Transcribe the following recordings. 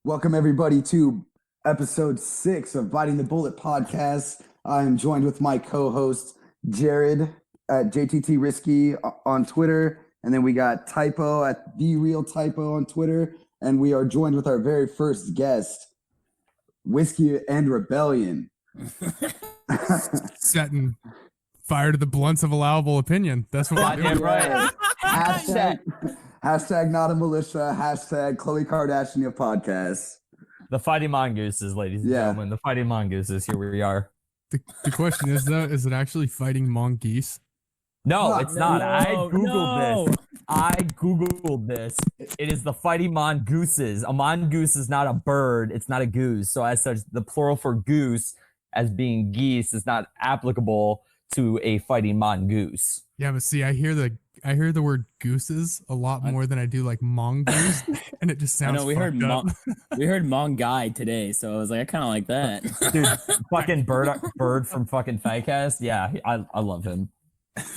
Welcome everybody to episode 6 of Biting the Bullet podcast. I'm joined with my co-host Jared at JTT Risky on Twitter, and then we got Typo at The Real Typo on Twitter, and we are joined with our very first guest, Whiskey and Rebellion. Setting fire to the blunts of allowable opinion. That's what we're doing. Right. Hashtag not a militia, hashtag Khloe Kardashian podcast. The Fighting Mongooses, ladies and gentlemen. The Fighting Mongooses, here we are. The question is, though, is it actually fighting mongoose? No, it's not. I Googled this. I Googled this. It is the Fighting Mongooses. A mongoose is not a bird. It's not a goose. So as such, the plural for goose as being geese is not applicable to a fighting mongoose. Yeah, but see, I hear the word gooses a lot more than I do like mongoose, and it just sounds. I know we heard mongai today, so I was like, I kind of like that. Dude, fucking bird from fucking Fightcast. Yeah, I love him.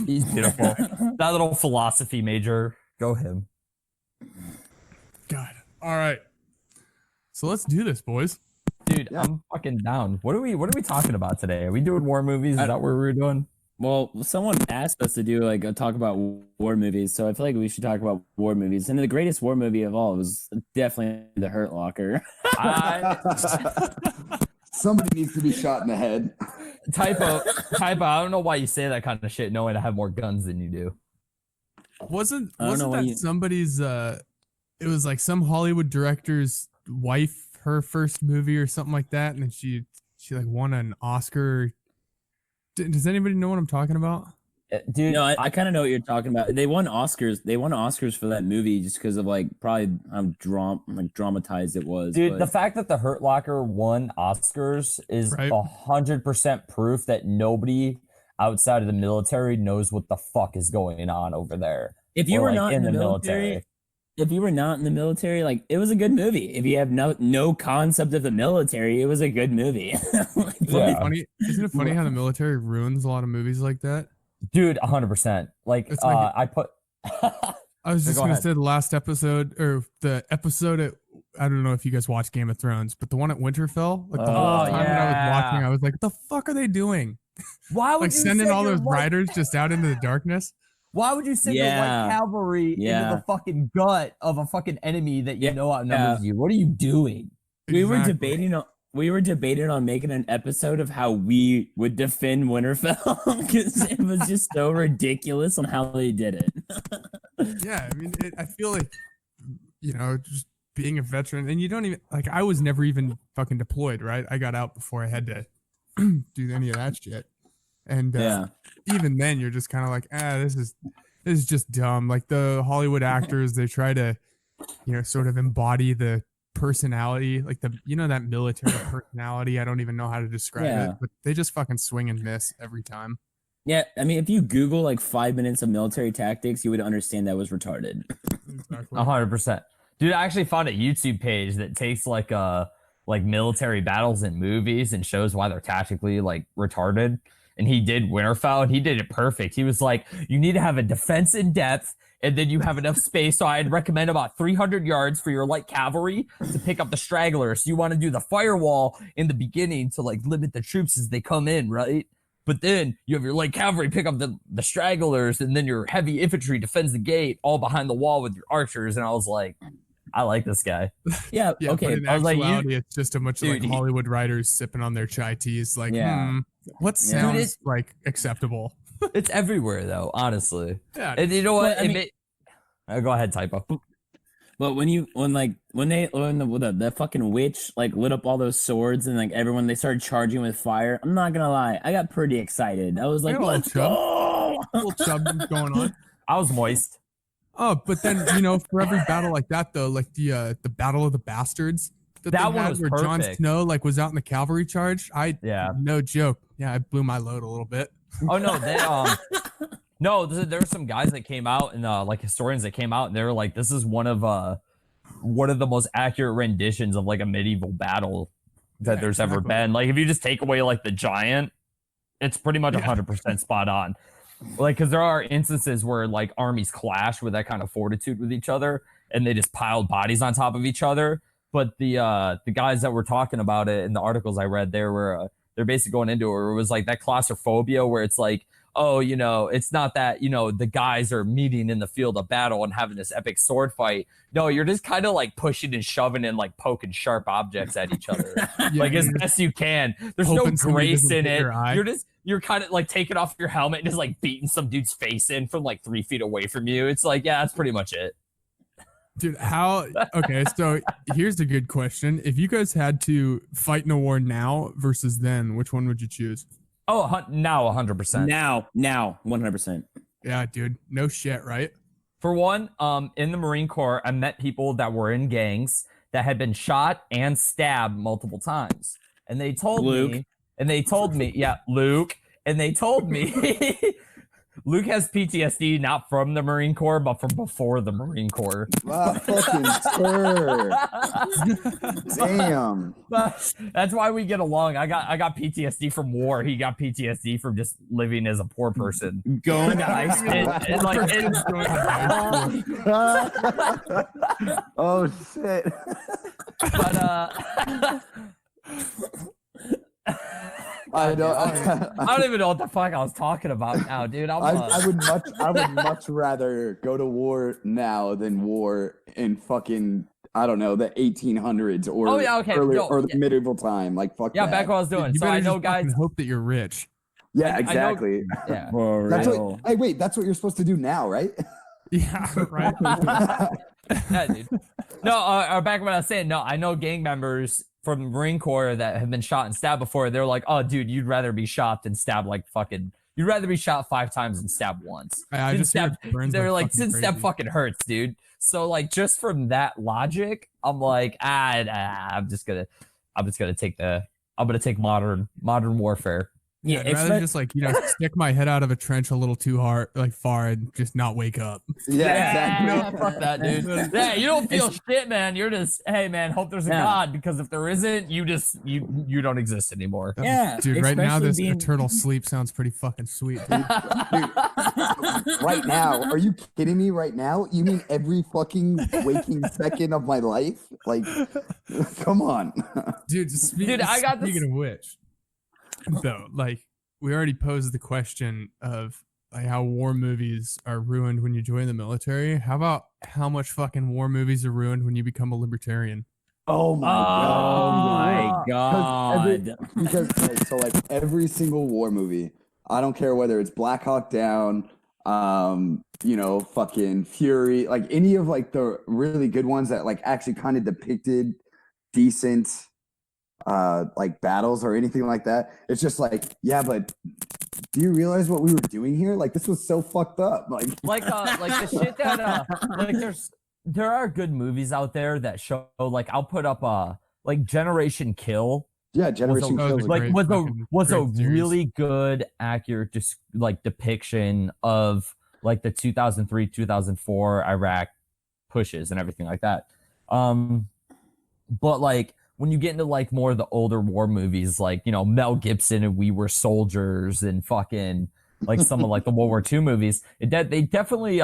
He's beautiful. That little philosophy major, go him. God. All right. So let's do this, boys. Dude, I'm fucking down. What are we talking about today? Are we doing war movies? Is that what we're doing? Well, someone asked us to do like a talk about war movies, so I feel like we should talk about war movies. And the greatest war movie of all was definitely The Hurt Locker. Somebody needs to be shot in the head. Typo. I don't know why you say that kind of shit, knowing I have more guns than you do. Wasn't that somebody's? It was like some Hollywood director's wife, her first movie or something like that, and then she like won an Oscar. Does anybody know what I'm talking about? Dude, no, I kind of know what you're talking about. They won Oscars. They won Oscars for that movie just because of like probably how dramatized it was. Dude, the fact that The Hurt Locker won Oscars is 100% proof that nobody outside of the military knows what the fuck is going on over there. If you were not in the military, if you were not in the military, like it was a good movie. If you have no concept of the military, it was a good movie. Isn't it funny how the military ruins a lot of movies like that? Dude, 100%. Like, I was just gonna say the last episode or the episode I don't know if you guys watch Game of Thrones, but the one at Winterfell, like the whole time that I was watching, I was like, what the fuck are they doing? Why would like you sending all those riders just out into the darkness? Why would you send your white cavalry into the fucking gut of a fucking enemy that you know outnumbers you? What are you doing? We were debating on making an episode of how we would defend Winterfell because it was just so ridiculous on how they did it. Yeah, I mean, I feel like, just being a veteran, and you don't even, like, I was never even fucking deployed, right? I got out before I had to do any of that shit. And even then, you're just kind of like, this is just dumb. Like the Hollywood actors, they try to, sort of embody the personality, like that military personality. I don't even know how to describe it, but they just fucking swing and miss every time. Yeah, I mean, if you Google like 5 minutes of military tactics, you would understand that was retarded. Exactly. 100%. Dude, I actually found a YouTube page that takes like military battles in movies and shows why they're tactically like retarded. And he did Winterfell, and he did it perfect. He was like, you need to have a defense in depth, and then you have enough space. So I'd recommend about 300 yards for your light cavalry to pick up the stragglers. So you want to do the firewall in the beginning to like limit the troops as they come in, right? But then you have your light cavalry pick up the stragglers, and then your heavy infantry defends the gate all behind the wall with your archers. And I was like, I like this guy. Yeah, okay. But in actuality, it's just a bunch of like Hollywood writers sipping on their chai teas. Like, what sounds like acceptable? It's everywhere, though. Honestly. Yeah. And you know what? Go ahead, Typo. But when the fucking witch like lit up all those swords and like everyone they started charging with fire, I'm not gonna lie, I got pretty excited. I was like, let's go. A little chub going on. I was moist. Oh, but then for every battle like that though, like the Battle of the Bastards, that one was where perfect. Jon Snow like was out in the cavalry charge. No joke. Yeah, I blew my load a little bit. Oh no, there were some guys that came out and like historians that came out and they were like, this is one of the most accurate renditions of like a medieval battle that there's ever been. Like if you just take away like the giant, it's pretty much 100% spot on. Like, because there are instances where like armies clash with that kind of fortitude with each other, and they just piled bodies on top of each other. but the guys that were talking about it in the articles I read, they're basically going into it where it was like that claustrophobia where it's like, oh, it's not that, the guys are meeting in the field of battle and having this epic sword fight. No, you're just kind of like pushing and shoving and like poking sharp objects at each other, like as best you can. There's no grace in it. You're kind of like taking off your helmet and just like beating some dude's face in from like 3 feet away from you. It's like, yeah, that's pretty much it. Dude, okay, so here's a good question. If you guys had to fight in a war now versus then, which one would you choose? Oh, now 100%. Now 100%. Yeah, dude, no shit, right? For one, in the Marine Corps, I met people that were in gangs that had been shot and stabbed multiple times. And they told me, yeah, Luke, and they told me Luke has PTSD not from the Marine Corps, but from before the Marine Corps. Wow, fucking sir. Damn. But that's why we get along. I got PTSD from war. He got PTSD from just living as a poor person. Going to high school. Oh shit. But I don't even know what the fuck I was talking about now, dude. I would much rather go to war now than war in fucking, I don't know, the 1800s or the medieval time. Like fuck. Yeah, that. back what I was doing. So I know guys hope that you're rich. Yeah, exactly. Yeah. That's what you're supposed to do now, right? Yeah, right. Yeah, dude. No, back when I was saying, no, I know gang members from the Marine Corps that have been shot and stabbed before. They're like, oh, dude, you'd rather be shot than stabbed you'd rather be shot 5 times than stabbed once. They're like, since stab fucking hurts, dude. So like, just from that logic, I'm like, I'm gonna take modern warfare. Yeah, I'd rather just like, stick my head out of a trench a little too far and just not wake up. Yeah, exactly. Fuck that, dude. Yeah, you don't feel shit, man. You're just, hey, man, hope there's a God, because if there isn't, you don't exist anymore. Yeah, dude. Right now, this eternal sleep sounds pretty fucking sweet, dude. Right now, are you kidding me? Right now, you mean every fucking waking second of my life? Like, come on, dude. Speaking of which. Though, like, we already posed the question of like how war movies are ruined when you join the military. How about how much fucking war movies are ruined when you become a libertarian? Oh my god! Because so like every single war movie, I don't care whether it's Black Hawk Down, fucking Fury, like any of like the really good ones that like actually kind of depicted decent like battles or anything like that. It's just like, yeah, but do you realize what we were doing here? Like, this was so fucked up. Like the shit that like there are good movies out there that show, like, I'll put up like Generation Kill. Yeah, Generation Kill was a really good, accurate depiction of like the 2003 2004 Iraq pushes and everything like that. But like, when you get into like more of the older war movies, like, Mel Gibson and We Were Soldiers and fucking like some of like the World War II movies, they definitely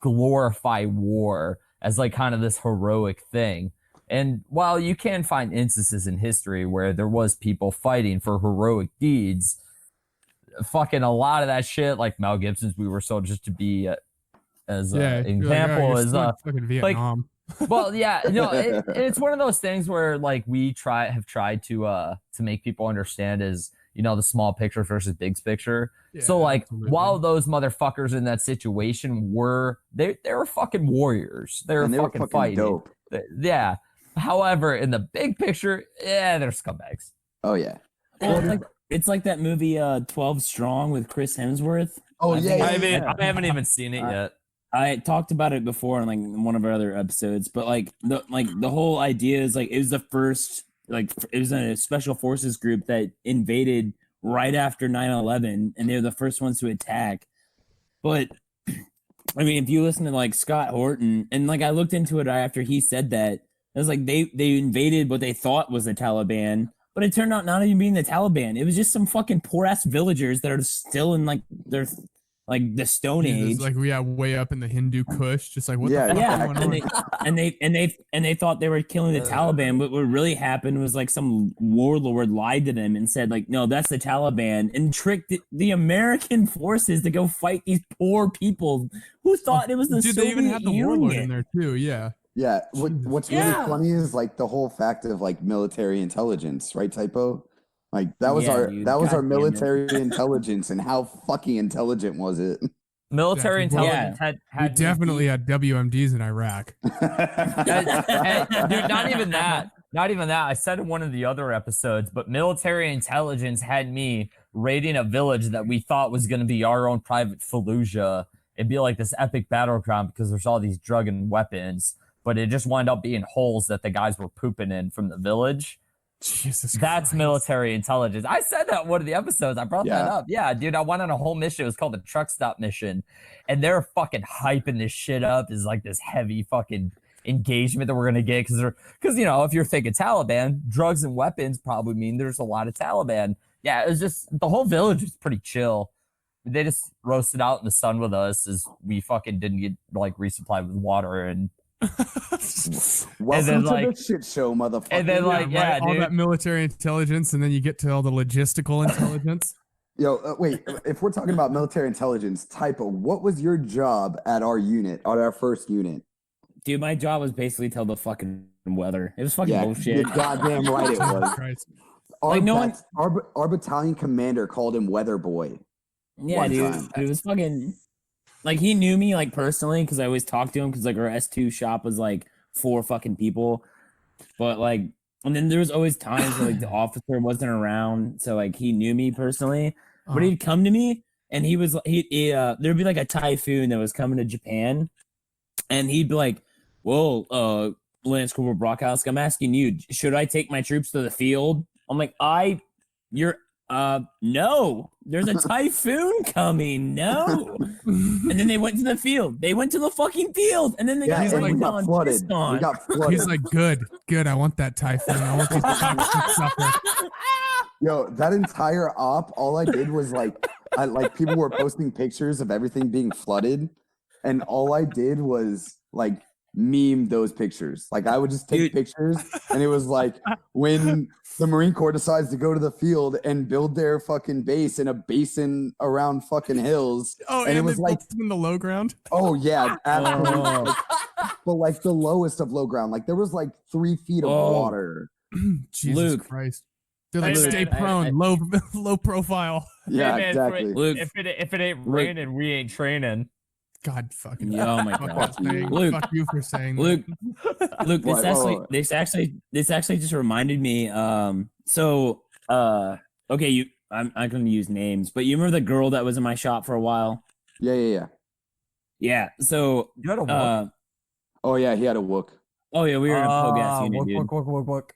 glorify war as like kind of this heroic thing. And while you can find instances in history where there was people fighting for heroic deeds, fucking a lot of that shit, like Mel Gibson's We Were Soldiers, to be as an example, is fucking Vietnam. Well, yeah, it's one of those things where like we have tried to make people understand is, the small picture versus big picture. Yeah, so like, absolutely. While those motherfuckers in that situation they were fucking warriors. They were fucking fighting. Dope. Yeah. However, in the big picture, they're scumbags. Oh yeah. Well, it's like that movie 12 Strong with Chris Hemsworth. Oh yeah. I haven't even seen it yet. I talked about it before in like one of our other episodes, but like the whole idea is like it was the first, like it was a special forces group that invaded right after 9/11, and they were the first ones to attack. But I mean, if you listen to like Scott Horton, and like I looked into it after he said that, it was like they invaded what they thought was the Taliban, but it turned out not even being the Taliban. It was just some fucking poor ass villagers that are still in like like the Stone Jesus, Age. like we are way up in the Hindu Kush, just like what Yeah, the fuck Yeah, is going on? and they thought they were killing the Taliban, but what really happened was like some warlord lied to them and said like, no, that's the Taliban, and tricked the American forces to go fight these poor people who thought it was the Dude, Soviet they even had the warlord in Union. there too. Yeah. Yeah. Jesus. What's Yeah. really funny is like the whole fact of like military intelligence, right, Typo? Like that was Yeah, our dude. that was our God damn it. military intelligence, and how fucking intelligent was it? Military Exactly. Well, intelligence We had definitely had WMDs in Iraq. Dude, not even that. Not even that. I said in one of the other episodes, but military intelligence had me raiding a village that we thought was going to be our own private Fallujah. It'd be like this epic battleground because there's all these drug and weapons, but it just wound up being holes that the guys were pooping in from the village. Jesus That's Christ. military intelligence. I said that in one of the episodes. I brought that Yeah. up. Yeah, dude, I went on a whole mission. It was called the truck stop mission. And they're fucking hyping this shit up as like this heavy fucking engagement that we're gonna get because you know, if you're thinking Taliban, drugs and weapons probably mean there's a lot of Taliban. Yeah, it was just the whole village was pretty chill. They just roasted out in the sun with us as we fucking didn't get like resupplied with water and Welcome to like- the shit show, motherfucker. and then, like, yeah, right? All dude. that military intelligence, and then you get to all the logistical intelligence. Yo, wait, if we're talking about military intelligence, Typo, what was your job at our unit, at our first unit? Dude, my job was basically tell the fucking weather. It was fucking Yeah, bullshit. you're goddamn right it was. Christ. Our, Like, no one- our battalion commander called him Weather Boy. Yeah, One dude. time. It was fucking like he knew me like personally because I always talked to him because like our S2 shop was like 4 fucking people. But like, and then there was always times where like the officer wasn't around, so like he knew me personally. But he'd come to me and he was there'd be like a typhoon that was coming to Japan, and he'd be like, "Well, Lance Corporal Brockhouse, I'm asking you, should I take my troops to the field?" I'm like, no, there's a typhoon coming. No. And then they went to the field. They went to the fucking field. And then they Yeah, he's got and we rained got on, flooded. pissed on. We got flooded. He's like, good. I want that typhoon. I want these types to suffer. Yo, that entire op, all I did was like people were posting pictures of everything being flooded, and all I did was like meme those pictures. Like I would just take Dude. pictures, and it was like when the Marine Corps decides to go to the field and build their fucking base in a basin around fucking hills. Oh, And and, it was they like- built him in the low ground. Oh yeah, absolutely. Oh. But like the lowest of low ground, like there was like 3 feet of Oh. water. Jesus Luke. Christ. They're like, Hey, stay man, prone, low profile. Yeah, Hey, man, exactly. Luke, If it ain't Luke. raining, we ain't training. God fucking. Yeah, oh my Fuck, God. that saying. Luke. Fuck you for saying that. Luke, Luke, What? this actually just reminded me. Okay, I'm not going to use names, but you remember the girl that was in my shop for a while? Yeah. Yeah. So, You had a Oh yeah, he had a wook. oh yeah, we were in a POGAS unit, dude. Work, work.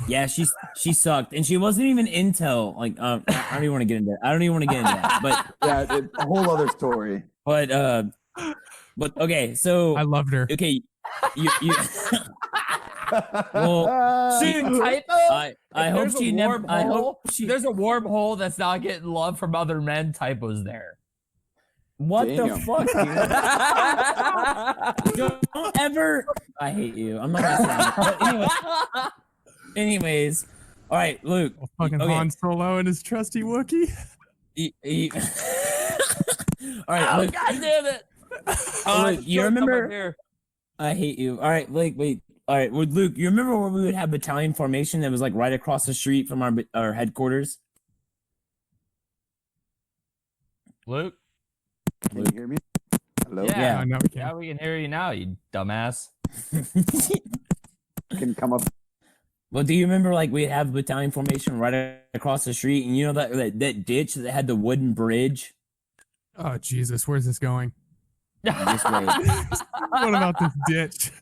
Yeah, she sucked, and she wasn't even intel. Like, I don't even want to get into that. I don't even want to get into that. But Yeah, a whole other story. but okay. So I loved her. okay, you Well, Dude, typo. I hope There's she a never. I wormhole. hope she. There's a wormhole that's not getting love from other men. Typos there. What Damn. the fuck, dude? Don't ever. I hate you. I'm not gonna say that. But anyways, all right, Luke. Fucking Okay. Han Solo and his trusty Wookiee. All right, Oh, Luke. God damn it. Luke, you remember? Here. I hate you. All right, wait. All right, well, Luke, you remember when we would have battalion formation that was like right across the street from our headquarters? Luke? Can you hear me? Hello? Yeah. Oh, no, we Yeah, can't. we can hear you now, you dumbass. Can come up. Well, do you remember like we'd have battalion formation right across the street, and you know that ditch that had the wooden bridge? Oh, Jesus. Where's this going? This way. What about this ditch?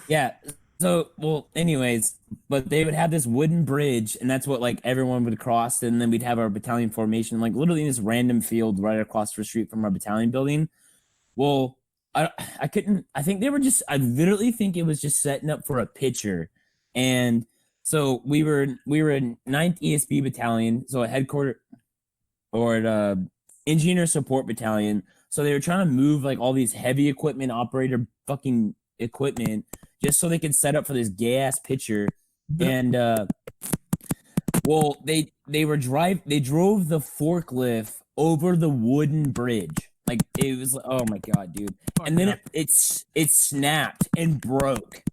Yeah. So, well, anyways, but they would have this wooden bridge, and that's what like everyone would cross, and then we'd have our battalion formation, like literally in this random field right across the street from our battalion building. Well, I couldn't. I think they were just. I literally think it was just setting up for a picture, and so we were in 9th ESB battalion, so at headquarters or at engineer support battalion. So they were trying to move like all these heavy equipment operator fucking equipment just so they could set up for this gay ass picture. And well, they drove the forklift over the wooden bridge. Like it was, oh my god, dude. And then it snapped and broke.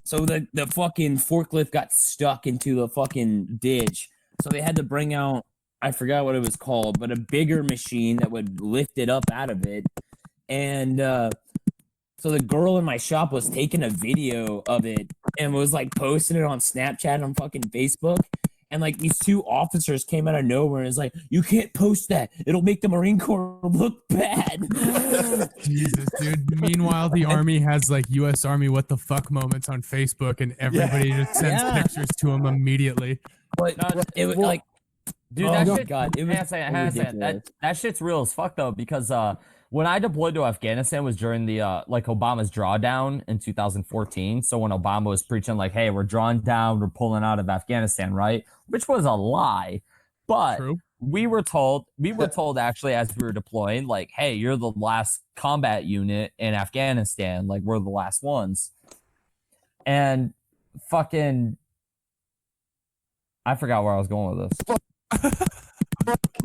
So the fucking forklift got stuck into the fucking ditch. So they had to bring out, I forgot what it was called, but a bigger machine that would lift it up out of it. And so the girl in my shop was taking a video of it and was like posting it on Snapchat and fucking Facebook. And like these two officers came out of nowhere and was like, "You can't post that. It'll make the Marine Corps look bad." Jesus, dude. Meanwhile, the Army has like U.S. Army what the fuck moments on Facebook, and everybody just sends pictures to them immediately. But it was like, dude, that shit. God, it was that shit's real as fuck though, because when I deployed to Afghanistan was during the like Obama's drawdown in 2014. So when Obama was preaching like, "Hey, we're drawing down, we're pulling out of Afghanistan," right? Which was a lie, but we were told actually as we were deploying, like, "Hey, you're the last combat unit in Afghanistan. Like, we're the last ones." And fucking, I forgot where I was going with this.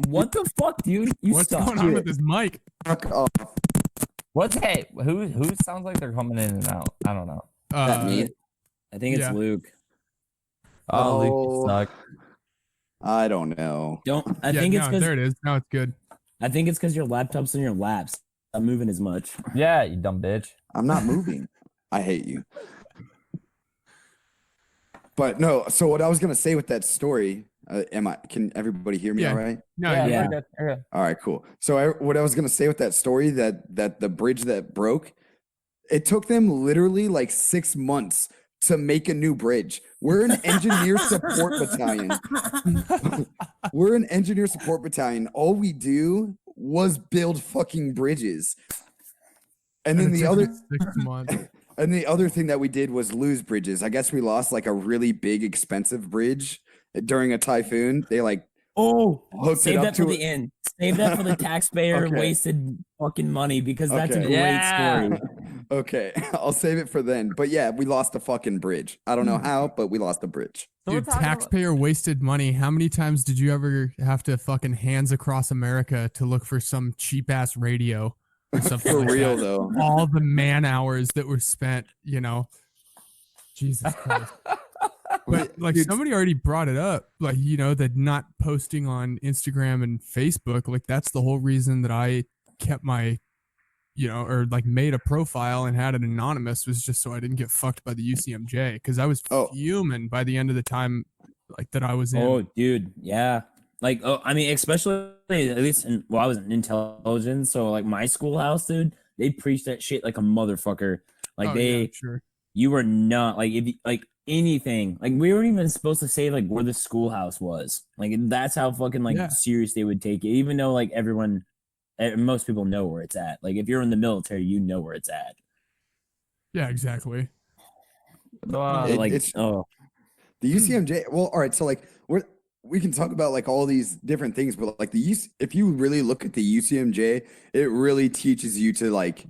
What the fuck, dude? What's going on with this mic? Fuck off. Who sounds like they're coming in and out? I don't know. That me? I think it's Luke. Oh, Luke, you suck. I don't know. I think it's because there it is. Now it's good. I think it's because your laptop's in your laps. I'm moving as much. Yeah, you dumb bitch. I'm not moving. I hate you. But no, so what I was gonna say with that story, can everybody hear me all right? No, yeah. Okay. All right, cool. So what I was gonna say with that story, that the bridge that broke, it took them literally like 6 months to make a new bridge. We're an engineer support battalion. We're an engineer support battalion. All we do was build fucking bridges. And then the other 6 months. And the other thing that we did was lose bridges. I guess we lost like a really big, expensive bridge during a typhoon. They like hooked save it up that to for the end. Save that for the taxpayer Okay. wasted fucking money because that's a Okay. great story. Okay, I'll save it for then. But yeah, we lost the fucking bridge. I don't know how, but we lost the bridge. Dude, taxpayer wasted money. How many times did you ever have to fucking hands across America to look for some cheap ass radio or something For like real that? though. All the man hours that were spent, Jesus Christ. But like somebody already brought it up, like, that not posting on Instagram and Facebook, like that's the whole reason that I kept my, or like made a profile and had it anonymous, was just so I didn't get fucked by the UCMJ, because I was fuming by the end of the time like that I was in. Oh, dude, yeah. Like, I mean, especially at least I was in intelligence, so like my schoolhouse, dude, they preached that shit like a motherfucker. Like sure. You were not like if you, like anything. Like we weren't even supposed to say like where the schoolhouse was. Like that's how fucking serious they would take it. Even though like most people know where it's at. Like if you're in the military, you know where it's at. Yeah, exactly. The UCMJ. Well, all right. So like we can talk about like all these different things, but like if you really look at the UCMJ, it really teaches you to like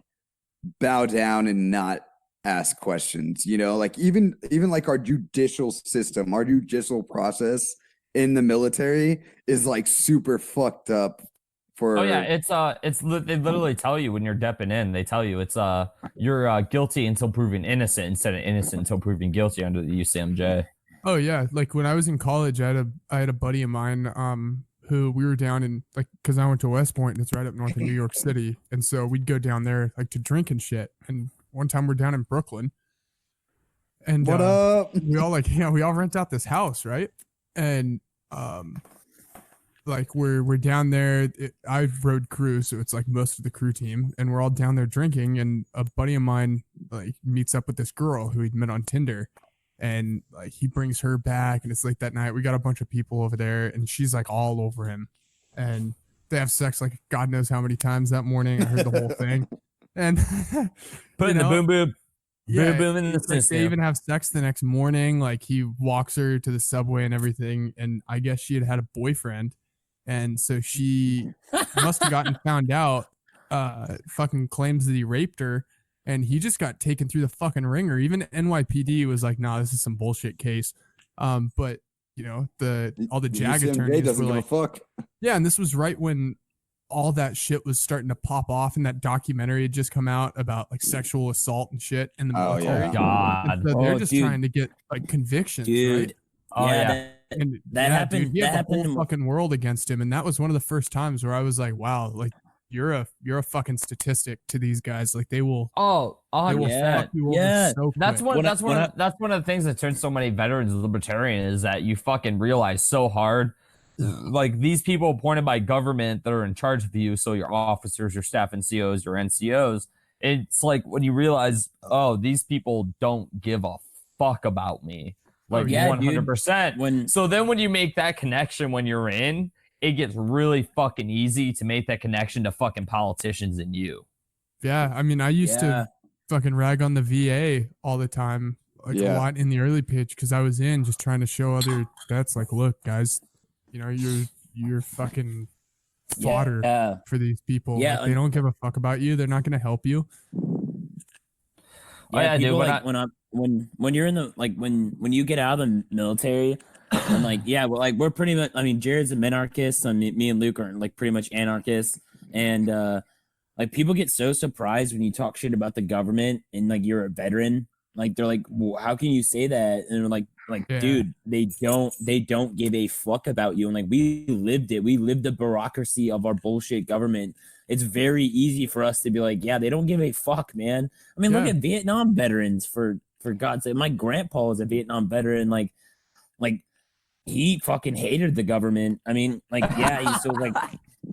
bow down and not ask questions. Like even like our judicial system, our judicial process in the military is like super fucked up. They literally tell you when you're depping in, they tell you it's you're guilty until proven innocent instead of innocent until proven guilty under the UCMJ. Oh yeah, like when I was in college, I had a buddy of mine who we were down in, like, because I went to West Point and it's right up north of New York City, and so we'd go down there like to drink and shit. And one time we're down in Brooklyn, and what up? We all rent out this house, right? And like we're down there. I rode crew, so it's like most of the crew team, and we're all down there drinking. And a buddy of mine like meets up with this girl who he'd met on Tinder, and like he brings her back, and it's like that night we got a bunch of people over there, and she's like all over him, and they have sex like God knows how many times that morning. I heard the whole thing, and put in the boom boom. Yeah, boom in the like they even have sex the next morning. Like he walks her to the subway and everything, and I guess she had a boyfriend. And so she must have gotten found out, fucking claims that he raped her, and he just got taken through the fucking ringer. Even NYPD was like, nah, this is some bullshit case. But you know, all the JAG UCMJ attorneys doesn't were give like, a fuck. yeah, and this was right when all that shit was starting to pop off, and that documentary had just come out about like sexual assault and shit in the Oh, military. yeah. God. So they're Oh, just dude. trying to get like convictions, Dude. right? Oh, yeah. And That happened. Dude, he That had the whole happened. fucking world against him, and that was one of the first times where I was like, "Wow, like you're a fucking statistic to these guys. Like they will Oh, they will 100%. fuck you over Yeah. so That's quick." one. That's one of the things that turns so many veterans libertarian is that you fucking realize so hard, like these people appointed by government that are in charge of you. So your officers, your staff NCOs, your NCOs. It's like when you realize, oh, these people don't give a fuck about me. Like yeah, 100%. When So then when you make that connection when you're in, it gets really fucking easy to make that connection to fucking politicians and you. Yeah, I mean, I used to fucking rag on the VA all the time, like a lot in the early pitch, because I was in just trying to show other vets, like, look, guys, you know, you're fucking fodder for these people. Yeah, like, they don't give a fuck about you. They're not going to help you. Yeah, dude. People, when you're in the when you get out of the military, and we're pretty much. I mean, Jared's a minarchist. I mean, me and Luke are like pretty much anarchists, and like people get so surprised when you talk shit about the government and like you're a veteran. Like they're like, well, how can you say that? And we're like, dude, they don't give a fuck about you. And like we lived it. We lived the bureaucracy of our bullshit government. It's very easy for us to be like, yeah, they don't give a fuck, man. I mean, look at Vietnam veterans for God's sake. My grandpa was a Vietnam veteran. Like he fucking hated the government. I mean, like, yeah, he's still like,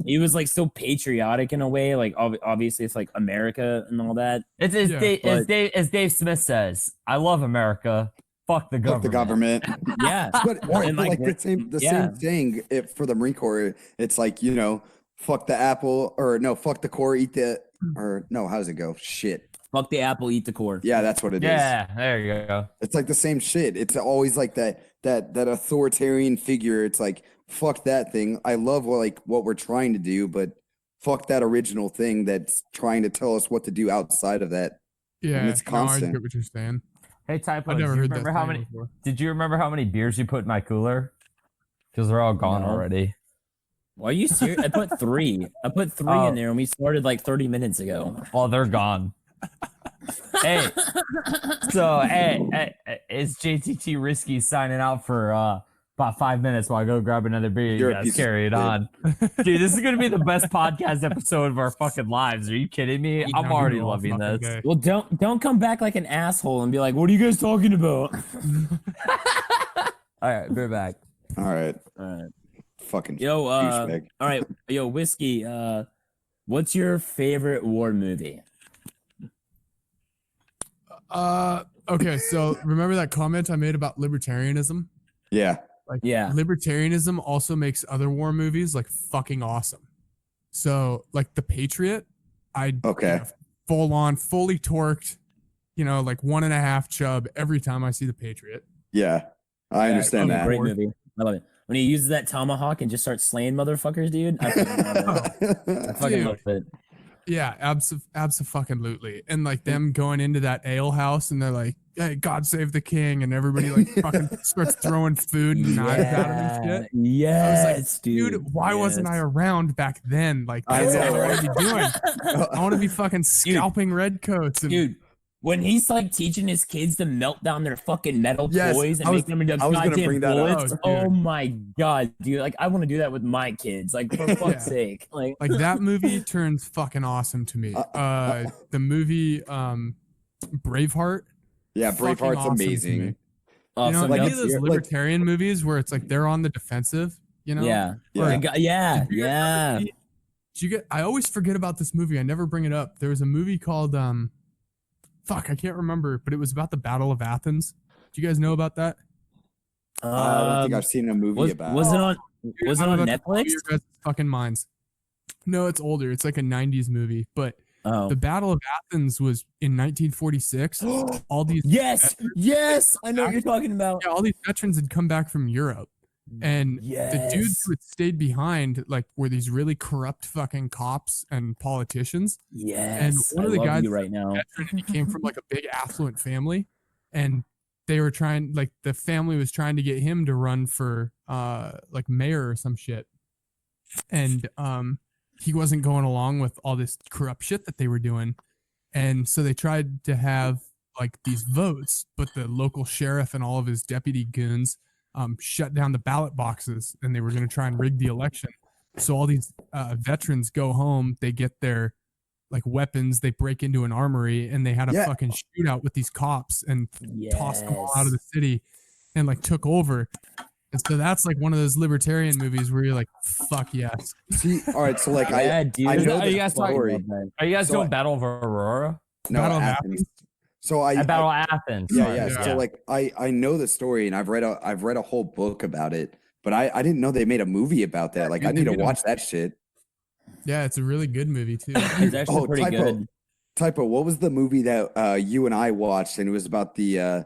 he was like still patriotic in a way. Like, obviously, it's like America and all that. It's as Dave Smith says, I love America. Fuck the government. Fuck the government. Yeah, but like the same thing. For the Marine Corps, it's like, you know, fuck the apple, or no, fuck the core, eat the, or no, how does it go? Shit. Fuck the apple, eat the core. Yeah, that's what it is. Yeah, there you go. It's like the same shit. It's always like that authoritarian figure. It's like, fuck that thing. I love what we're trying to do, but fuck that original thing that's trying to tell us what to do outside of that. Yeah, and it's constant. I get what you're saying. Hey, Typo, I've never heard that how many? before. Did you remember how many beers you put in my cooler? Because they're all gone already. Why are you serious? I put 3. I put 3 in there, and we started like 30 minutes ago. Oh, they're gone. Hey, so it's JTT Risky signing out for about 5 minutes while I go grab another beer. You guys carry it on. Dude, this is going to be the best podcast episode of our fucking lives. Are you kidding me? I'm already loving this. Day. Well, don't come back like an asshole and be like, what are you guys talking about? All right, we're back. All right. Fucking douchebag. All right. Yo, Whiskey, what's your favorite war movie? Okay, so remember that comment I made about libertarianism? Yeah. Like, yeah, libertarianism also makes other war movies like fucking awesome. So, like The Patriot, full on, fully torqued, you know, like 1.5 chub every time I see The Patriot. Yeah, I understand that. Great movie. I love it. When he uses that tomahawk and just starts slaying motherfuckers, dude. I fucking love it. Yeah, abso-fucking-lutely. And like them going into that ale house and they're like, hey, God save the king, and everybody like fucking starts throwing food and knives at him and shit. Yes, I was like, dude, why wasn't I around back then? Like, that's what I want to be doing. I want to be fucking scalping redcoats. And, dude, when he's like teaching his kids to melt down their fucking metal toys and make them into goddamn bullets. Oh my god, dude! Like, I want to do that with my kids. Like, for fuck's sake, like that movie turns fucking awesome to me. The movie Braveheart. Yeah, Braveheart's awesome amazing. You know, like those libertarian movies where it's like they're on the defensive. You know? Yeah. I always forget about this movie. I never bring it up. There was a movie called I can't remember, but it was about the Battle of Athens. Do you guys know about that? I don't think I've seen a movie about. Was it on Netflix? Your guys' fucking minds. No, it's older. It's like a 90s movie, but the Battle of Athens was in 1946. All these yes, I know what you're talking about. Yeah, all these veterans had come back from Europe, And the dudes who had stayed behind, like, were these really corrupt fucking cops and politicians. And one of the guys right now. veteran, and he came from like a big affluent family, and they were trying, like, the family was trying to get him to run for like mayor or some shit. And he wasn't going along with all this corrupt shit that they were doing. And so they tried to have like these votes, but the local sheriff and all of his deputy goons shut down the ballot boxes, and they were going to try and rig the election. So all these veterans go home, they get their like weapons, they break into an armory, and they had a fucking shootout with these cops and tossed them all out of the city and like took over. And so that's like one of those libertarian movies where you're like, fuck yes. See, all right, so like Yeah, dude. I know Are you guys the story. Are you guys So doing Battle of Aurora? No, Battle of Athens. So I Battle of Athens. Yeah, sorry. yeah. So like I know the story, and I've read a whole book about it, but I didn't know they made a movie about that. Like, dude, I need they to made a- watch that shit. Yeah, it's a really good movie too. It's actually pretty good. Typo, what was the movie that you and I watched? And it was about the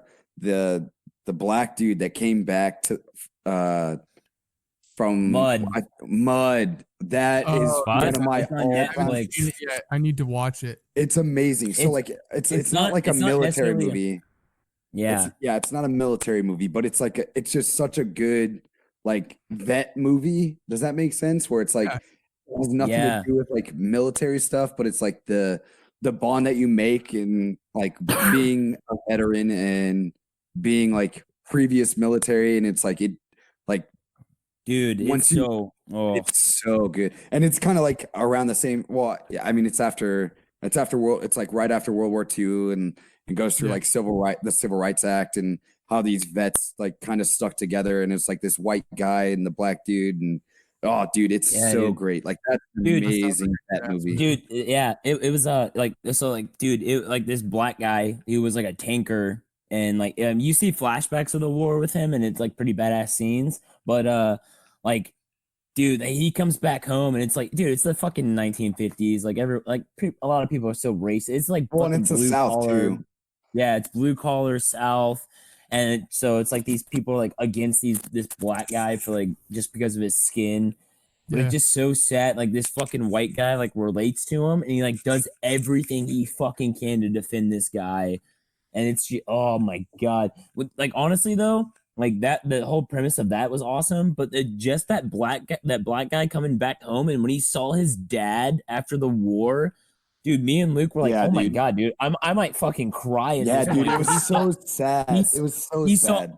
black dude that came back to from Mud. That is one of my It's on all Netflix. time. Yeah, I need to watch it. It's amazing. So like it's not like a it's not military necessarily movie. Yeah. It's not a military movie, but it's like it's just such a good like vet movie. Does that make sense? Where it's like it has nothing to do with like military stuff, but it's like the bond that you make and like being a veteran and being like previous military, and it's like Dude, once it's so good, and it's kind of like around the same. Well, yeah, I mean, it's like right after World War II, and it goes through like the Civil Rights Act, and how these vets like kind of stuck together, and it's like this white guy and the black dude, and oh, dude, it's great. Like that's amazing, that movie, dude. Yeah, it was this black guy, he was like a tanker, and like you see flashbacks of the war with him, and it's like pretty badass scenes, but like, dude, he comes back home, and it's like, dude, it's the fucking 1950s. Like a lot of people are still racist. It's like and it's the South too. Yeah, it's blue collar South, and so it's like these people are like against this black guy for like just because of his skin. But it's just so sad. Like this fucking white guy like relates to him, and he like does everything he fucking can to defend this guy. And it's oh my god. Like honestly though, like the whole premise of that was awesome, but just that black guy coming back home, and when he saw his dad after the war, dude, me and Luke were like, "Oh my god, dude, I might fucking cry." Yeah, dude, it was so sad. It was so sad.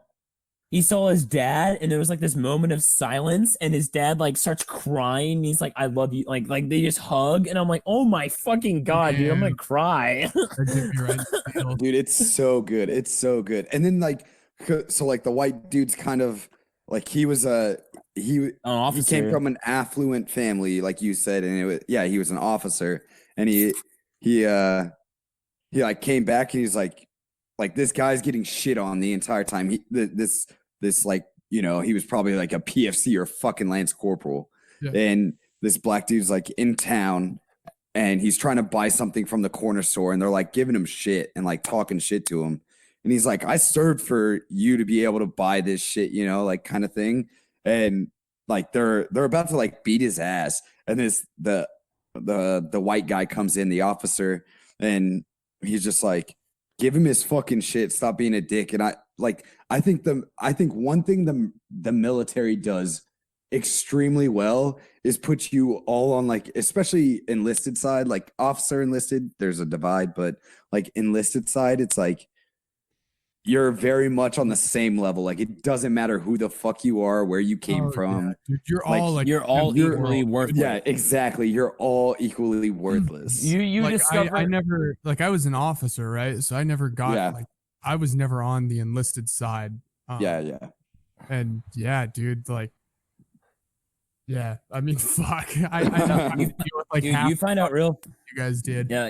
He saw his dad, and there was like this moment of silence, and his dad like starts crying. He's like, "I love you," like they just hug, and I'm like, "Oh my fucking god, dude, I'm gonna cry." Dude, it's so good. It's so good. And then like. So like the white dude's kind of like he came from an affluent family, like you said, and he was an officer, and he like came back, and he's like this guy's getting shit on the entire time. This like, you know, he was probably like a PFC or fucking Lance Corporal, and this black dude's like in town, and he's trying to buy something from the corner store, and they're like giving him shit and like talking shit to him. And he's like, I served for you to be able to buy this shit, you know, like kind of thing. And like they're about to like beat his ass. And the white guy comes in, the officer, and he's just like, give him his fucking shit. Stop being a dick. And I think one thing the military does extremely well is put you all on like, especially enlisted side, like officer enlisted, there's a divide, but like enlisted side, it's like, you're very much on the same level. Like it doesn't matter who the fuck you are, where you came from. Yeah. Dude, you're all equally worthless. Yeah, exactly. You're all equally worthless. You like, discover. I never, like, I was an officer, right? So I never got like, I was never on the enlisted side. Yeah. And yeah, dude, like, yeah. I mean, fuck. I know. Like, dude, you find out real. You guys did. Yeah.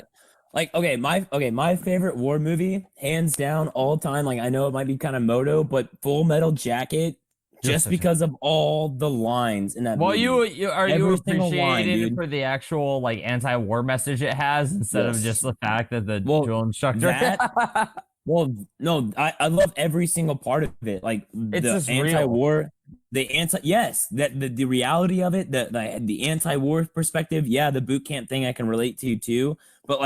Like, my favorite war movie, hands down, all time. Like, I know it might be kind of moto, but Full Metal Jacket, just because of all the lines in that movie. Well, you appreciated for the actual like anti-war message it has instead of just the fact that the drill instructor. Well, no, I love every single part of it. Like it's the anti-war. the reality of it, the anti-war perspective, the boot camp thing I can relate to too. But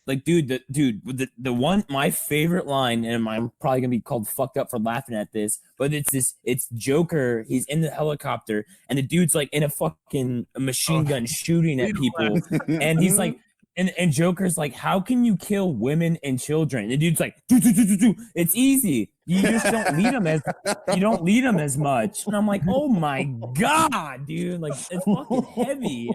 the one, my favorite line, and I'm probably gonna be called fucked up for laughing at this, but it's Joker. He's in the helicopter, and the dude's like in a fucking machine gun shooting at people, and he's like. And Joker's like, how can you kill women and children? And the dude's like, do. It's easy. You just don't lead them as much. And I'm like, oh my god, dude, like it's fucking heavy.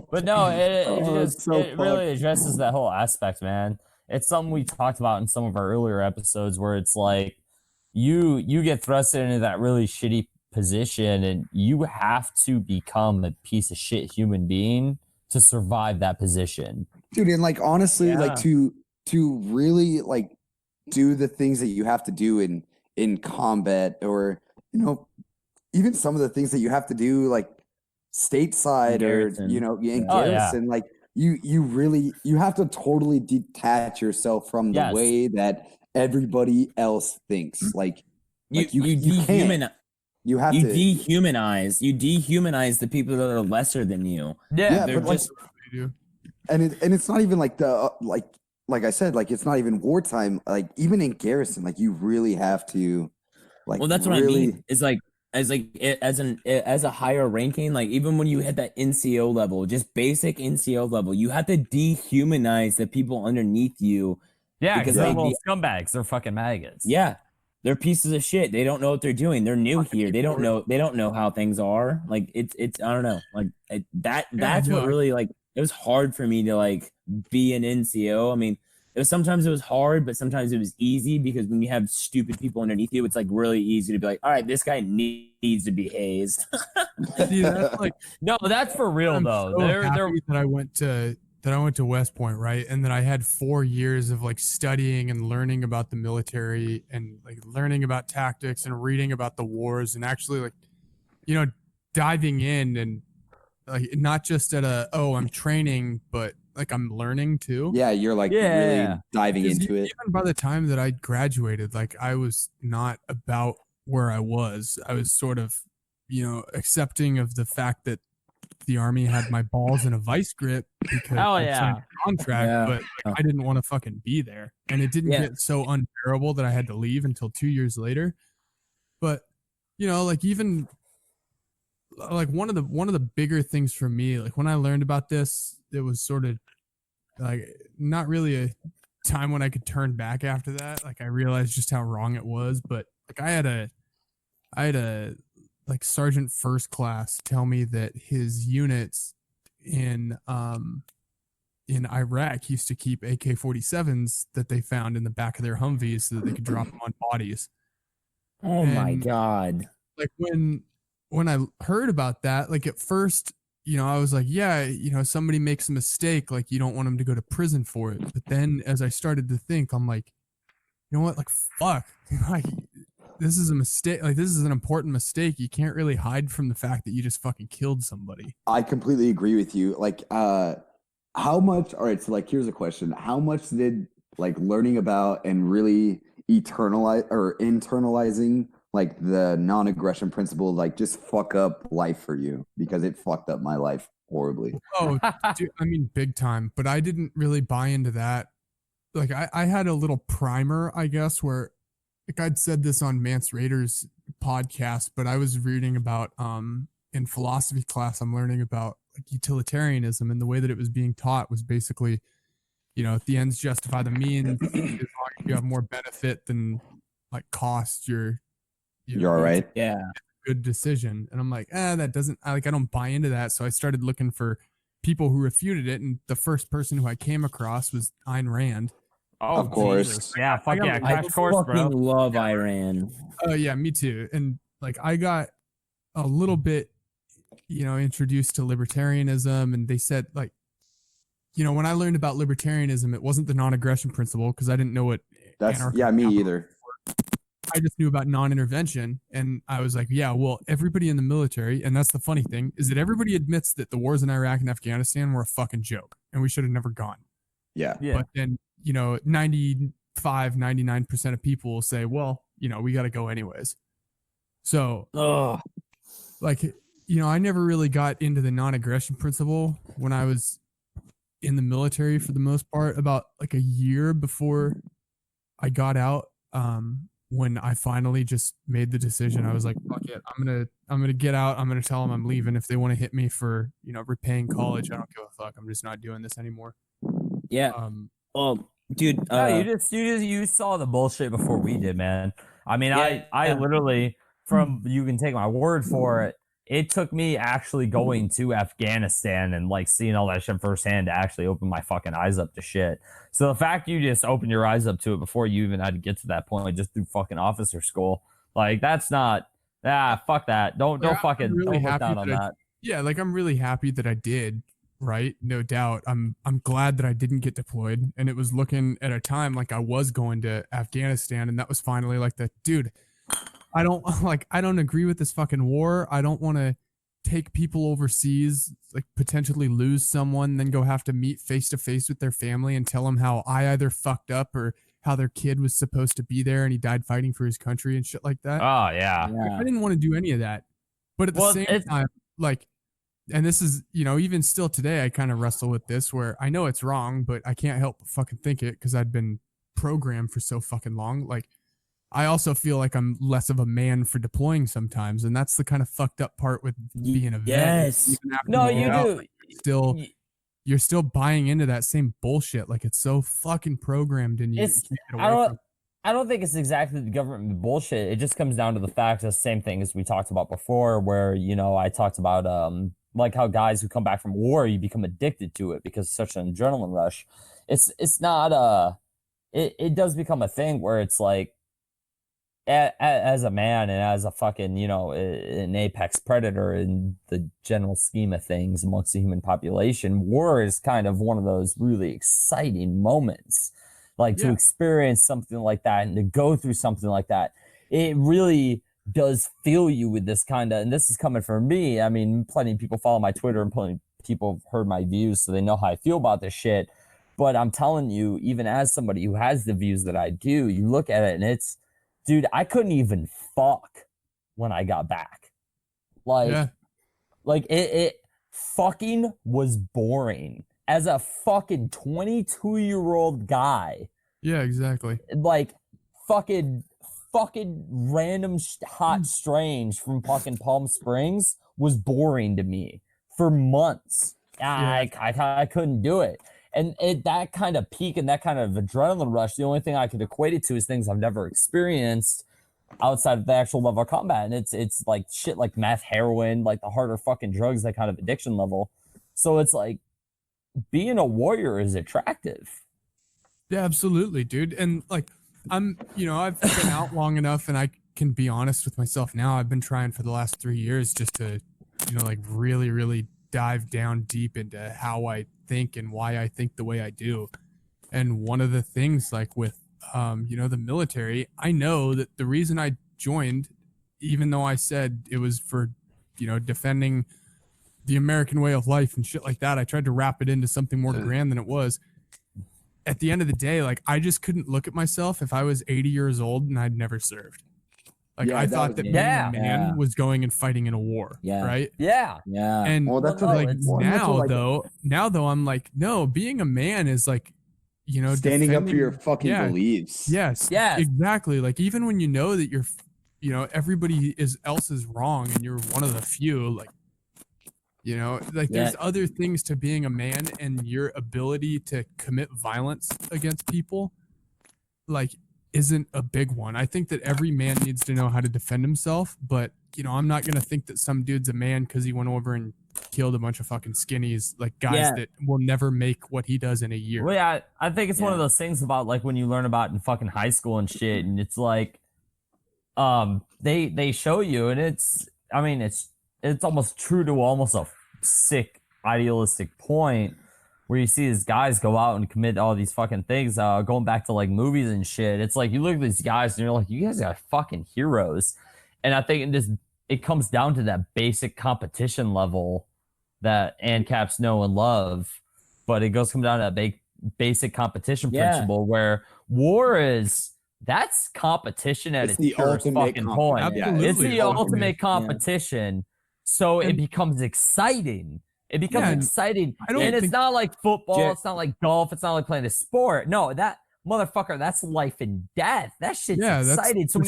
But no, it so really addresses that whole aspect, man. It's something we talked about in some of our earlier episodes, where it's like you get thrust into that really shitty position, and you have to become a piece of shit human being to survive that position, dude. And like honestly, like to really like do the things that you have to do in combat, or even some of the things that you have to do like stateside, or in garrison, like you have to totally detach yourself from the way that everybody else thinks. Like you dehumanize. You have you to dehumanize the people that are lesser than you. Yeah, they're but just and it's not even like the like I said, like it's not even wartime. Like even in garrison, like you really have to like. Well, that's what I mean. Is like as a higher ranking, like even when you hit that NCO level, just basic NCO level, you have to dehumanize the people underneath you. Yeah, because they're little scumbags. They're fucking maggots. Yeah. They're pieces of shit. They don't know what they're doing. They're new here. They don't know how things are. Like it's I don't know. Like that's what really, like, it was hard for me to like be an NCO. I mean, sometimes it was hard, but sometimes it was easy, because when you have stupid people underneath you, it's like really easy to be like, all right, this guy needs to be hazed. Dude, that's like, no, that's for real though. So happy that I went to West Point, right? And then I had 4 years of like studying and learning about the military, and like learning about tactics and reading about the wars, and actually like, diving in, and like not just at I'm training, but like I'm learning too. Yeah, you're like really diving into it. Even by the time that I graduated, like I was not about where I was. I was sort of, accepting of the fact that the Army had my balls in a vice grip because I signed a contract, but like, I didn't want to fucking be there, and it didn't get so unbearable that I had to leave until 2 years later. But like even like one of the bigger things for me, like when I learned about this, it was sort of like not really a time when I could turn back after that. Like I realized just how wrong it was, but like I had a like sergeant first class tell me that his units in Iraq used to keep AK-47s that they found in the back of their Humvees so that they could drop them on bodies. My god. Like when I heard about that, like at first, I was like, somebody makes a mistake, like you don't want them to go to prison for it. But then as I started to think, I'm like, you know what? Like, fuck. Like, this is a mistake. Like, this is an important mistake. You can't really hide from the fact that you just fucking killed somebody. I completely agree with you. Like, how much, all right, so like, here's a question. How much did like learning about and really internalizing like the non-aggression principle, like just fuck up life for you? Because it fucked up my life horribly. Oh, dude, I mean, big time. But I didn't really buy into that. Like I had a little primer, I guess, where like I'd said this on Mance Rader's podcast, but I was reading about in philosophy class, I'm learning about like utilitarianism, and the way that it was being taught was basically, if the ends justify the means, as long as you have more benefit than like cost, you're all right. Yeah. Good decision. And I'm like, that doesn't, I don't buy into that. So I started looking for people who refuted it. And the first person who I came across was Ayn Rand. Oh, of course. Jesus. Yeah. Fuck yeah. Crash course, bro. I love Ayn. Oh yeah, me too. And like, I got a little bit, introduced to libertarianism, and they said like, when I learned about libertarianism, it wasn't the non-aggression principle, because I didn't know what me either. I just knew about non-intervention, and I was like, well, everybody in the military, and that's the funny thing, is that everybody admits that the wars in Iraq and Afghanistan were a fucking joke, and we should have never gone. Yeah. But then, 95, 99% of people will say, well, we got to go anyways. So, Oh, like, I never really got into the non-aggression principle when I was in the military for the most part. About like a year before I got out, when I finally just made the decision, I was like, fuck it, I'm gonna get out. I'm gonna tell them I'm leaving. If they want to hit me for repaying college, I don't give a fuck. I'm just not doing this anymore. yeah. Um, Dude. No, you saw the bullshit before we did, man. I mean, Yeah, I yeah. literally, from you can take my word for it. It took me actually going to Afghanistan and like seeing all that shit firsthand to actually open my fucking eyes up to shit. So the fact you just opened your eyes up to it before you even had to get to that point, just through fucking officer school, like that's not. Fuck that. Don't I'm fucking really don't look happy down on that that. yeah, like I'm really happy that I did, right? No doubt. I'm glad that I didn't get deployed, and it was looking at a time like I was going to Afghanistan, and that was finally like the dude. I don't I don't agree with this fucking war. I don't want to take people overseas, like potentially lose someone, then go have to meet face to face with their family and tell them how I either fucked up or how their kid was supposed to be there and he died fighting for his country and shit like that. Oh yeah. Like, I didn't want to do any of that. But at the Well, same it's time, like, and this is, even still today, I kind of wrestle with this where I know it's wrong, but I can't help but fucking think it because I'd been programmed for so fucking long. Like, I also feel like I'm less of a man for deploying sometimes, and that's the kind of fucked up part with being a vet. Yes. Even after no, you you get out, do. like, you're still buying into that same bullshit. Like it's so fucking programmed in you. It's You can't get I away don't from it. I don't think it's exactly the government bullshit. It just comes down to the fact the same thing as we talked about before, where I talked about like how guys who come back from war, you become addicted to it because it's such an adrenaline rush. It's not it does become a thing where it's like as a man and as a fucking an apex predator in the general scheme of things amongst the human population, war is kind of one of those really exciting moments, like to Yeah. experience something like that and to go through something like that. It really does fill you with this kind of, and this is coming from me. I mean, plenty of people follow my Twitter and plenty of people have heard my views, so they know how I feel about this shit. But I'm telling you, even as somebody who has the views that I do, you look at it and it's, dude, I couldn't even fuck when I got back. Yeah. Like it fucking was boring. As a fucking 22-year-old guy, Yeah, exactly. like fucking random hot strange from fucking Palm Springs was boring to me for months. Yeah. I couldn't do it. And that kind of peak and that kind of adrenaline rush, the only thing I could equate it to is things I've never experienced outside of the actual level of combat. And it's like shit like meth, heroin, like the harder fucking drugs, that kind of addiction level. So it's like being a warrior is attractive. Yeah, absolutely, dude. And like I've been out long enough and I can be honest with myself now. I've been trying for the last 3 years just to, like really, really dive down deep into how I think and why I think the way I do. And one of the things like with the military, I know that the reason I joined, even though I said it was for, defending the American way of life and shit like that, I tried to wrap it into something more grand than it was. At the end of the day, like I just couldn't look at myself if I was 80 years old and I'd never served. Like I thought that being a man was going and fighting in a war, right? Yeah. And Well, that's like what, now though, I'm like, no, being a man is like, standing up for your fucking beliefs. Yes, exactly. Like even when you know that you're, everybody else is wrong and you're one of the few, like, there's other things to being a man and your ability to commit violence against people, like, isn't a big one. I think that every man needs to know how to defend himself, but I'm not gonna think that some dude's a man because he went over and killed a bunch of fucking skinnies, like guys that will never make what he does in a year. Well, yeah, I think it's one of those things about like when you learn about in fucking high school and shit, and it's like, they show you, and it's almost true to almost a sick idealistic point where you see these guys go out and commit all these fucking things, going back to like movies and shit. It's like you look at these guys and you're like, you guys are fucking heroes. And I think it comes down to that basic competition level that ANCAPs know and love, but it come down to that basic competition principle where war is that's competition at It's its the purest ultimate fucking point. Absolutely. It's the ultimate competition. So it And- becomes exciting. It becomes and exciting. I don't And it's think- not like football. It's not like golf. It's not like playing a sport. No, that motherfucker, that's life and death. That shit's exciting. So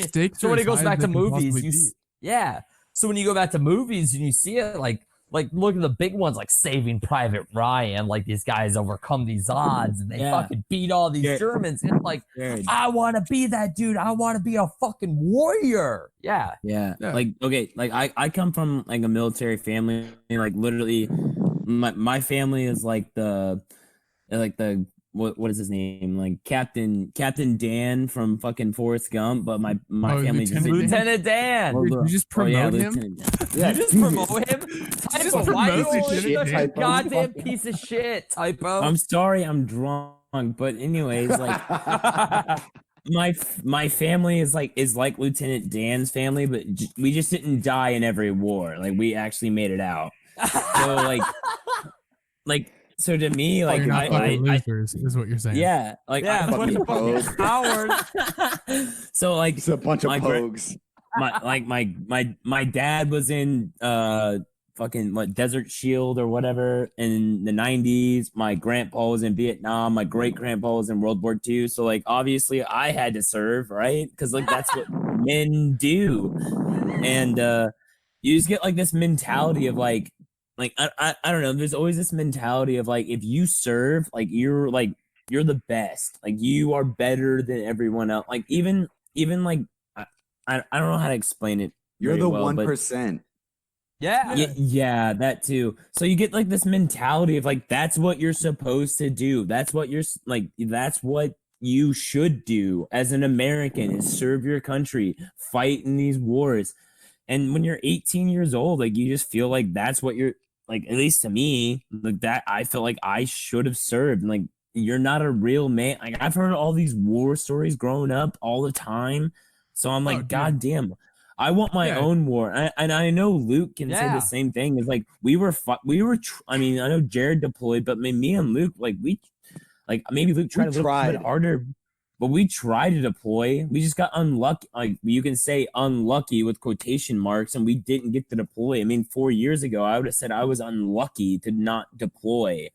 when it goes back to movies, so when you go back to movies and you see it, like look at the big ones like Saving Private Ryan, like these guys overcome these odds and they fucking beat all these Germans. It's like, I want to be that dude. I want to be a fucking warrior. Yeah. Like, okay, like I come from like a military family. Like literally, my family is like the what is his name? Like Captain Dan from fucking Forrest Gump, but my family just Lieutenant Dan. You just promote him. You just promote him. Typo, why are you always such a goddamn piece of shit, Typo? I'm sorry, I'm drunk, but anyways, like my family is like Lieutenant Dan's family, but we just didn't die in every war. Like we actually made it out. So so to me, like you're not fucking losers, is what you're saying. Yeah, like yeah, bunch of pogues. So like It's a bunch of pogues. My dad was in fucking Desert Shield or whatever in the 90s. My grandpa was in Vietnam. My great grandpa was in World War II. So like obviously I had to serve, right? Because like that's what men do. And you just get like this mentality of like I don't know, there's always this mentality of like if you serve, like you're the best. Like you are better than everyone else. Like even like I don't know how to explain it. You're the well, 1%. Yeah, that too. So you get like this mentality of like that's what you're supposed to do. That's what you should do as an American is serve your country, fight in these wars. And when you're 18 years old, like you just feel like that's what you're like, at least to me, like that I feel like I should have served. And like you're not a real man. Like I've heard all these war stories growing up all the time. So I'm like, God damn, I want my own war. And I know Luke can say the same thing. It's like I mean, I know Jared deployed, but me and Luke, like maybe Luke tried a little bit harder, but we tried to deploy. We just got unlucky. Like you can say unlucky with quotation marks, and we didn't get to deploy. I mean, 4 years ago, I would have said I was unlucky to not deploy.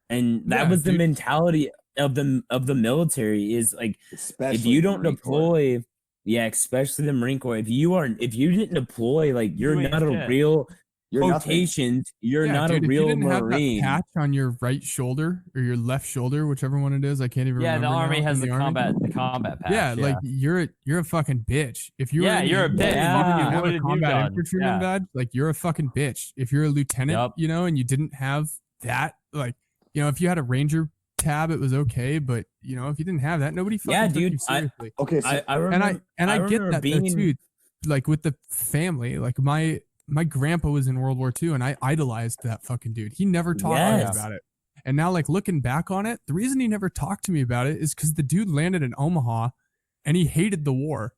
And that was the mentality of the military is like, especially if you don't deploy, especially the Marine Corps. If you didn't deploy, like you're not a real quotations. You're not a real Marine. Have that patch on your right shoulder or your left shoulder, whichever one it is. I can't even remember. Yeah, the Army has the combat patch. Yeah, like you're a fucking bitch. If you're you're a bitch. You have a combat infantryman badge, like you're a fucking bitch. If you're a lieutenant, and you didn't have that, like if you had a Ranger tab, it was okay, but if you didn't have that, nobody fucking took you seriously. I remember, I get that too. Like with the family, like my grandpa was in World War II, and I idolized that fucking dude. He never talked to me about it. And now, like looking back on it, the reason he never talked to me about it is because the dude landed in Omaha, and he hated the war.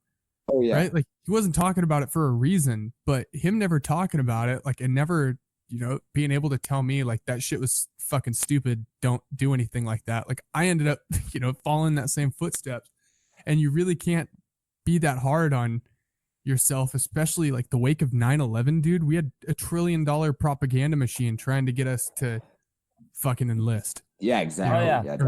Oh yeah, right. Like he wasn't talking about it for a reason, but him never talking about it, like, and never being able to tell me like that shit was fucking stupid. Don't do anything like that. Like I ended up, following that same footsteps, and you really can't be that hard on yourself, especially like the wake of 9/11, dude. We had $1 trillion propaganda machine trying to get us to fucking enlist. Yeah, exactly. It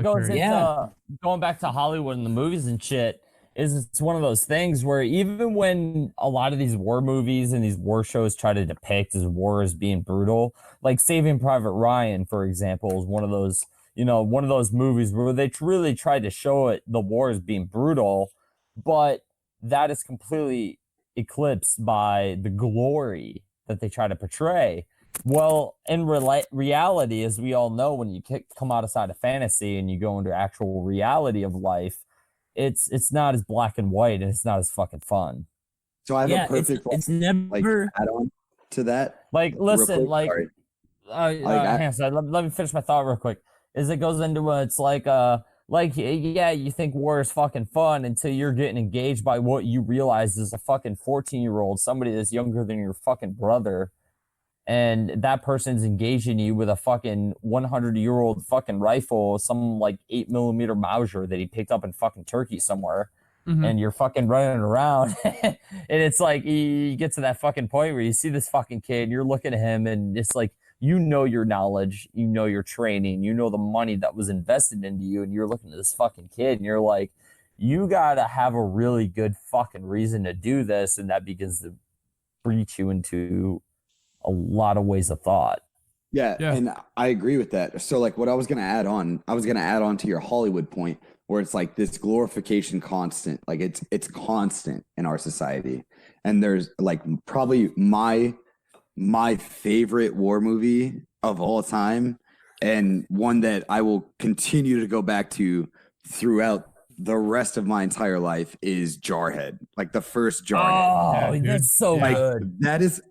goes into going back to Hollywood and the movies and shit. It's one of those things where even when a lot of these war movies and these war shows try to depict as war as being brutal, like Saving Private Ryan, for example, is one of those movies where they really tried to show the war as being brutal, but that is completely eclipsed by the glory that they try to portray. Well, in reality, as we all know, when you come outside of fantasy and you go into actual reality of life, it's not as black and white, and it's not as fucking fun. So I have a perfect it's never add on to that. Like, listen, let me finish my thought real quick. It goes into it's like you think war is fucking fun until you're getting engaged by what you realize is a fucking 14-year-old, somebody that's younger than your fucking brother. and that person's engaging you with a fucking 100-year-old fucking rifle, some like 8mm Mauser that he picked up in fucking Turkey somewhere. And you're fucking running around and it's like you get to that fucking point where you see this fucking kid, you're looking at him and it's like, you know, your knowledge, you know, your training, you know, the money that was invested into you, and you're looking at this fucking kid and you're like, you gotta have a really good fucking reason to do this, and that begins to breach you into a lot of ways of thought. Yeah, and I agree with that. So like what I was gonna add on to your Hollywood point, where it's like this glorification constant, like it's constant in our society. And there's like probably my favorite war movie of all time, and one that I will continue to go back to throughout the rest of my entire life is Jarhead, like the first Jarhead. Oh, that's so good.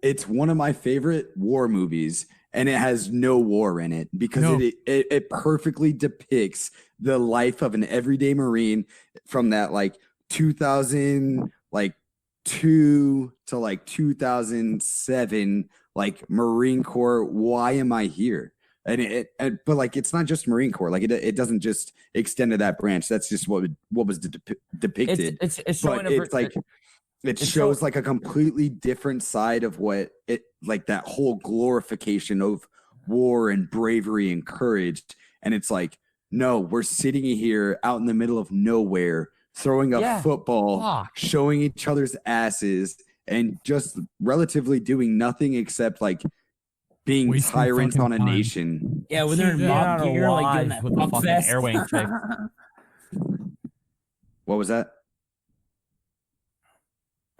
It's one of my favorite war movies, and it has no war in it because it perfectly depicts the life of an everyday Marine from that like 2002 to like 2007, like Marine Corps. Why am I here? But like it's not just Marine Corps. Like it doesn't just extend to that branch. That's just what was depicted. It's showing it shows like a completely different side of what it, like that whole glorification of war and bravery and courage. And it's like, no, we're sitting here out in the middle of nowhere, throwing a football, showing each other's asses, and just relatively doing nothing except like being tyrants on a nation. Yeah, when they're in mob gear, like doing that with the fucking air wing chick. What was that?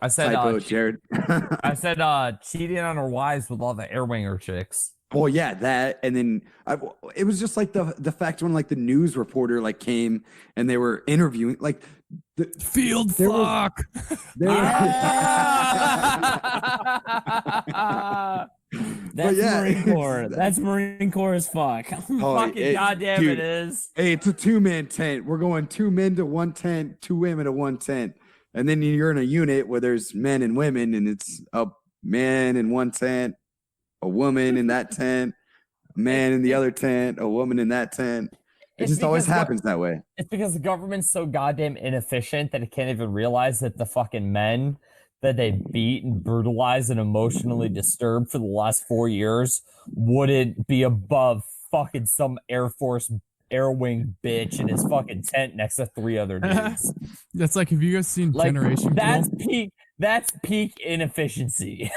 I said, Typo, Jared. I said, cheating on her wives with all the air winger chicks. Well, yeah, that, and then it was just like the fact when like the news reporter like came and they were interviewing like the field fuck. That's Marine Corps. That's Marine Corps as fuck. Fucking goddamn, dude, it is. Hey, it's a 2-man tent. We're going 2 men to 1 tent, 2 women to 1 tent. And then you're in a unit where there's men and women, and it's a man in 1 tent, a woman in that tent, a man in the other tent, a woman in that tent. It just always happens that way. It's because the government's so goddamn inefficient that it can't even realize that the fucking men that they beat and brutalized and emotionally disturbed for the last 4 years wouldn't be above fucking some Air Force air wing bitch in his fucking tent next to 3 other dudes. That's like, have you guys seen Generation Kill? That's peak inefficiency.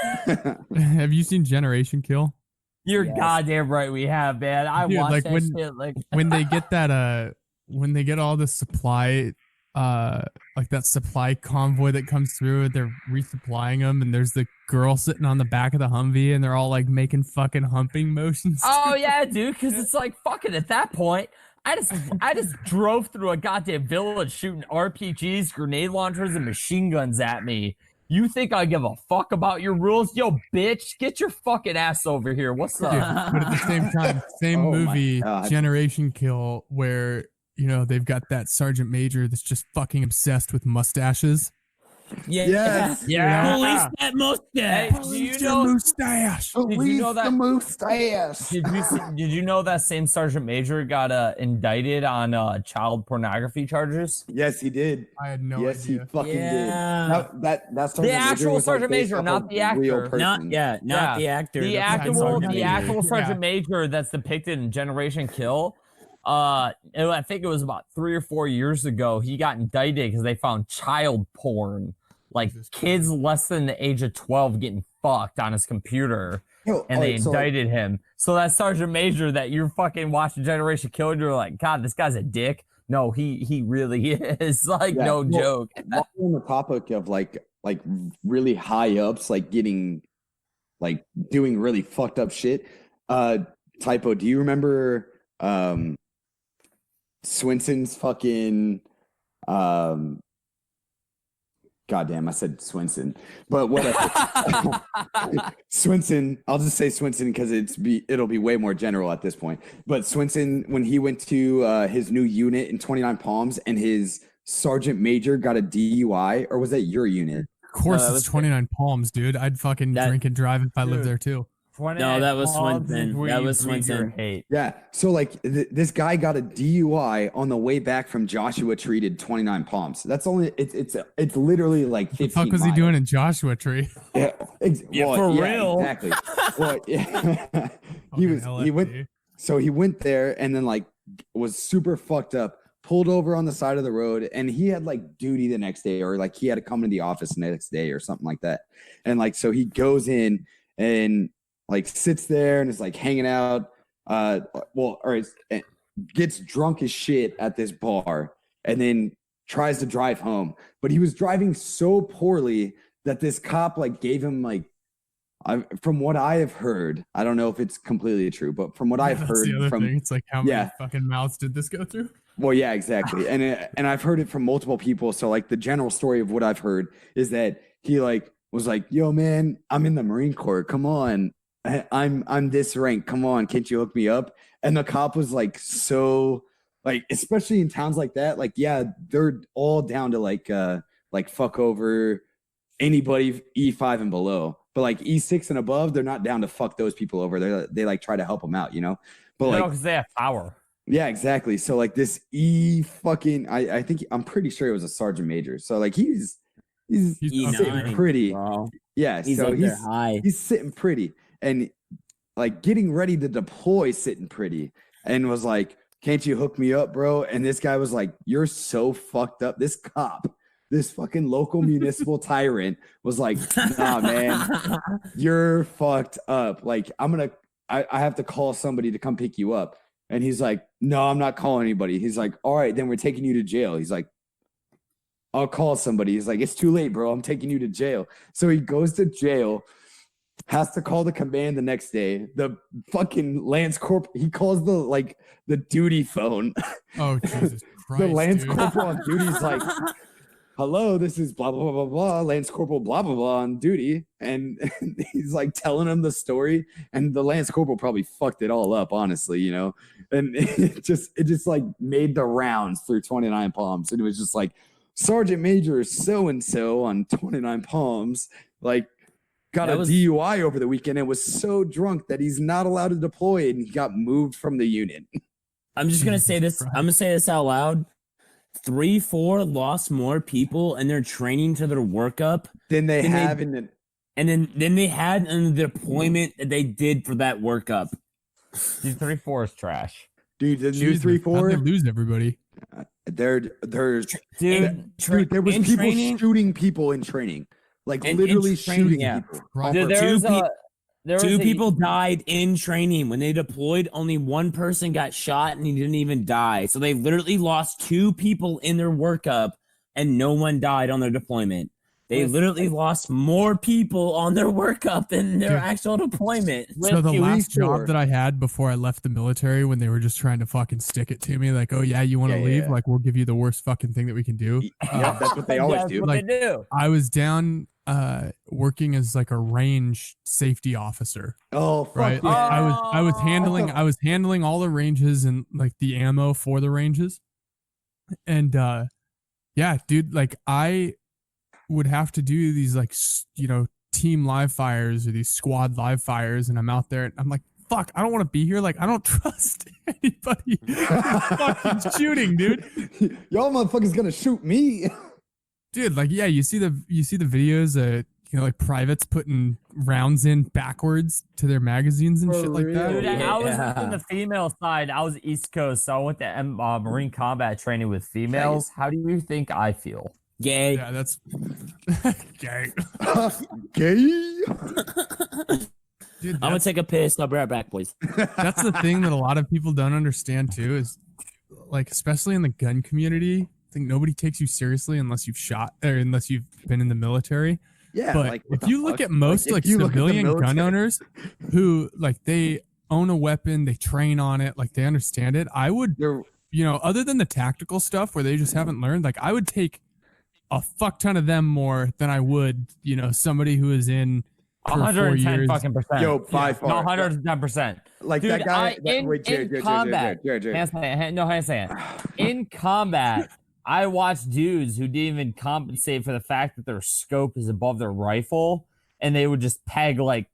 Have you seen Generation Kill? You're goddamn right we have, man. I watched like that shit. Like when they get that when they get all the supply like that supply convoy that comes through, they're resupplying them, and there's the girl sitting on the back of the Humvee, and they're all like making fucking humping motions. Oh yeah, dude, because it's like fucking at that point, I just drove through a goddamn village shooting RPGs, grenade launchers, and machine guns at me. You think I give a fuck about your rules? Yo, bitch, get your fucking ass over here. What's up? Yeah, but at the same time, movie, Generation Kill, where, you know, they've got that sergeant major that's just fucking obsessed with mustaches. Yes. Yeah. Release that mustache. Hey, do you know mustache? Did you know that the mustache? Did you know that same sergeant major got indicted on child pornography charges? Yes, he did. I had no yes, idea. he fucking did. That's the actual sergeant major, not the actor. Not the actor. The actual sergeant major that's depicted in Generation Kill. I think it was about 3 or 4 years ago. He got indicted because they found child porn, like kids less than the age of 12 getting fucked on his computer, and they indicted him. So that sergeant major that you're fucking watching Generation Kill, and you're like, God, this guy's a dick. No, he really is. Like, no joke. While on the topic of like really high ups, like getting, like doing really fucked up shit. Typo, do you remember Swenson's fucking goddamn, I said Swenson, but whatever. Swenson, I'll just say Swenson because it'll be way more general at this point. But Swenson, when he went to his new unit in 29 Palms and his sergeant major got a DUI, or was that your unit? Of course, it's 29 Palms, dude. I'd fucking drink and drive if I lived there too. No, that was Palms is Swinton. where That you was breathe your Swinton. hate. Yeah. So like this guy got a DUI on the way back from Joshua Tree to 29 Palms. That's only it's literally like 15 The fuck was he miles. doing in Joshua Tree? Yeah, for real. Exactly. Well, yeah. he went. So he went there and then like was super fucked up. Pulled over on the side of the road, and he had like duty the next day, or like he had to come to the office the next day, or something like that. And like so he goes in and like sits there and is like hanging out. Gets drunk as shit at this bar, and then tries to drive home. But he was driving so poorly that this cop like gave him like, from what I have heard, I don't know if it's completely true, but from what I've That's heard the other from thing. It's like how many fucking mouths did this go through? well, yeah, exactly. And I've heard it from multiple people. So like the general story of what I've heard is that he like was like, "Yo, man, I'm in the Marine Corps. Come on, I'm this rank. Come on, can't you hook me up?" And the cop was like, so like, especially in towns like that, like yeah, they're all down to like fuck over anybody E5 and below. But like E6 and above, they're not down to fuck those people over. They like try to help them out, you know. But like, because they have power. yeah, exactly. So like this I think I'm pretty sure it was a sergeant major. So like he's sitting pretty. Bro. Yeah, He's so up there high. he's sitting pretty and like getting ready to deploy, sitting pretty, and was like, "Can't you hook me up, bro?" And this guy was like, "You're so fucked up." This cop, this fucking local municipal tyrant, was like, "Nah, man, you're fucked up. Like I have to call somebody to come pick you up." And he's like, "No, I'm not calling anybody." He's like, "All right, then we're taking you to jail." He's like, "I'll call somebody." He's like, "It's too late, bro. I'm taking you to jail." So he goes to jail, has to call the command the next day. The fucking Lance Corp, he calls the duty phone. Oh, Jesus Christ. The Lance dude. Corporal on duty is like, "Hello, this is blah, blah, blah, blah, blah, Lance Corporal blah, blah, blah on duty." And he's like telling him the story. And the Lance Corporal probably fucked it all up, honestly, you know? And it just like made the rounds through 29 Palms. And it was just like, Sergeant Major so-and-so on 29 Palms, like, got a DUI over the weekend and was so drunk that he's not allowed to deploy, and he got moved from the unit. I'm just gonna say this. I'm gonna say this out loud. 3-4 lost more people in their training to their workup Then they had in the deployment that they did for that workup. Dude, 3-4 is trash. dude, the new Jesus, how'd they 3-4. lose everybody. There was people training, shooting people in training, like In literally training, shooting yeah. people. Right. Dude, there was two a- people died in training. When they deployed, only one person got shot and he didn't even die. So they literally lost 2 people in their workup and no one died on their deployment. They literally lost more people on their workup than their actual deployment. So the last 3-4. job that I had before I left the military, when they were just trying to fucking stick it to me, like, "Oh yeah, you want to leave? Yeah. Like, we'll give you the worst fucking thing that we can do." Yeah, that's what they always That's do. what Like, they do. I was down working as like a range safety officer, Oh, fuck right? yeah. I was handling all the ranges and like the ammo for the ranges. And yeah, dude, like I would have to do these like team live fires or these squad live fires, and I'm out there and I'm like, fuck, I don't want to be here. Like, I don't trust anybody fucking shooting, dude. Y'all motherfuckers gonna shoot me. Dude, like, yeah, you see the videos, like privates putting rounds in backwards to their magazines and For shit like that. real? Dude, I was Yeah. in the female side. I was East Coast, so I went to Marine combat training with females. How do you think I feel? Gay. Yeah, that's gay. Gay. Dude, I'm gonna take a piss. I'll be right back, boys. that's the thing that a lot of people don't understand too, is like, especially in the gun community, I think nobody takes you seriously unless you've shot or unless you've been in the military. Yeah, But like, what if the you look fuck? at most if like you look at the civilian gun military- owners who like they own a weapon, they train on it, like they understand it, I would, they're other than the tactical stuff where they just haven't learned, like I would take a fuck ton of them more than I would, somebody who is in for 4 110 years. fucking percent. yo by No, far 110%. like Dude, that guy. in combat. Jared. Hang on a second. In combat, I watched dudes who didn't even compensate for the fact that their scope is above their rifle, and they would just peg like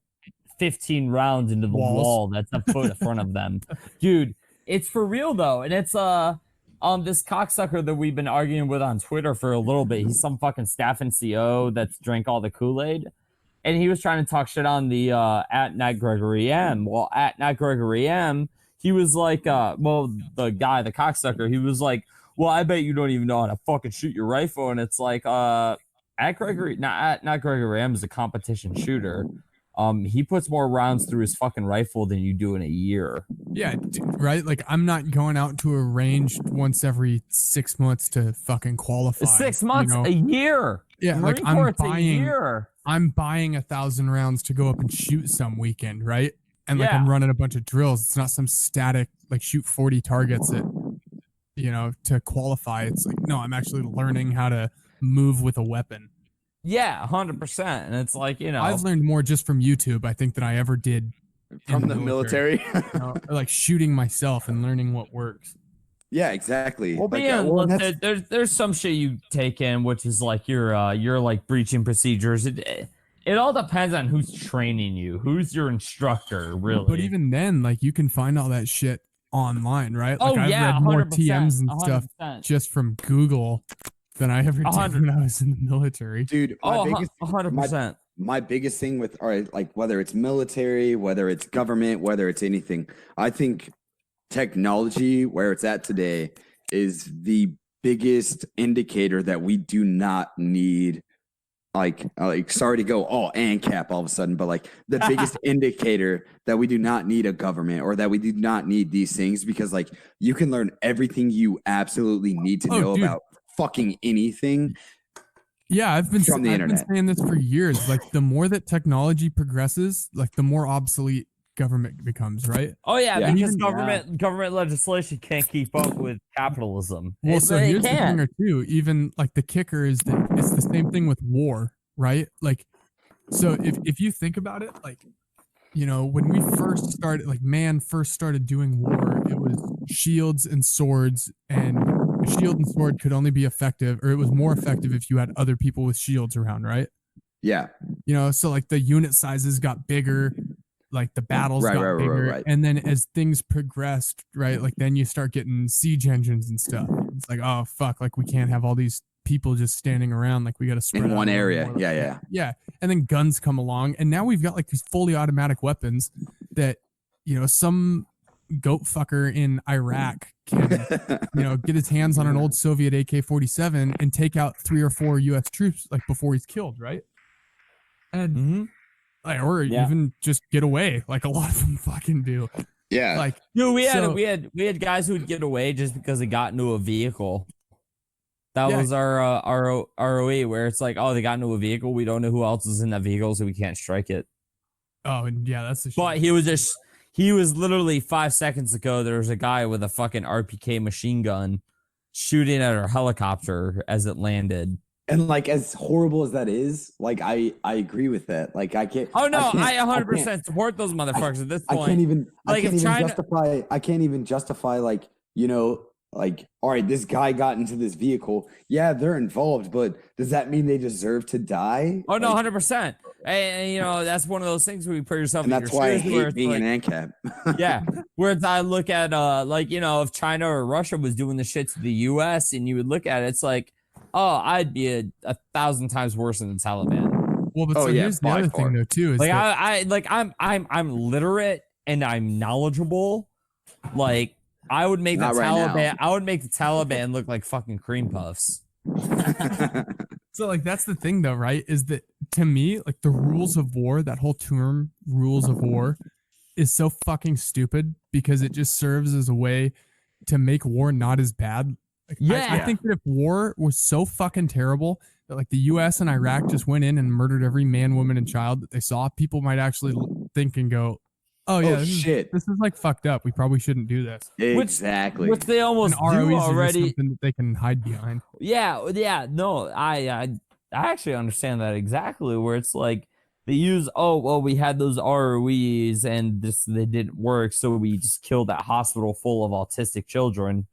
15 rounds into the Walls. wall that's a foot in front of them. Dude, it's for real though. And it's this cocksucker that we've been arguing with on Twitter for a little bit. He's some fucking staff NCO that's drank all the Kool-Aid. And he was trying to talk shit on the at Nat Gregory M. Well, at Nat Gregory M, he was like, the guy, the cocksucker, he was like, well, I bet you don't even know how to fucking shoot your rifle. And it's like, Nat Gregory M is a competition shooter. He puts more rounds through his fucking rifle than you do in a year. Yeah, right? Like, I'm not going out to a range once every 6 months to fucking qualify. 6 months, you know? a year. Yeah, Marine like Corps, it's a year. I'm buying 1,000 rounds to go up and shoot some weekend, right? And like I'm running a bunch of drills. It's not some static, like shoot 40 targets at, to qualify. It's like, no, I'm actually learning how to move with a weapon. Yeah, 100%. And it's like, I've learned more just from YouTube, I think, than I ever did from the military. Like shooting myself and learning what works. Yeah, exactly. Well, like, there's some shit you take in, which is like your like breaching procedures. It all depends on who's training you, who's your instructor, really. But even then, like you can find all that shit online, right? Oh, Like I've yeah, read more 100%, TMs and 100%. stuff just from Google than I ever did when I was in the military. Dude, 100%. My biggest thing with, all right, like whether it's military, whether it's government, whether it's anything, I think technology where it's at today is the biggest indicator that we do not need like sorry to go all ANCAP all of a sudden, but like the biggest indicator that we do not need a government or that we do not need these things, because like you can learn everything you absolutely need to know about fucking anything. Yeah, I've been internet. saying this for years. Like the more that technology progresses, like the more obsolete government becomes, right? Oh yeah, Yeah. because government legislation can't keep up with capitalism. Well, so here's the thing or two. Even like the kicker is that it's the same thing with war, right? Like, so if you think about it, like, when we first started, like man first started doing war, it was shields and swords, and a shield and sword could only be effective, or it was more effective if you had other people with shields around, right? Yeah. So like the unit sizes got bigger, like the battles got bigger, right. And then as things progressed, right, like then you start getting siege engines and stuff. It's like, oh fuck, like we can't have all these people just standing around, like we got to spread in one out area. Yeah. And then guns come along, and now we've got like these fully automatic weapons that some goat fucker in Iraq can get his hands on an old Soviet AK-47 and take out 3 or 4 US troops like before he's killed, right? And or even just get away, like a lot of them fucking do. Yeah. Like, dude, we had guys who would get away just because they got into a vehicle. That was our ROE, where it's like, oh, they got into a vehicle. We don't know who else is in that vehicle, so we can't strike it. Oh, and yeah, that's the shit. But he was literally 5 seconds ago, there was a guy with a fucking RPK machine gun shooting at our helicopter as it landed. And like, as horrible as that is, like I agree with that. Like I can't. Oh no, I 100% support those motherfuckers at this point. I can't even justify like, like, all right, this guy got into this vehicle. Yeah, they're involved, but does that mean they deserve to die? Oh no, 100%. And that's one of those things where you put yourself. And that's why I hate being an ANCAP. Yeah, whereas I look at if China or Russia was doing the shit to the U.S. and you would look at it, it's like, oh, I'd be a 1,000 times worse than the Taliban. Well, but here's the other thing though too, is like I'm literate and I'm knowledgeable. Like I would make the Taliban. I would make the Taliban look like fucking cream puffs. So like that's the thing though, right? Is that to me, like the rules of war, that whole term rules of war is so fucking stupid because it just serves as a way to make war not as bad. Like, I think that if war was so fucking terrible that like the US and Iraq just went in and murdered every man, woman, and child that they saw, people might actually think and go, oh yeah, this is like fucked up. We probably shouldn't do this. Exactly. Which they almost do already. Something that they can hide behind. Yeah. No, I actually understand that exactly. Where it's like they use, we had those ROEs and they didn't work, so we just killed that hospital full of autistic children,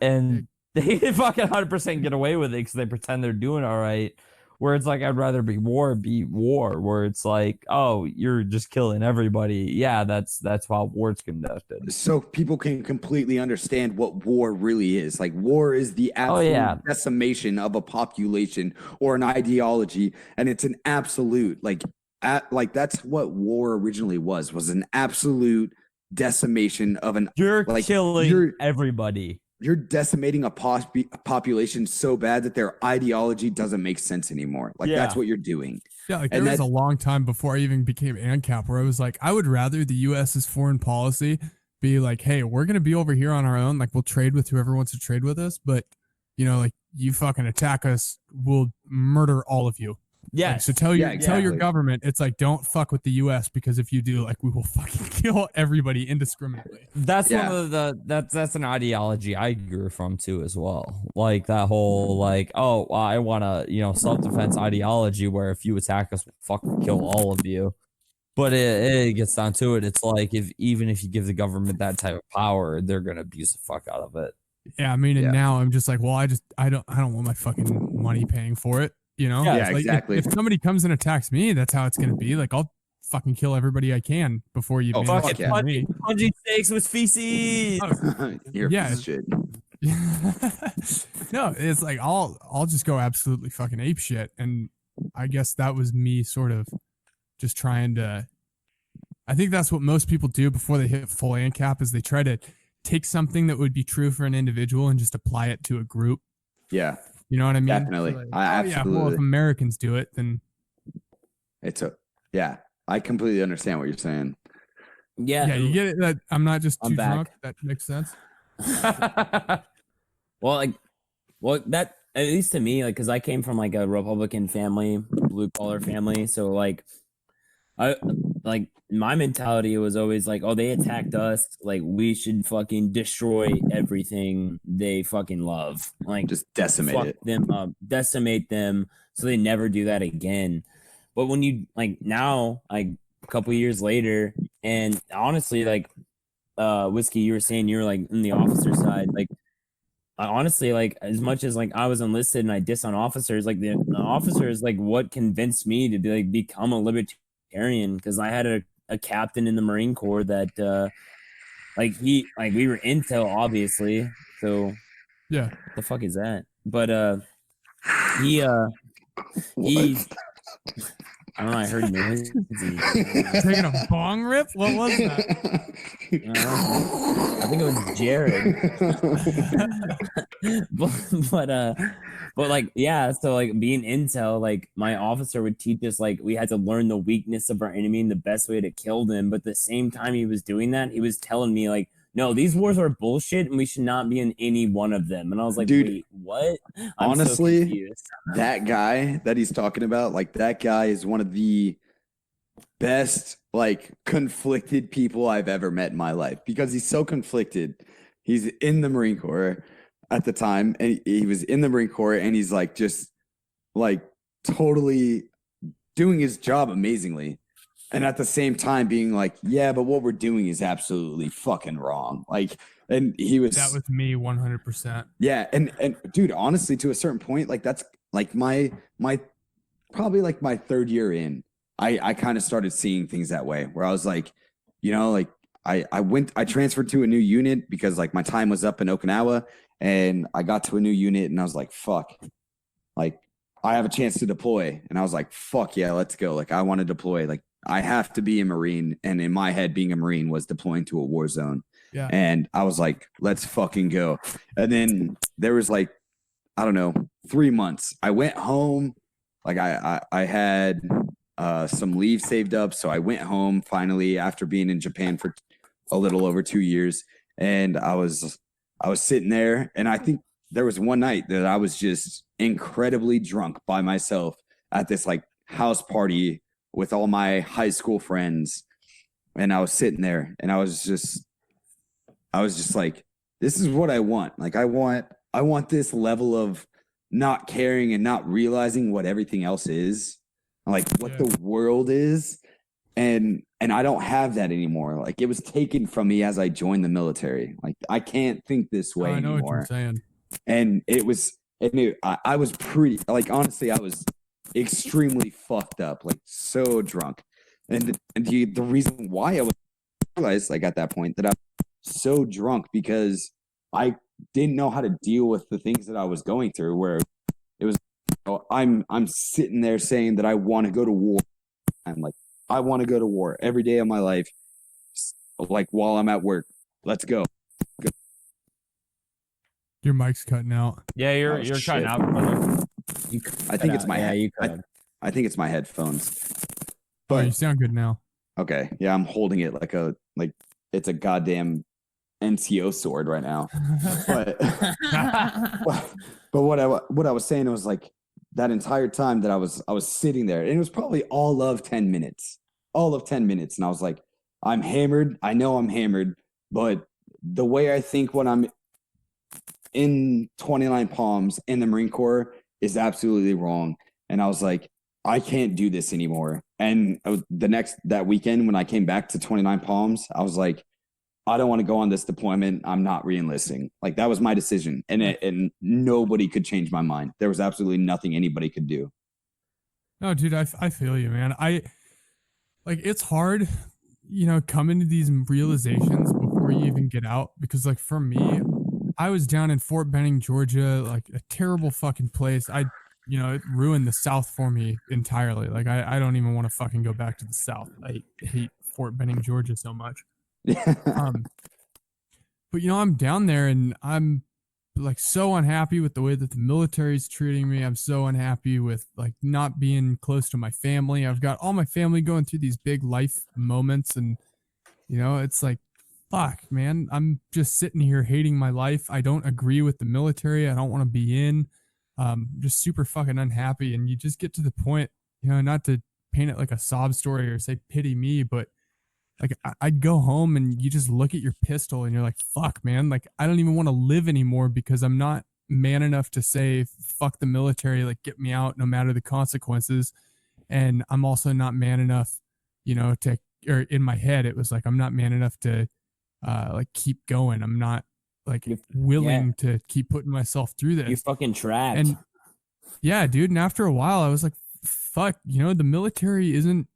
and they fucking 100% get away with it because they pretend they're doing all right. where it's like I'd rather be war, where it's like, oh, you're just killing everybody. Yeah, that's how war's conducted. So people can completely understand what war really is. Like war is the absolute decimation of a population or an ideology, and it's an absolute like that's what war originally was an absolute decimation of an you're killing everybody. You're decimating a population so bad that their ideology doesn't make sense anymore. Like that's what you're doing. Yeah, like there was a long time before I even became ANCAP where I was like, I would rather the U.S.'s foreign policy be like, hey, we're going to be over here on our own. Like we'll trade with whoever wants to trade with us. But, you know, like you fucking attack us, we'll murder all of you. Yeah. Like, so tell your government, it's like, don't fuck with the U.S. because if you do, like, we will fucking kill everybody indiscriminately. That's one of that's an ideology I grew from too as well. Like that whole like, oh, well, I want to, self-defense ideology where if you attack us, we'll fucking kill all of you. But it gets down to it. It's like even if you give the government that type of power, they're gonna abuse the fuck out of it. Yeah, I mean, and now I'm just like, well, I don't want my fucking money paying for it. You know, yeah, like exactly. If somebody comes and attacks me, that's how it's gonna be. Like I'll fucking kill everybody I can before you. Punching steaks with feces. Yeah, shit. No, it's like I'll just go absolutely fucking ape shit, and I guess that was me sort of just trying to. I think that's what most people do before they hit full ANCAP is they try to take something that would be true for an individual and just apply it to a group. Yeah. You know what I mean? Definitely. So like, absolutely. Yeah, well, if Americans do it, then I completely understand what you're saying. Yeah, you get it. That I'm not just too drunk. That makes sense. Well, that at least to me, like, because I came from like a Republican family, blue collar family, so like, my mentality was always like, oh, they attacked us, like we should fucking destroy everything they fucking love, like just decimate them up, decimate them, so they never do that again. But when you like now, like a couple years later, and honestly, like, Whiskey, you were saying you were like in the officer side, like. Honestly, like as much as like I was enlisted and I diss on officers, like the officers, like what convinced me to be like become a libertarian, because I had a captain in the Marine Corps that we were intel obviously, so yeah, what the fuck is that? But he I don't know, I heard noise. Taking a bong rip? What was that? I think it was Jared. but like, yeah, so like being intel, like my officer would teach us like we had to learn the weakness of our enemy and the best way to kill them. But at the same time he was doing that, he was telling me like, no, these wars are bullshit and we should not be in any one of them. And I was like, dude, wait, what? Honestly, that guy that he's talking about, like that guy is one of the best, like conflicted people I've ever met in my life because he's so conflicted. He's in the Marine Corps at the time, and he was in the Marine Corps, and he's like just like totally doing his job amazingly. And at the same time being like, yeah, but what we're doing is absolutely fucking wrong. Like, and he was that was me 100%. Yeah. And dude, honestly, to a certain point, like that's like my probably like my third year in, I kind of started seeing things that way where I was like, you know, like I transferred to a new unit because like my time was up in Okinawa, and I got to a new unit and I was like, fuck, like I have a chance to deploy. And I was like, fuck yeah, let's go. Like I want to deploy. Like I have to be a Marine. And in my head, being a Marine was deploying to a war zone. Yeah. And I was like, let's fucking go. And then there was like, I don't know, 3 months. I went home. Like I had some leave saved up. So I went home finally after being in Japan for a little over 2 years. And I was sitting there, and I think there was one night that I was just incredibly drunk by myself at this like house party with all my high school friends. And I was sitting there, and I was just like, this is what I want. Like I want this level of not caring and not realizing what everything else is, like what the world is. And I don't have that anymore. Like it was taken from me as I joined the military. Like I can't think this way anymore. I know what you're saying. And I was pretty, like, honestly, I was extremely fucked up, like so drunk. And the reason why I realized, like, at that point that I was so drunk because I didn't know how to deal with the things that I was going through, where it was, I'm sitting there saying that I want to go to war. I'm like, I want to go to war every day of my life, like while I'm at work. Let's go. Your mic's cutting out. Yeah, you're shit. cutting out, brother. I think it's my I think it's my headphones. Oh, you But sound good now. okay, yeah, I'm holding it like it's a goddamn NCO sword right now. But but what I was saying was, like, that entire time that I was sitting there, and it was probably all of 10 minutes. All of 10 minutes. And I was like, I'm hammered. I know I'm hammered, but the way I think when I'm in 29 Palms in the Marine Corps is absolutely wrong. And I was like, I can't do this anymore. And that weekend when I came back to 29 Palms, I was like, I don't want to go on this deployment. I'm not re-enlisting. Like, that was my decision. And nobody could change my mind. There was absolutely nothing anybody could do. No, dude, I feel you, man. Like, it's hard, coming to these realizations before you even get out, because, like, for me, I was down in Fort Benning, Georgia, like a terrible fucking place. It ruined the South for me entirely. Like, I don't even want to fucking go back to the South. I hate Fort Benning, Georgia so much. But I'm down there and I'm like so unhappy with the way that the military's treating me. I'm so unhappy with like not being close to my family. I've got all my family going through these big life moments, and it's like, fuck, man, I'm just sitting here hating my life. I don't agree with the military. I don't want to be in. Just super fucking unhappy. And you just get to the point, not to paint it like a sob story or say pity me, but like I'd go home and you just look at your pistol and you're like, fuck, man, like I don't even want to live anymore because I'm not man enough to say, fuck the military, like get me out no matter the consequences. And I'm also not man enough, or in my head, it was like, I'm not man enough to like keep going. I'm not like willing to keep putting myself through this. You're fucking trapped. And yeah, dude. And after a while I was like, fuck, the military isn't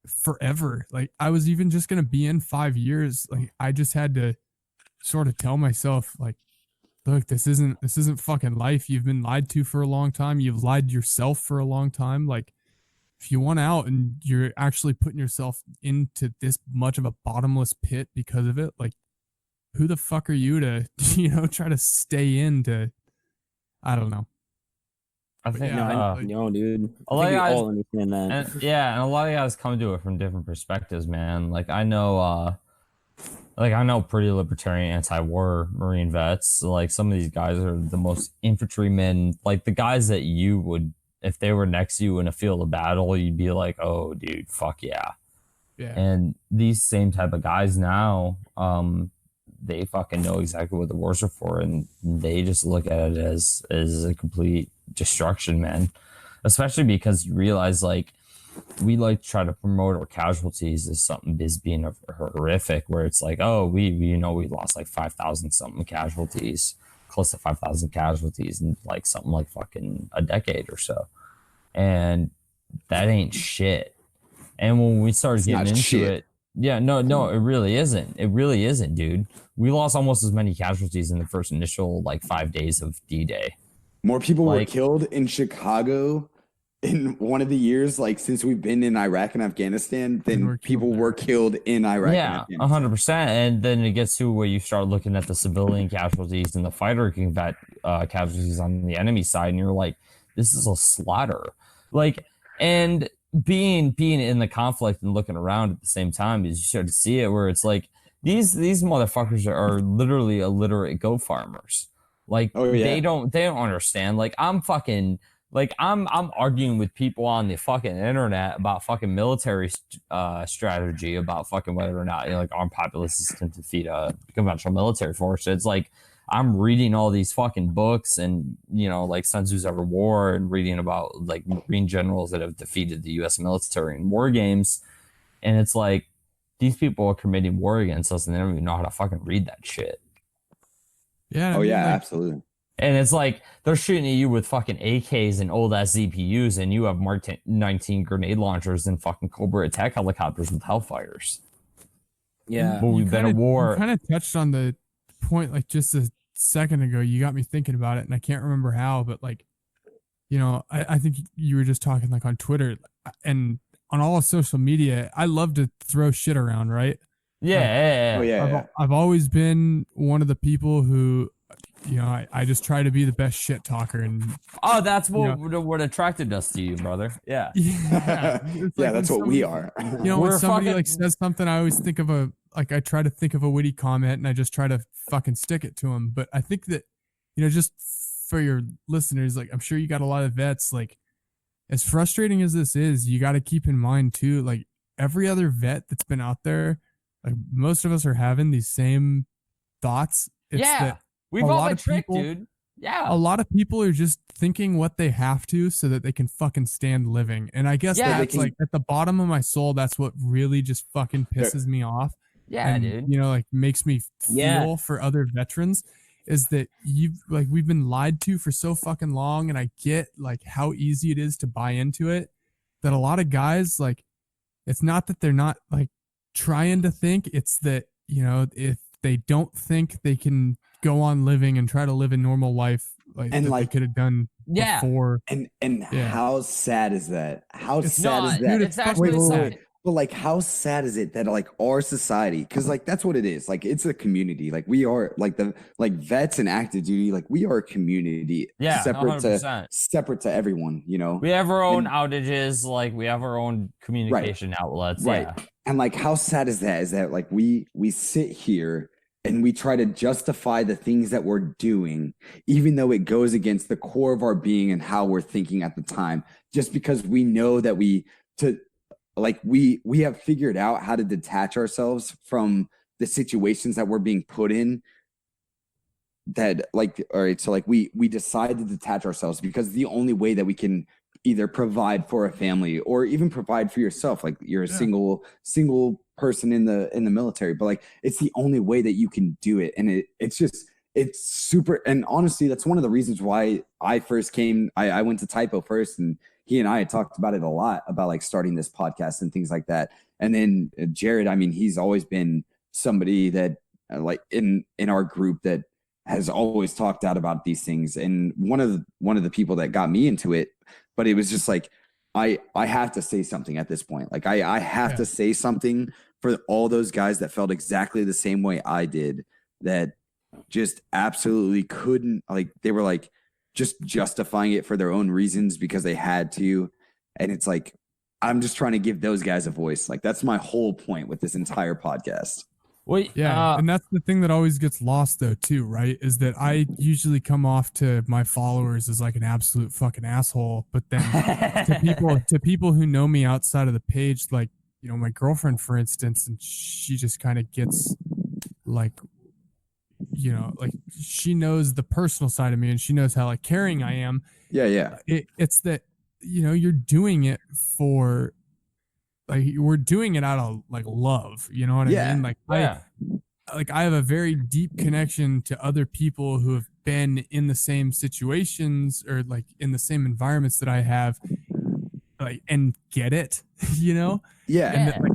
forever. Like I was even just going to be in 5 years. Like I just had to sort of tell myself like, look, this isn't fucking life. You've been lied to for a long time. You've lied to yourself for a long time. Like if you want out and you're actually putting yourself into this much of a bottomless pit because of it, like who the fuck are you to, try to stay into, I don't know. I think no, dude. A lot of we guys all understand that. and a lot of guys come to it from different perspectives, man. Like I know pretty libertarian anti-war Marine vets. Like some of these guys are the most infantrymen, like the guys that you would, if they were next to you in a field of battle, you'd be like, oh dude, fuck yeah. Yeah. And these same type of guys now, they fucking know exactly what the wars are for, and they just look at it as a complete destruction, man. Especially because you realize, like, we like to try to promote our casualties as something being horrific, where it's like, oh, we lost like 5,000 something casualties, close to 5,000 casualties in like something like fucking a decade or so, and that ain't shit. And when we started getting into it, yeah, no, it really isn't. It really isn't, dude. We lost almost as many casualties in the first initial like 5 days of D-Day. More people were killed in Chicago in one of the years, like since we've been in Iraq and Afghanistan, than people were killed in Iraq. Yeah, 100%. And then it gets to where you start looking at the civilian casualties and the fighter casualties on the enemy side, and you're like, this is a slaughter. Like, and being in the conflict and looking around at the same time, is you start to see it where it's like these motherfuckers are literally illiterate goat farmers. Like they don't understand. Like I'm arguing with people on the fucking internet about fucking military strategy, about fucking whether or not like armed populaces can defeat a conventional military force. It's like I'm reading all these fucking books and like Sun Tzu's Ever War, and reading about like Marine generals that have defeated the U.S. military in war games, and it's like these people are committing war against us and they don't even know how to fucking read that shit. Yeah. Absolutely. And it's like they're shooting at you with fucking AKs and old ass ZPUs, and you have Mark 19 grenade launchers and fucking Cobra attack helicopters with Hellfires. Yeah. But we've been at war. You kind of touched on the point like just a second ago. You got me thinking about it, and I can't remember how, but like, you know, I think you were just talking like on Twitter and on all of social media. I love to throw shit around, right? Yeah. Oh yeah. I've always been one of the people who, you know, I just try to be the best shit talker, and Oh, that's what attracted us to you, brother. Yeah. yeah, Yeah, that's what we are. You know, We're when somebody fucking- like says something, I always think of I try to think of a witty comment, and I just try to fucking stick it to them. But I think that, you know, just for your listeners, like I'm sure you got a lot of vets. Like, as frustrating as this is, you got to keep in mind too, like every other vet that's been out there, like most of us are having these same thoughts. It's that We've a all lot been of tricked, people- dude. Yeah. a lot of people are just thinking what they have to so that they can fucking stand living. And I guess Yeah, that's like at the bottom of my soul, that's what really just fucking pisses me off. Yeah, And, dude. you know, like makes me feel Yeah. for other veterans is that we've been lied to for so fucking long. And I get like how easy it is to buy into it, that a lot of guys, like, it's not that they're not like trying to think, it's that, you know, if they don't think they can go on living and try to live a normal life like And that like- they could have done Yeah. before. And Yeah. how sad is that? How It's- sad No, is that? dude, it's fucking actually wait, sad. But like, how sad is it that like our society, because like that's what it is. Like it's a community. Like we are like vets and active duty. Like we are a community. Yeah, separate 100%. to everyone. You know. We have our own And- outages, like we have our own communication outlets. Right. Yeah. And like, how sad is that? Is that like we sit here and we try to justify the things that we're doing, even though it goes against the core of our being and how we're thinking at the time, just because we know that we have figured out how to detach ourselves from the situations that we're being put in. That like, all right, so like we decide to detach ourselves because the only way that we can either provide for a family or even provide for yourself, like you're a single person in the military, but like it's the only way that you can do it. And it's super, and honestly, that's one of the reasons why I first came. I went to Typo first, and he and I had talked about it a lot, about like starting this podcast and things like that. And then Jared, I mean, he's always been somebody that like in our group that has always talked out about these things. And one of the people that got me into it, but it was just like, I have to say something at this point. Like I have to say something for all those guys that felt exactly the same way I did, that just absolutely couldn't, like, they were like just justifying it for their own reasons because they had to. And it's like, I'm just trying to give those guys a voice. Like that's my whole point with this entire podcast. Well, Yeah, and that's the thing that always gets lost though too, right? Is that I usually come off to my followers as like an absolute fucking asshole, but then to people who know me outside of the page, like, you know, my girlfriend, for instance, and she just kind of gets like, you know, like she knows the personal side of me and she knows how like caring I am. Yeah. It's that, you know, you're doing it for, like, we're doing it out of like love, you know what I mean? Like I have a very deep connection to other people who have been in the same situations or like in the same environments that I have, like, and get it, you know? Yeah. And that, like,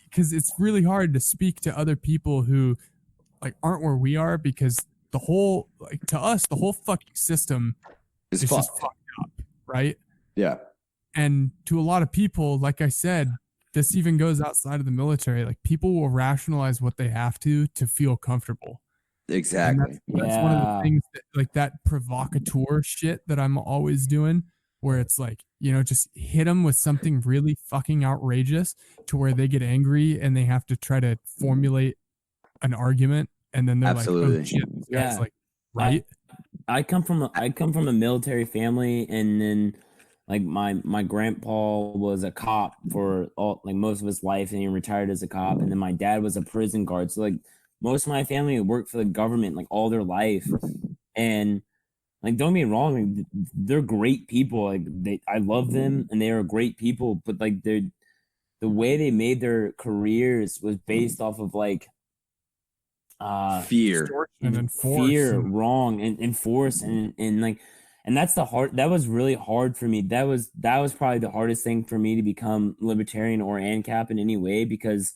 because it's really hard to speak to other people who like aren't where we are, because the whole, like, to us, the whole fucking system It's is just fucked. fucked up, right? Yeah. And to a lot of people, like I said, this even goes outside of the military. Like people will rationalize what they have to feel comfortable. And Exactly. that's one of the things that, like, that provocateur shit that I'm always doing, where it's like, you know, just hit them with something really fucking outrageous to where they get angry and they have to try to formulate an argument, and then they're Absolutely. like, oh shit, this guy's Yeah. like, right? I come from a military family, and then like my grandpa was a cop for most of his life, and he retired as a cop, and then my dad was a prison guard. So like most of my family worked for the government like all their life, and like don't get me wrong, like, they're great people. Like I love them, and they are great people, but like the way they made their careers was based off of like fear. And then force fear, and- wrong, and force, and like, and that's the hard. That was really hard for me. That was probably the hardest thing for me to become libertarian or ANCAP in any way, because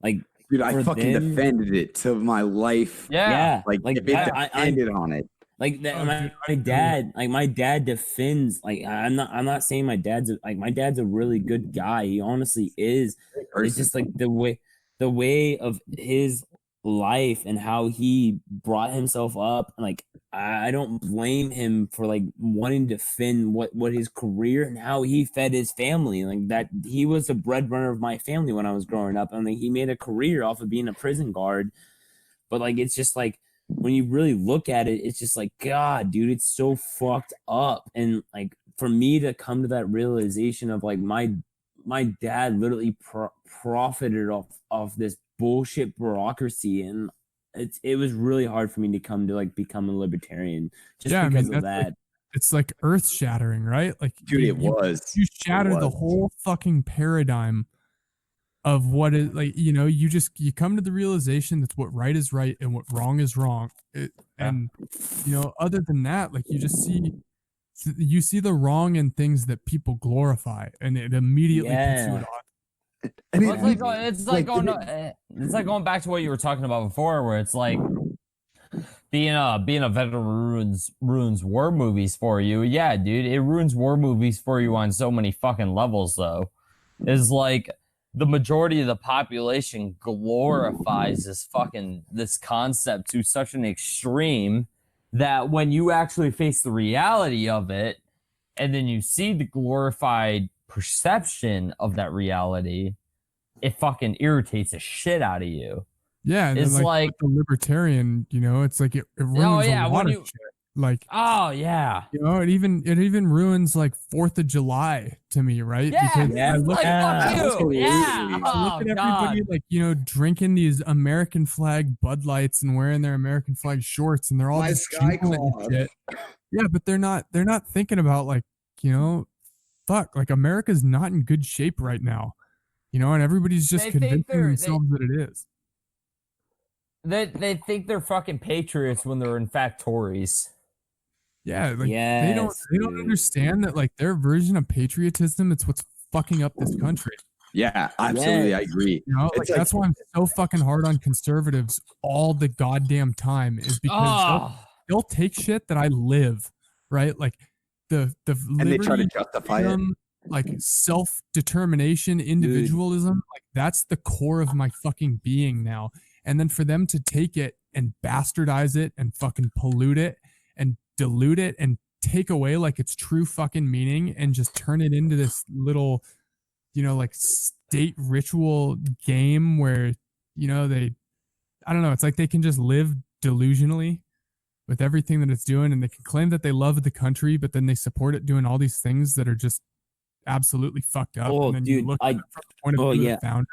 like, Dude, I for fucking them- defended it to my life. Yeah. Like if it depended on it. Like that, Oh, dude, my dad, like my dad defends. Like I'm not saying my dad's my dad's a really good guy. He honestly is. It's just like the way of his life and how he brought himself up. Like I don't blame him for like wanting to defend what his career and how he fed his family. Like that, he was the breadwinner of my family when I was growing up. I mean, he made a career off of being a prison guard. But like, it's just like, when you really look at it, it's just like, God, dude, it's so fucked up. And like, for me to come to that realization of like, my dad literally profited off this bullshit bureaucracy, and it was really hard for me to come to like become a libertarian just because of that. Like, it's like earth shattering, right? Like, Dude, you shattered the whole fucking paradigm of what is, like, you know, you come to the realization that's what right is right and what wrong is wrong. And you know, other than that, like, you see the wrong in things that people glorify, and it immediately puts you at odds. And Well, it's like going back to what you were talking about before, where it's like being a veteran ruins war movies for you. Yeah, dude, it ruins war movies for you on so many fucking levels, though. Is like, the majority of the population glorifies this concept to such an extreme that when you actually face the reality of it, and then you see the glorified perception of that reality, it fucking irritates the shit out of you. Yeah, and it's then, like the libertarian, you know, it's like it ruins a lot of shit. Like, oh yeah, you know, it even ruins like 4th of July to me, right? Yeah, because I look like, at, fuck you. Yeah. I look at everybody like, you know, drinking these American flag Bud Lights and wearing their American flag shorts, and they're all just jubilant and shit. Yeah, but they're not thinking about, like, you know, fuck, like, America's not in good shape right now, you know, and everybody's just convincing themselves that it is. They think they're fucking patriots when they're in fact Tories. Yeah, like, they don't understand that, like, their version of patriotism, it's what's fucking up this country. Yeah, absolutely, I agree. You know, like, that's why I'm so fucking hard on conservatives all the goddamn time, is because they'll take shit that I live, right? Like the and they try to justify it. Like self-determination, individualism, like, that's the core of my fucking being now. And then for them to take it and bastardize it and fucking pollute it and dilute it and take away like its true fucking meaning and just turn it into this little, you know, like, state ritual game where, you know, I don't know, it's like they can just live delusionally with everything that it's doing, and they can claim that they love the country, but then they support it doing all these things that are just absolutely fucked up. Oh, and then dude, you look at it from the point of view of the founder.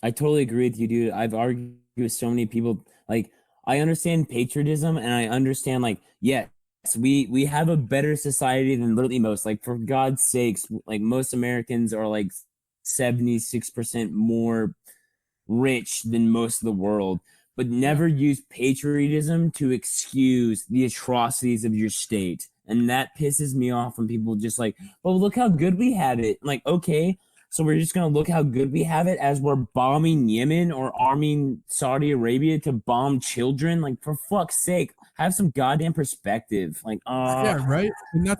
I totally agree with you, dude. I've argued with so many people. Like, I understand patriotism, and I understand, like, yes, we have a better society than literally most. Like, for God's sakes, like, most Americans are like 76% more rich than most of the world. But never use patriotism to excuse the atrocities of your state. And that pisses me off when people just like, well, look how good we had it. Like, okay, so we're just going to look how good we have it as we're bombing Yemen or arming Saudi Arabia to bomb children? Like, for fuck's sake, have some goddamn perspective. Like, yeah, right? And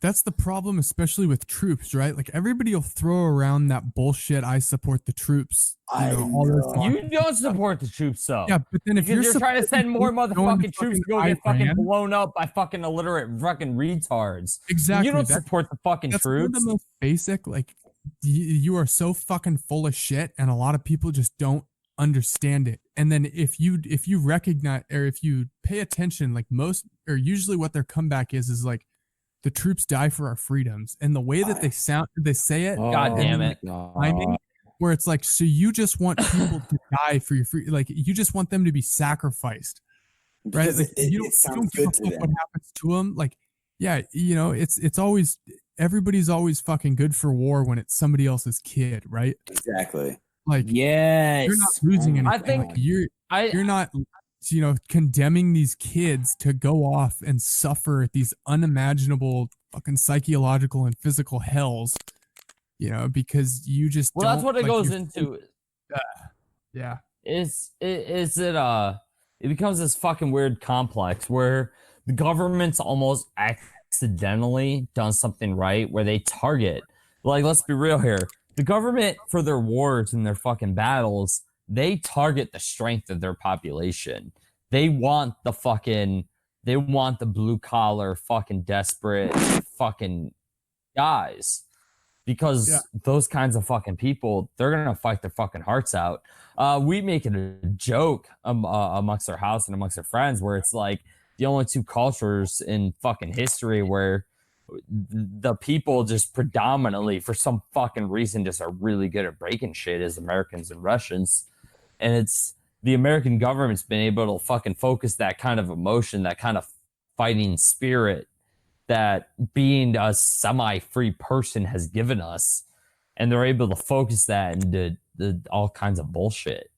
that's the problem, especially with troops, right? Like, everybody will throw around that bullshit, I support the troops. You don't support the troops, though. Yeah, but then if you're trying to send more motherfucking troops to go get fucking Iran, blown up by fucking illiterate fucking retards. Exactly. You don't support the fucking that's troops. One of the most basic, like, you are so fucking full of shit, and a lot of people just don't understand it. And then if you recognize, or if you pay attention, like, usually what their comeback is like, the troops die for our freedoms, and the way that they say it, God damn it, timing, where it's like, so you just want people to die for your free, like, you just want them to be sacrificed, right? Like, you don't give a fuck what happens to them. Like, yeah, you know, it's always, everybody's always fucking good for war when it's somebody else's kid, right? Exactly. Like, yes, you're not losing anything. I think Like, you're not, condemning these kids to go off and suffer these unimaginable fucking psychological and physical hells, because you just well, that's don't, what it like, goes you're- into. Yeah. It becomes this fucking weird complex where the government's almost accidentally done something right where they target, like, let's be real here, the government for their wars and their fucking battles, they target the strength of their population. They want the blue collar fucking desperate fucking guys, because those kinds of fucking people, they're gonna fight their fucking hearts out. We make it a joke amongst our house and amongst our friends where it's like the only two cultures in fucking history where the people just predominantly, for some fucking reason, just are really good at breaking shit is Americans and Russians. And it's the American government's been able to fucking focus that kind of emotion, that kind of fighting spirit that being a semi-free person has given us, and they're able to focus that into all kinds of bullshit.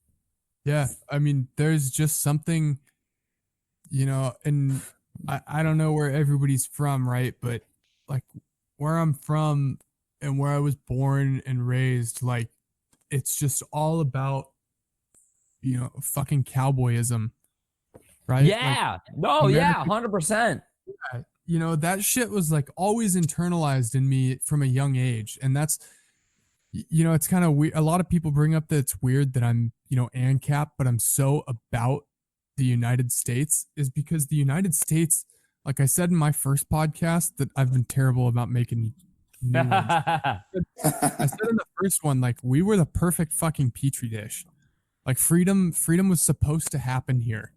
Yeah, I mean, there's just something, and I don't know where everybody's from, right? But like where I'm from and where I was born and raised, like it's just all about, fucking cowboyism, right? Yeah, American- 100%. That shit was like always internalized in me from a young age. And that's, it's kind of weird. A lot of people bring up that it's weird that I'm, ANCAP, but I'm so about the United States, is because the United States, like I said in my first podcast, that I've been terrible about making new ones. I said in the first one, like, we were the perfect fucking petri dish. Like freedom was supposed to happen here.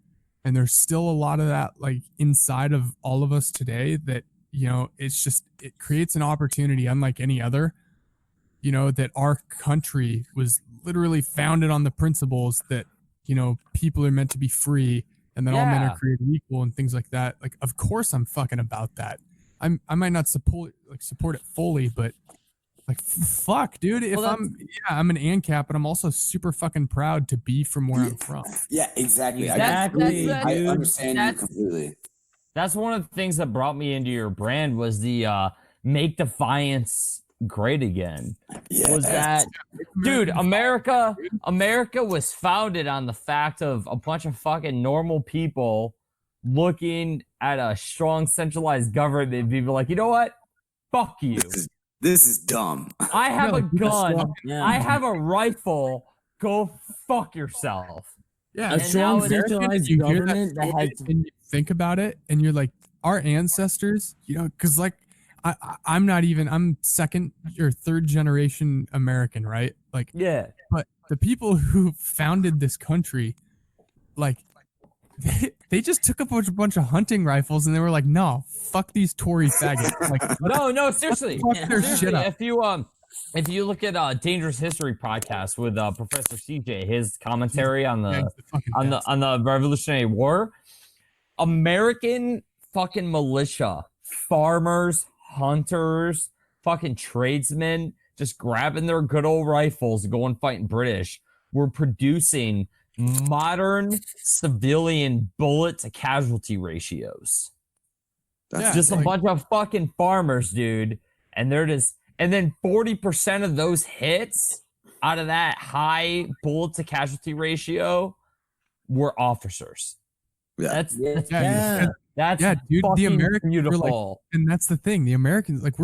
And there's still a lot of that, like, inside of all of us today that, it creates an opportunity unlike any other, that our country was literally founded on the principles that, people are meant to be free and that all men are created equal and things like that. Like, of course I'm fucking about that. I might not support it fully, but like, fuck, dude. If I'm an ANCAP, but I'm also super fucking proud to be from where I'm from. Yeah, exactly. I understand you completely. That's one of the things that brought me into your brand was the make defiance great again. Yes. Was that, dude, America was founded on the fact of a bunch of fucking normal people looking at a strong centralized government and people like, you know what? Fuck you. This is dumb. I have a gun. I have a rifle. Go fuck yourself. Yeah, a strong centralized government that has. And you think about it, and you're like, our ancestors, because like I'm second or third generation American, right? Like, yeah, but the people who founded this country, like, they just took a bunch of hunting rifles and they were like, no, fuck these Tory faggots. Like, no, seriously. Fuck their shit up. If you look at Dangerous History podcast with Professor CJ, his commentary on the Revolutionary War, American fucking militia, farmers, hunters, fucking tradesmen, just grabbing their good old rifles and going fighting British, were producing modern civilian bullet to casualty ratios. That's just a bunch of fucking farmers, dude. And then 40% of those hits out of that high bullet to casualty ratio were officers. Yeah. That's dude. The Americans beautiful. And that's the thing. The Americans, like,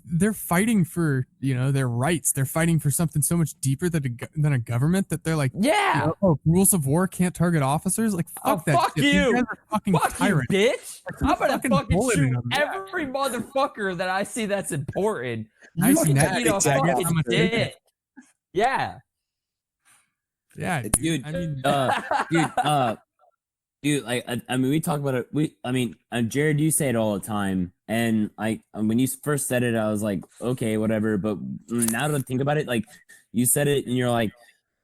they're fighting for, their rights. They're fighting for something so much deeper than a government, that they're like, rules of war can't target officers. Like, fuck that. Fuck shit. you. These guys are fucking Fuck tyrants. you, bitch. I'm gonna fucking shoot them. every motherfucker that I see that's important. Nice You and can eat a exactly. fucking dick. Yeah. Yeah, dude. Dude, like, I mean, we talk about it. Jared, you say it all the time, and when you first said it, I was like, okay, whatever. But now that I think about it, like, you said it, and you're like,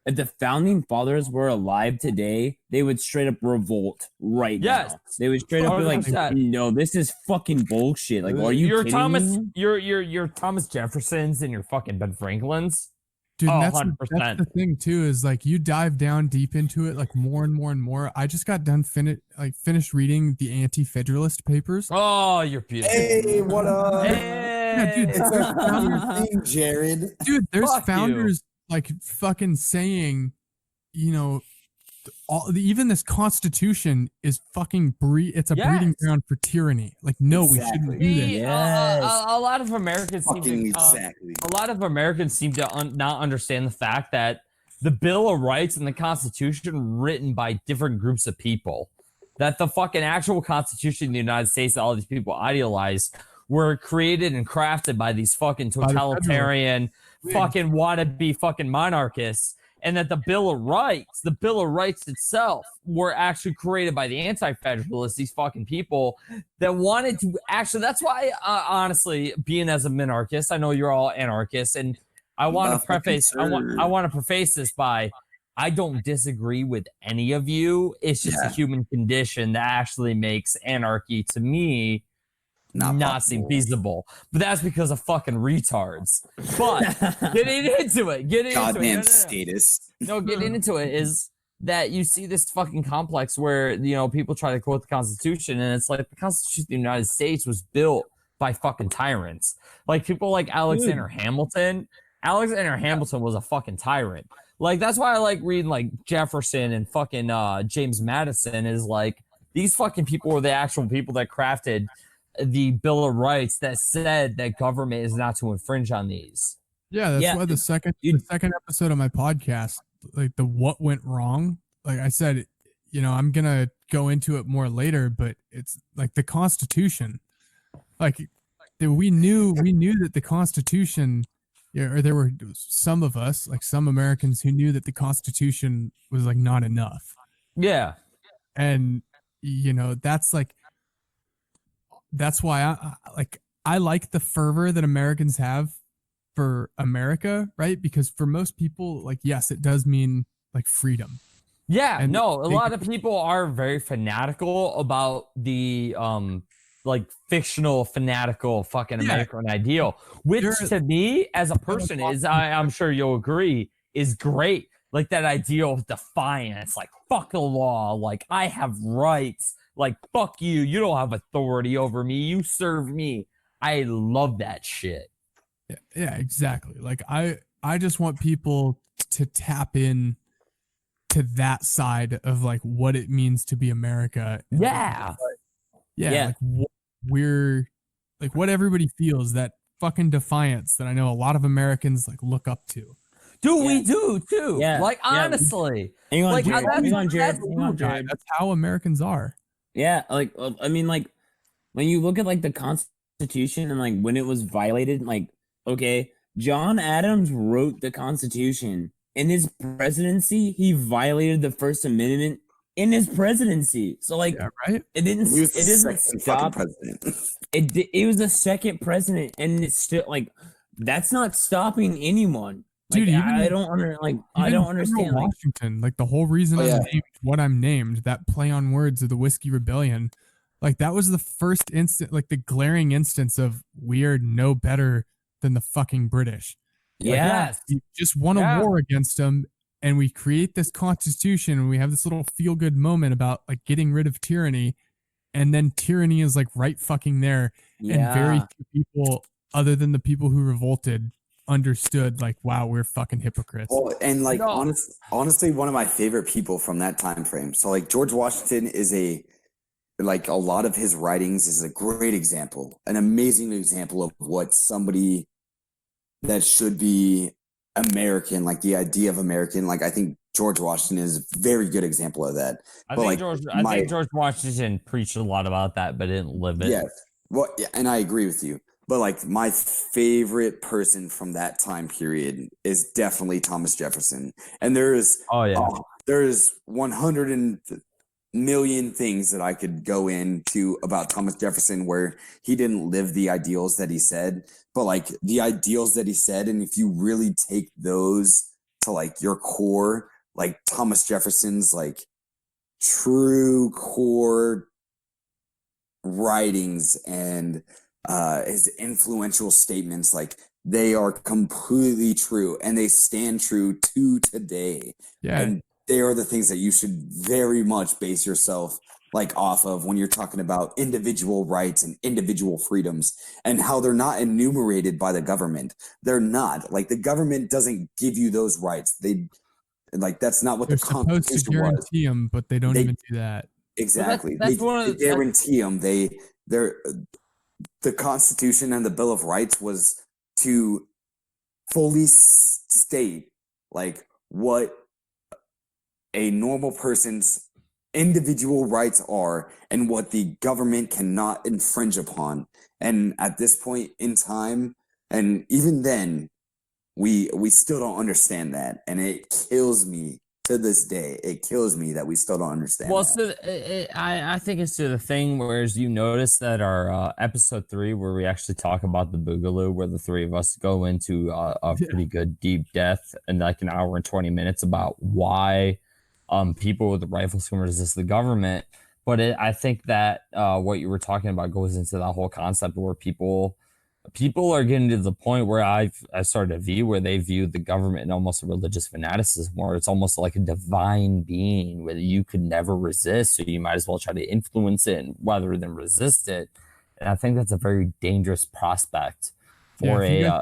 if the founding fathers were alive today, they would straight up revolt right now. They would straight up be like, 100%. no, this is fucking bullshit. Like, are you kidding me? You're Thomas Jeffersons and your fucking Ben Franklins. Dude, and Oh, that's 100%. the thing too, is like you dive down deep into it like more and more and more. I just got done finished reading the Anti-Federalist Papers. Oh, you're beautiful. Hey, what up? Yeah, dude, Hey. It's a founder thing, Jared. dude, there's Fuck you. founders like fucking saying, you know, even this Constitution is fucking it's a breeding Yes. ground for tyranny. Like, no, we shouldn't do this. See, Yes. a lot of Americans seem Fucking to exactly. a lot of Americans seem to not understand the fact that the Bill of Rights and the Constitution written by different groups of people, that the fucking actual Constitution of the United States that all these people idealize were created and crafted by these fucking By the totalitarian Federalists. fucking wannabe fucking monarchists, and that the Bill of Rights itself were actually created by the Anti-Federalists, these fucking people that wanted to actually, that's why, honestly, being as a minarchist, I know you're all anarchists, and I want to preface this by, I don't disagree with any of you. It's just a human condition that actually makes anarchy, to me, not seem feasible. But that's because of fucking retards. But getting into it. Goddamn status. No, getting into it is that you see this fucking complex where, you know, people try to quote the Constitution, and it's like the Constitution of the United States was built by fucking tyrants. Like people like Alexander Hamilton. Alexander Hamilton was a fucking tyrant. Like that's why I like reading like Jefferson and fucking James Madison, is like these fucking people were the actual people that crafted the Bill of Rights that said that government is not to infringe on these. Yeah, that's why the second episode of my podcast, like the what went wrong, like I said, you know, I'm gonna go into it more later, but it's like the Constitution, like we knew that the Constitution, or there were some of us, like some Americans, who knew that the Constitution was like not enough. Yeah, and you know that's why I like the fervor that Americans have for America, right? Because for most people, like, yes, it does mean like freedom. Yeah, And no, a lot of people are very fanatical about the like fictional fanatical fucking American ideal, which to me as a person is, I'm sure you'll agree, is great. Like that ideal of defiance, like fuck the law, like I have rights, like fuck you, you don't have authority over me, you serve me. I love that shit. Yeah, exactly. Like I just want people to tap in to that side of like what it means to be America. Yeah. Like we're like what everybody feels, that fucking defiance that I know a lot of Americans like look up to. Dude, we do too. Yeah. Like honestly. Hang on, like Jared. Hang on, Jared. That's how Americans are. Yeah, like I mean, like when you look at like the Constitution and like when it was violated, like okay, John Adams wrote the Constitution. In his presidency, he violated the First Amendment in his presidency. So like, right? It didn't. He was the It doesn't second stop. fucking president. It was the second president, and it's still like that's not stopping anyone. Like, Dude, I don't understand. Like, Washington, like the whole reason I'm named what I'm named, that play on words of the Whiskey Rebellion, like that was the first instant, like the glaring instance of we are no better than the fucking British. Yes. We just won a war against them, and we create this Constitution, and we have this little feel-good moment about like getting rid of tyranny, and then tyranny is like right fucking there, and very few people, other than the people who revolted, understood like, wow, we're fucking hypocrites. Well, and like honestly, one of my favorite people from that time frame. So like George Washington is a lot of his writings is a great example, an amazing example of what somebody that should be American, like the idea of American. Like I think George Washington is a very good example of that. I think George Washington preached a lot about that, but didn't live it. Yeah. Well, yeah, and I agree with you. But like my favorite person from that time period is definitely Thomas Jefferson. And there's 100 million things that I could go into about Thomas Jefferson where he didn't live the ideals that he said, but like the ideals that he said, and if you really take those to like your core, like Thomas Jefferson's like true core writings and his influential statements, like they are completely true and they stand true to today. Yeah. And they are the things that you should very much base yourself like off of when you're talking about individual rights and individual freedoms and how they're not enumerated by the government. They're not. Like the government doesn't give you those rights. That's not what They're the supposed to Constitution was. guarantee them, but they don't even do that. Exactly. That's one of they guarantee them. The Constitution and the Bill of Rights was to fully state like what a normal person's individual rights are and what the government cannot infringe upon. And at this point in time, and even then, we still don't understand that, and it kills me to this day. It kills me that we still don't understand. Well, that. so I think it's to the thing whereas you notice that our episode 3 where we actually talk about the Boogaloo, where the three of us go into a pretty good deep depth in like an hour and 20 minutes about why people with rifles can resist the government. But I think that what you were talking about goes into that whole concept where people are getting to the point where I started to view where they view the government in almost a religious fanaticism, where it's almost like a divine being where you could never resist, so you might as well try to influence it rather than resist it. And I think that's a very dangerous prospect for a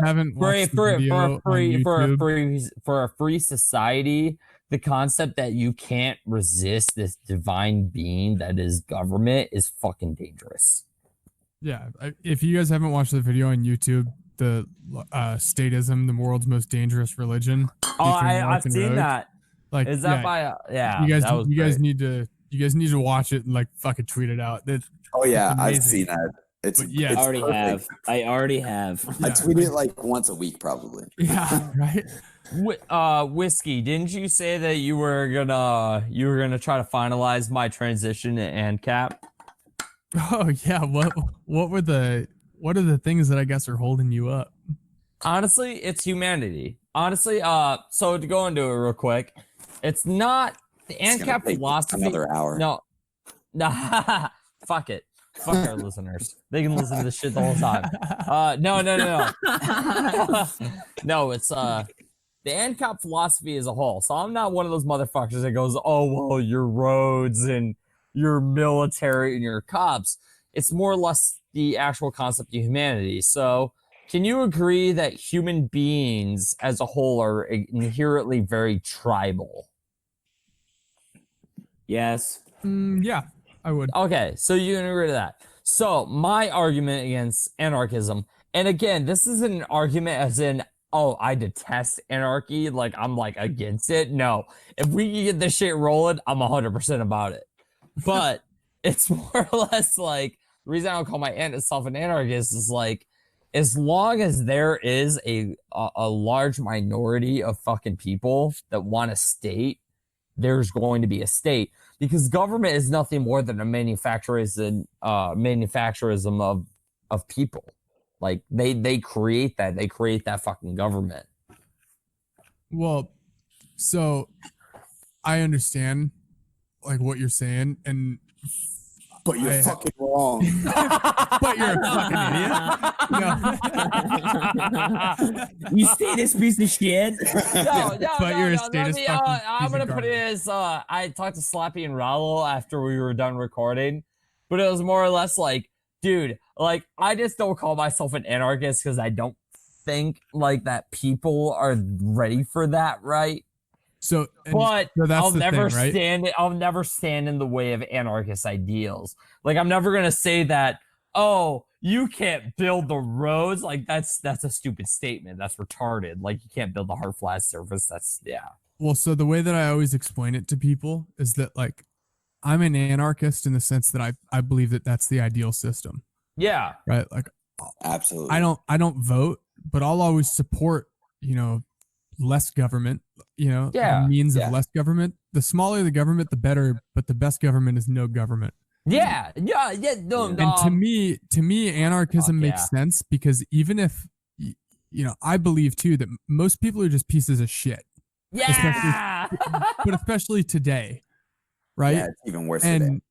free society. The concept that you can't resist this divine being that is government is fucking dangerous. Yeah, if you guys haven't watched the video on YouTube, the statism, the world's most dangerous religion. Oh, I've seen Rhodes. that. Like, is that you guys need to watch it and like fucking tweet it out. I've seen that. It's I already have. I tweet it like once a week, probably. Yeah, right. Whiskey, didn't you say that you were gonna try to finalize my transition to ANCAP? Oh yeah, what are the things that I guess are holding you up? Honestly, it's humanity. Honestly, so to go into it real quick, it's not the ANCAP philosophy. Another hour. No, fuck it. Fuck our listeners. They can listen to this shit the whole time. No. No, it's the ANCAP philosophy as a whole. So I'm not one of those motherfuckers that goes, oh well, your roads and your military and your cops. It's more or less the actual concept of humanity. So can you agree that human beings as a whole are inherently very tribal? Yes. Yeah, I would. Okay, so you can agree to that. So my argument against anarchism, and again, this isn't an argument as in, oh, I detest anarchy, like I'm like against it. No, if we can get this shit rolling, I'm 100% about it. But it's more or less like the reason I don't call myself an anarchist is like, as long as there is a large minority of fucking people that want a state, there's going to be a state, because government is nothing more than a manufacturism of people. Like they create that fucking government. Well, so I understand like what you're saying, but you're fucking wrong. But you're a fucking idiot. You statist piece of shit. I'm gonna put it as I talked to Slappy and Raul after we were done recording, but it was more or less like, dude, like I just don't call myself an anarchist because I don't think like that people are ready for that, right? I'll never stand in the way of anarchist ideals. Like I'm never gonna say that, oh, you can't build the roads. Like that's a stupid statement. That's retarded. Like you can't build the hard flat surface. Well, so the way that I always explain it to people is that like I'm an anarchist in the sense that I believe that that's the ideal system. Yeah. Right. Like absolutely. I don't vote, but I'll always support, less government, means of less government. The smaller the government, the better, but the best government is no government. Yeah. No, and to me, anarchism makes sense because even if, I believe too that most people are just pieces of shit. Yeah. Especially today. Right. Yeah, it's even worse. And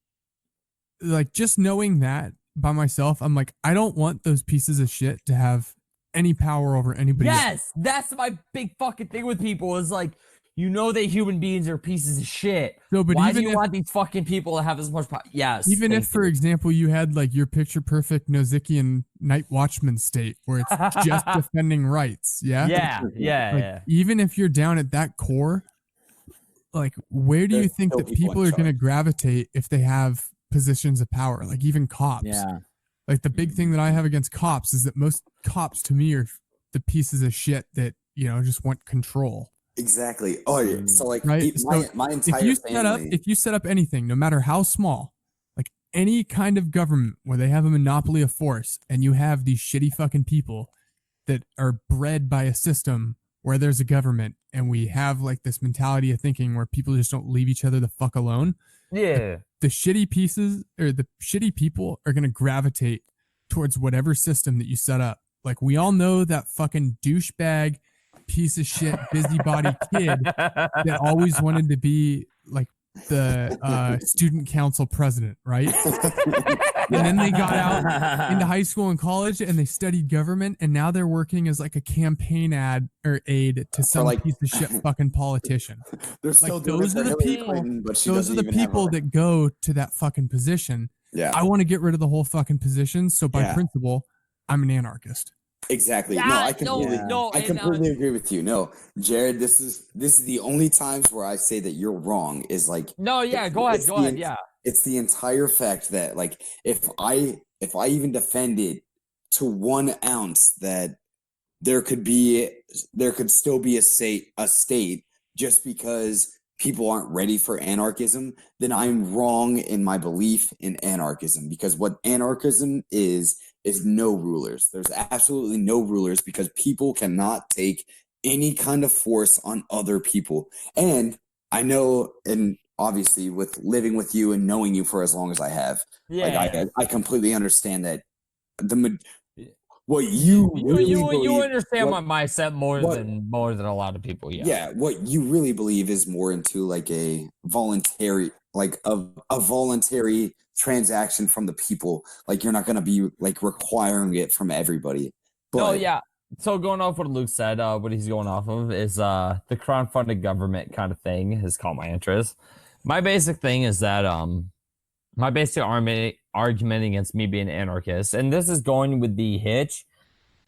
like just knowing that by myself, I'm like, I don't want those pieces of shit to have any power over anybody else. Yes, that's my big fucking thing with people is like, you know that human beings are pieces of shit. No, but Why even do you if- want these fucking people to have as much power? Yes. Even if, thank for you. example, you had like your picture perfect Nozikian night watchman state where it's just defending rights. Yeah. Yeah. Even if you're down at that core, like where do you There's think still that people people in are going to charge. gravitate if they have positions of power? Like even cops. Yeah. Like the big thing that I have against cops is that most cops to me are the pieces of shit that, just want control. Exactly. Oh, yeah. So like Right. my entire family. If you set up anything, no matter how small, like any kind of government where they have a monopoly of force and you have these shitty fucking people that are bred by a system where there's a government and we have like this mentality of thinking where people just don't leave each other the fuck alone. Yeah. The shitty pieces or the shitty people are going to gravitate towards whatever system that you set up. Like we all know that fucking douchebag piece of shit busybody kid that always wanted to be like the student council president, right? And then they got out into high school and college and they studied government and now they're working as like a campaign aide to some like- piece of shit fucking politician. They're still Like doing those it are for the Hillary people. Clinton, but she Those are doesn't the even have people a- that go to that fucking position. Yeah. I want to get rid of the whole fucking position. So by Yeah. principle, I'm an anarchist. Exactly. Yeah, no, I completely, no, I and, completely agree with you. No, Jared, this is the only times where I say that you're wrong. Is like No, yeah, it's- go ahead, it's go the ahead, en- yeah. It's the entire fact that like if I even defend it to 1 ounce that there could still be a state just because people aren't ready for anarchism, then I'm wrong in my belief in anarchism, because what anarchism is no rulers. There's absolutely no rulers because people cannot take any kind of force on other people. And I know, and obviously with living with you and knowing you for as long as I have, Yeah. I completely understand that what you really you believe, understand what- my mindset more what- than a lot of people, yeah. yeah, what you really believe is more into like a voluntary, like a voluntary transaction from the people. Like you're not going to be like requiring it from everybody. But No, yeah. So going off what Luke said, what he's going off of is the crowdfunded government kind of thing has caught my interest. My basic thing is that my basic argument against me being an anarchist, and this is going with the hitch,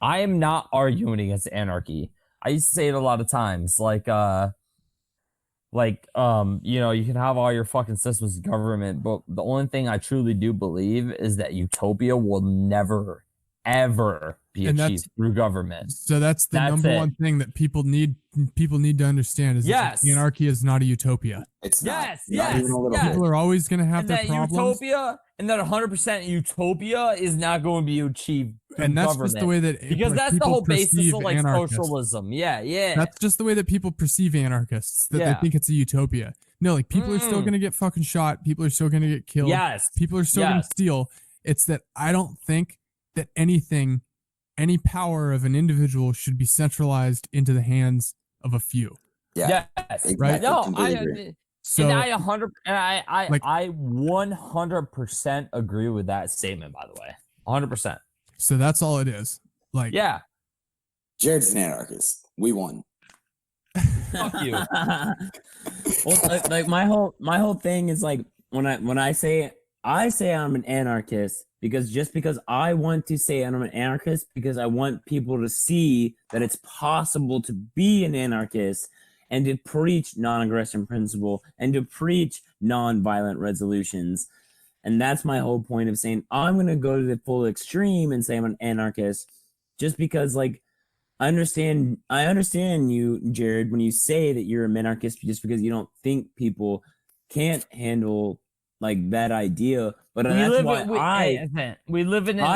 I am not arguing against anarchy. I used to say it a lot of times, like you can have all your fucking systems of government, but the only thing I truly do believe is that utopia will never, ever be And that's- achieved through government. So that's the That's number it. one thing that people need to understand is that Yes. anarchy is not a utopia. it's Yes, not yes, even a little yes. bit. People are always going to have And their that problems. utopia, and that 100% utopia is not going to be achieved through And that's government. just the way that because like, that's the people whole basis perceive of like anarchists. socialism. Yeah. That's just the way that people perceive anarchists, that Yeah. they think it's a utopia. No, like people are still Mm-mm. going to get fucking shot. People are still going to get killed. Yes. People are still going to Yes. steal. It's that I don't think that any power of an individual should be centralized into the hands of a few. Yeah, Yes. exactly. No, Completely agree. So and I 100 and I like- 100% agree with that statement, by the way. 100%. so that's all it is. Like Yeah. Jared's an anarchist. We won. Fuck you. Well, like my whole thing is like when I say I'm an anarchist because I want to say I'm an anarchist because I want people to see that it's possible to be an anarchist and to preach non-aggression principle and to preach non-violent resolutions. And that's my whole point of saying I'm going to go to the full extreme and say I'm an anarchist just because like I understand you, Jared, when you say that you're a anarchist just because you don't think people can't handle like that idea. But that's why we live in an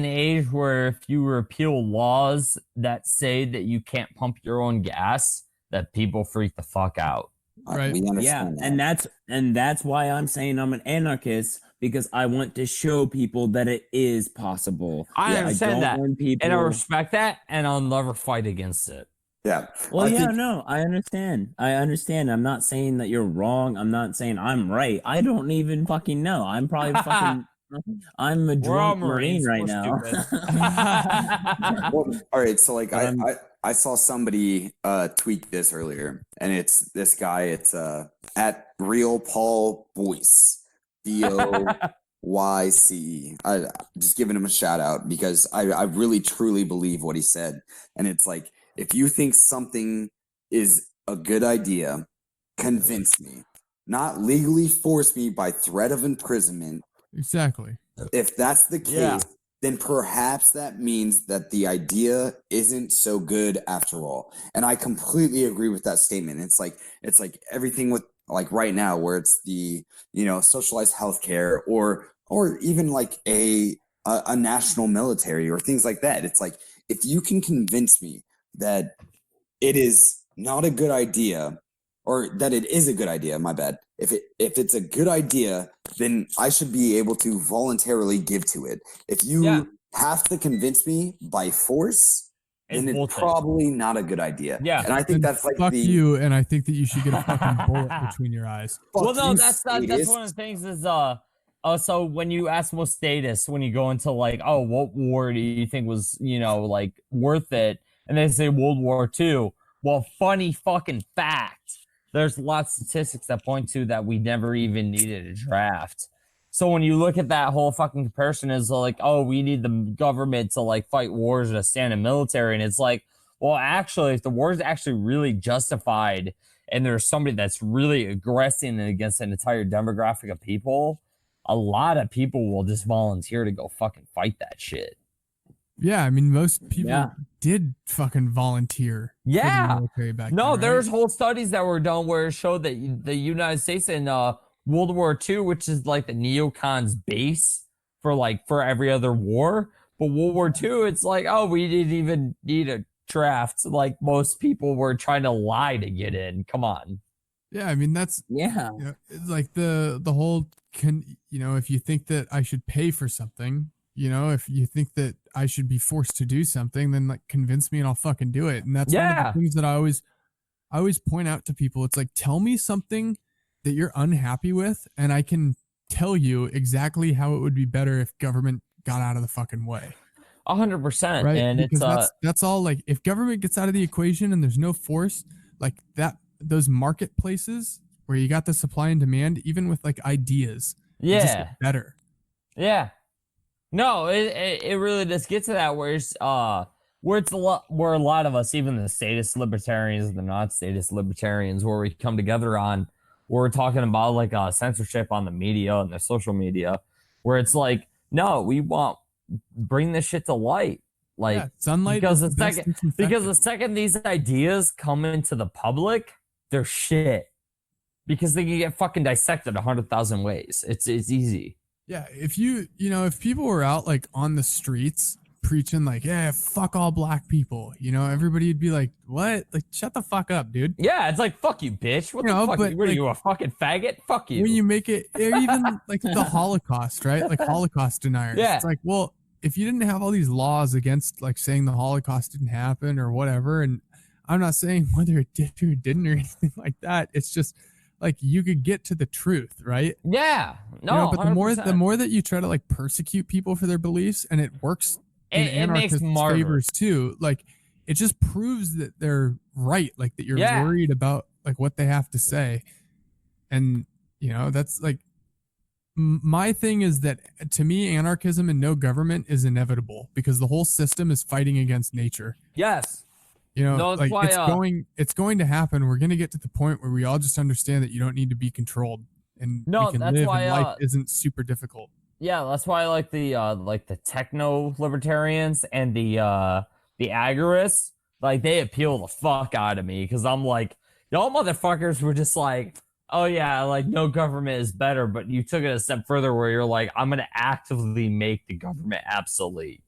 age where if you repeal laws that say that you can't pump your own gas, that people freak the fuck out. Right. We yeah, understand that. and that's why I'm saying I'm an anarchist because I want to show people that it is possible. I Yeah, understand don't that, want people. and I respect that, and I'll never fight against it. Yeah. Well, I yeah, think- no, I understand. I'm not saying that you're wrong. I'm not saying I'm right. I don't even fucking know. I'm probably fucking I'm a We're all drunk Marine Marines. right We're now. Well, all right, so like But I saw somebody tweet this earlier, and it's this guy. It's at Real Paul Boyce, BOYCE. I just giving him a shout out because I really truly believe what he said, and it's like if you think something is a good idea, convince me, not legally force me by threat of imprisonment. Exactly. If that's the case, Yeah. then perhaps that means that the idea isn't so good after all. And I completely agree with that statement. It's like everything with like right now where it's the, socialized healthcare or even like a national military or things like that. It's like if you can convince me that it is not a good idea or that it is a good idea, my bad. If it's a good idea, then I should be able to voluntarily give to it. If you have to convince me by force, then it's bullshit. probably not a good idea. Yeah. And I think And that's like fuck you, and I think that you should get a fucking bullet between your eyes. Well, no, you, that's one of the things is so when you ask most statists when you go into like, oh, what war do you think was, like worth it? And they say World War II. Well, funny fucking fact. There's lots of statistics that point to that we never even needed a draft. So when you look at that whole fucking comparison is like, oh, we need the government to like fight wars to stand in military. And it's like, well, actually, if the war is actually really justified and there's somebody that's really aggressing against an entire demographic of people, a lot of people will just volunteer to go fucking fight that shit. Yeah, I mean, most people did fucking volunteer. Yeah. For the military back No, then, there's right? whole studies that were done where it showed that the United States in World War II, which is like the neocons' base for every other war, but World War II, it's like, oh, we didn't even need a draft. Like most people were trying to lie to get in. Come on. Yeah, I mean that's it's like the whole if you think that I should pay for something, if you think that I should be forced to do something, then like convince me and I'll fucking do it. And that's one of the things that I always point out to people. It's like, tell me something that you're unhappy with, and I can tell you exactly how it would be better if government got out of the fucking way. 100%. Right? And because that's all. Like if government gets out of the equation and there's no force, like those marketplaces where you got the supply and demand, even with like ideas, just get better. Yeah. No, it really just gets to that where it's where a lot of us, even the statist libertarians and the non-statist libertarians, where we come together on, where we're talking about like censorship on the media and the social media, where it's like, no, we bring this shit to light, like sunlight. Because the second these ideas come into the public, they're shit because they can get fucking dissected 100,000 ways. It's easy. Yeah, if people were out like on the streets preaching like, yeah, fuck all black people, everybody would be like, what? Like, shut the fuck up, dude. Yeah, it's like, fuck you, bitch. What the fuck? What are you, a fucking faggot? Fuck you. When you make it, or even like the Holocaust, right? Like Holocaust deniers. Yeah. It's like, well, if you didn't have all these laws against like saying the Holocaust didn't happen or whatever, and I'm not saying whether it did or didn't or anything like that. It's just like you could get to the truth, right? Yeah. No, but the more that you try to like persecute people for their beliefs, and it works in anarchist favors too, like it just proves that they're right, like that you're worried about like what they have to say. And that's like my thing is that to me, anarchism and no government is inevitable because the whole system is fighting against nature. Yes. Like it's going to happen. We're going to get to the point where we all just understand that you don't need to be controlled, and we can live, and life isn't super difficult. Yeah, that's why I like the techno libertarians and the agorists. Like they appeal the fuck out of me because I'm like, y'all motherfuckers were just like, oh yeah, like no government is better, but you took it a step further where you're like, I'm gonna actively make the government obsolete,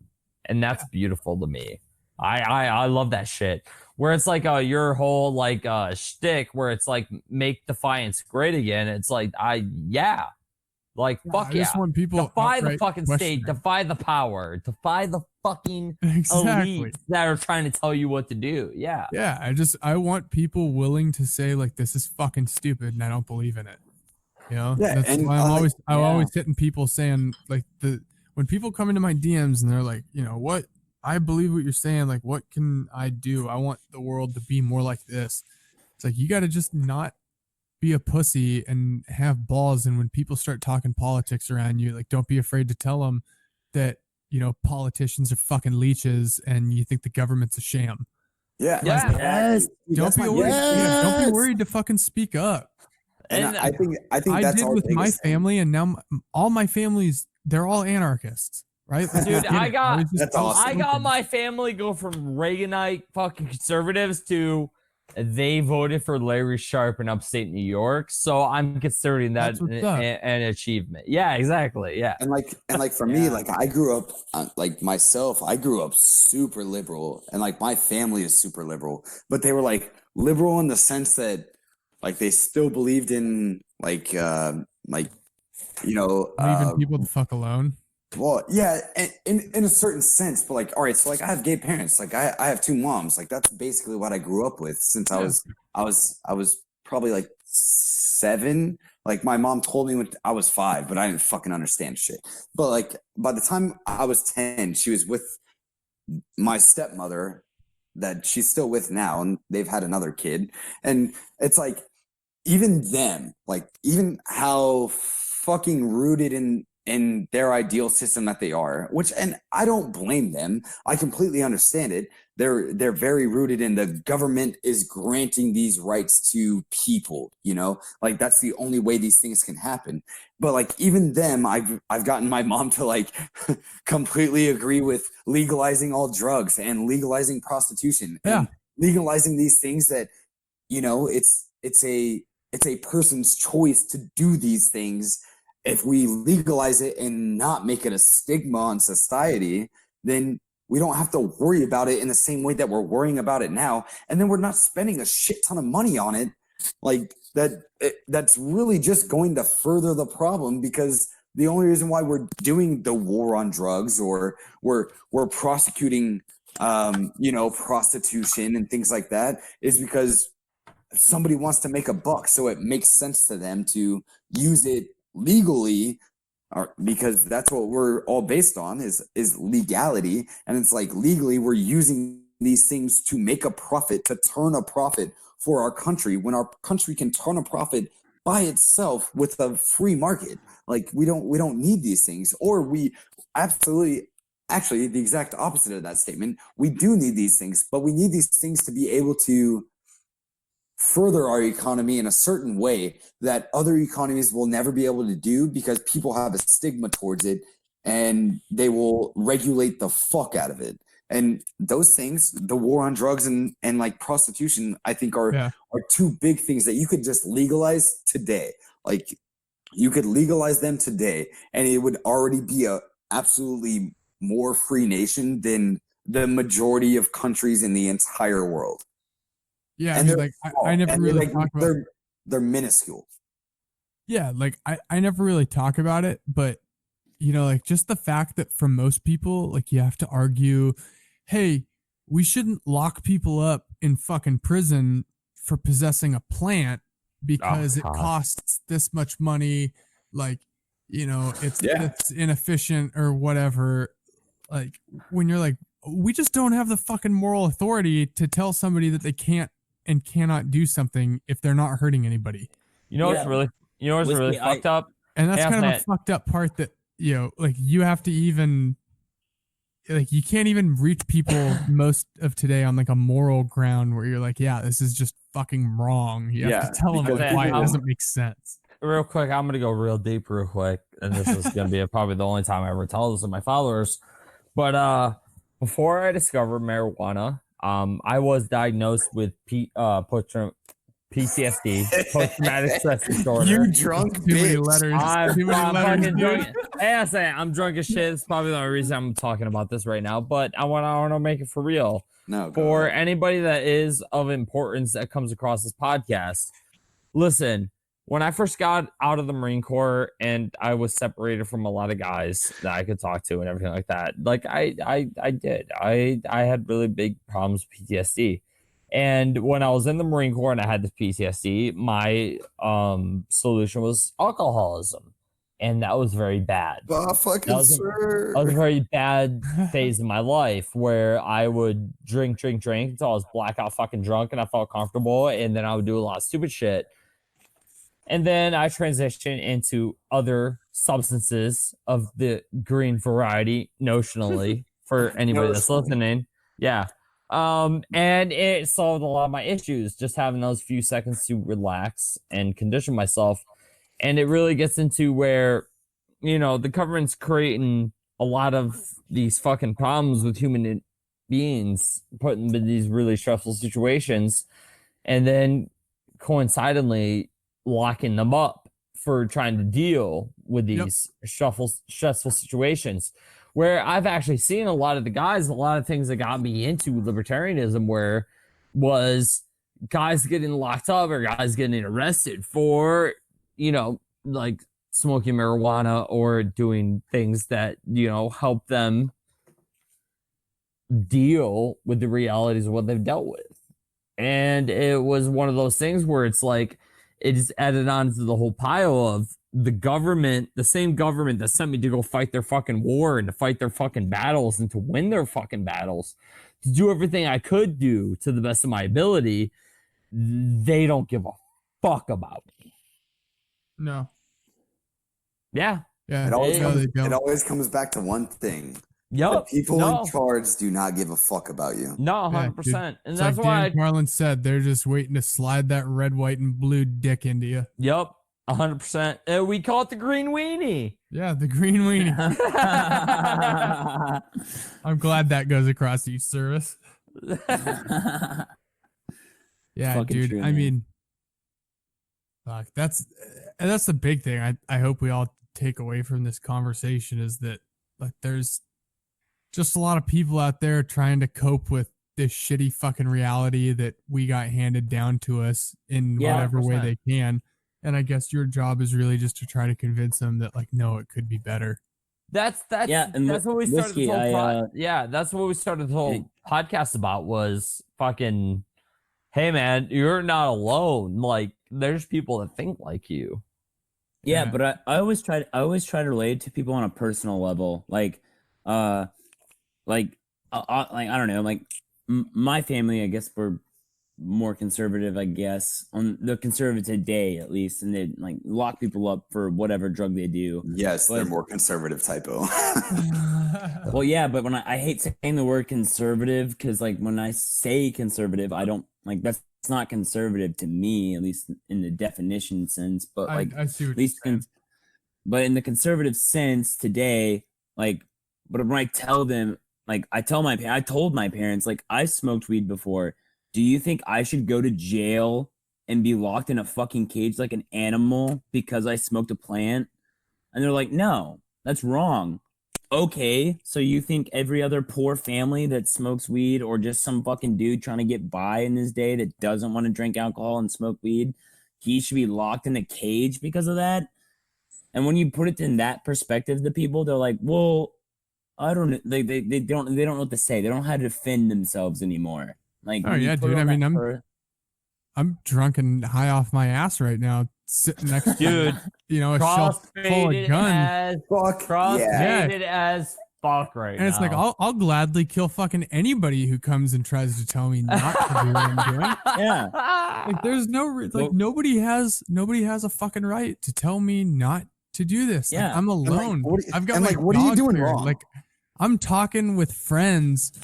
and that's beautiful to me. I love that shit. Where it's like your whole like shtick where it's like make defiance great again. It's like like fuck I just want people defy the fucking state, defy the power, defy the fucking elites that are trying to tell you what to do. Yeah. Yeah, I want people willing to say like this is fucking stupid and I don't believe in it. You know, Yeah, that's and why I'm yeah. always hitting people saying like when people come into my DMs and they're like, you know, what I believe what you're saying, like what can I do? I want the world to be more like this. It's like you got to just not be a pussy and have balls. And when people start talking politics around you, like don't be afraid to tell them that, you know, politicians are fucking leeches and you think the government's a sham. Yeah. Yeah. Yes. Dude, Don't that's be my worried. biggest- Yeah, don't be Yes. worried to fucking speak up. And And I think I that's did our with my biggest thing. family, and now all my families, they're all anarchists, right? Like, dude, get I it. got was just That's awesome. I got outspoken. my family go from Reaganite fucking conservatives to they voted for Larry Sharp in upstate New York. So I'm considering that That's what's up. an achievement. Yeah, exactly. Yeah. And like for me, Yeah. like I grew up like myself, I grew up super liberal, and like my family is super liberal, but they were like liberal in the sense that like they still believed in like Leaving people the fuck alone. well, yeah, in a certain sense, but like, all right, so like I have gay parents, like I have two moms, like that's basically what I grew up with since Yeah. I was probably like 7. Like my mom told me when I was 5, but I didn't fucking understand shit. But like by the time I was 10, she was with my stepmother that she's still with now, and they've had another kid, and it's like even them, like even how fucking rooted in their ideal system that they are, which, and I don't blame them. I completely understand it. They're very rooted in the government is granting these rights to people, you know, like that's the only way these things can happen. But like even them, I've gotten my mom to like completely agree with legalizing all drugs and legalizing prostitution and legalizing these things that, you know, it's a person's choice to do these things. If we legalize it and not make it a stigma on society, then we don't have to worry about it in the same way that we're worrying about it now. And then we're not spending a shit ton of money on it. Like that's really just going to further the problem, because the only reason why we're doing the war on drugs or we're prosecuting prostitution and things like that is because somebody wants to make a buck. So it makes sense to them to use it legally, or because that's what we're all based on is legality. And it's like legally we're using these things to make a profit, to turn a profit for our country, when our country can turn a profit by itself with a free market. Like we don't need these things, or we absolutely, actually the exact opposite of that statement. We do need these things, but we need these things to be able to further our economy in a certain way that other economies will never be able to do, because people have a stigma towards it and they will regulate the fuck out of it. And those things, the war on drugs and like prostitution, I think are two big things that you could just legalize today. Like you could legalize them today and it would already be a absolutely more free nation than the majority of countries in the entire world. Yeah, And I mean, like I never really talk about. They're minuscule. Yeah, like I never really talk about it, but you know, like just the fact that for most people, like you have to argue, hey, we shouldn't lock people up in fucking prison for possessing a plant because it costs this much money. Like, you know, it's inefficient or whatever. Like when you're like, we just don't have the fucking moral authority to tell somebody that they can't and cannot do something if they're not hurting anybody. You know what's really fucked up? And that's kind of a fucked up part that, you know, like you have to even, like you can't even reach people most of today on like a moral ground where you're like, yeah, this is just fucking wrong. You have to tell them like why it doesn't make sense. Real quick, I'm going to go real deep real quick. And this is going to be probably the only time I ever tell this to my followers. But before I discovered marijuana, I was diagnosed with PTSD, post-traumatic stress disorder. You drunk Too many bitch. letters. I'm Too many letters, fucking dude. drunk. Hey, I say I'm drunk as shit. It's probably the only reason I'm talking about this right now. But I want to make it for real. No, For anybody that is of importance that comes across this podcast, listen. When I first got out of the Marine Corps and I was separated from a lot of guys that I could talk to and everything like that, like I had really big problems with PTSD. And when I was in the Marine Corps and I had the PTSD, my solution was alcoholism. And that was very bad. Fucking That was a very bad phase of my life where I would drink until I was blackout fucking drunk and I felt comfortable. And then I would do a lot of stupid shit. And then I transitioned into other substances of the green variety, notionally, for anybody that's listening. Yeah. And it solved a lot of my issues, just having those few seconds to relax and condition myself. And it really gets into where, the government's creating a lot of these fucking problems with human beings, putting them in these really stressful situations, and then coincidentally locking them up for trying to deal with these stressful situations. Where I've actually seen a lot of things that got me into libertarianism was guys getting locked up or guys getting arrested for, like smoking marijuana or doing things that, help them deal with the realities of what they've dealt with. And it was one of those things where it's like, it just added on to the whole pile of the government, the same government that sent me to go fight their fucking war and to fight their fucking battles and to win their fucking battles, to do everything I could do to the best of my ability. They don't give a fuck about me. No. Yeah. Yeah. It always comes back to one thing. Yep. The people in charge do not give a fuck about you. No, 100%. And that's like why Dan Carlin said, they're just waiting to slide that red, white, and blue dick into you. Yep. 100%. We call it the green weenie. Yeah, the green weenie. I'm glad that goes across each service. Yeah, dude. True, I mean, fuck, that's the big thing. I hope we all take away from this conversation is that like there's just a lot of people out there trying to cope with this shitty fucking reality that we got handed down to us in whatever way they can. And I guess your job is really just to try to convince them that like, no, it could be better. That's what we started this whole that's what we started the whole podcast about was fucking, hey man, you're not alone. Like there's people that think like you. Yeah, but I always try to relate to people on a personal level. I don't know, like my family, I guess we're more conservative, I guess, on the conservative today at least, and they like lock people up for whatever drug they do. Yes, they're more conservative typo. Well, yeah, but when I hate saying the word conservative because like when I say conservative, I don't like that's not conservative to me, at least in the definition sense. But like I see what at least but in the conservative sense today, like, but when I tell them, like, I told my parents, like, I smoked weed before. Do you think I should go to jail and be locked in a fucking cage like an animal because I smoked a plant? And they're like, no, that's wrong. Okay, so you think every other poor family that smokes weed or just some fucking dude trying to get by in this day that doesn't want to drink alcohol and smoke weed, he should be locked in a cage because of that? And when you put it in that perspective to people, they're like, well, I don't know. They don't know what to say. They don't know how to defend themselves anymore. Like, oh yeah, dude. I mean, I'm drunk and high off my ass right now, sitting next to a shelf full of guns. Cross-faded as fuck right now. And it's like I'll gladly kill fucking anybody who comes and tries to tell me not to do what I'm doing. Yeah, like there's nobody has a fucking right to tell me not to do this. Yeah, like, I'm alone. I've got what are you doing wrong? Like I'm talking with friends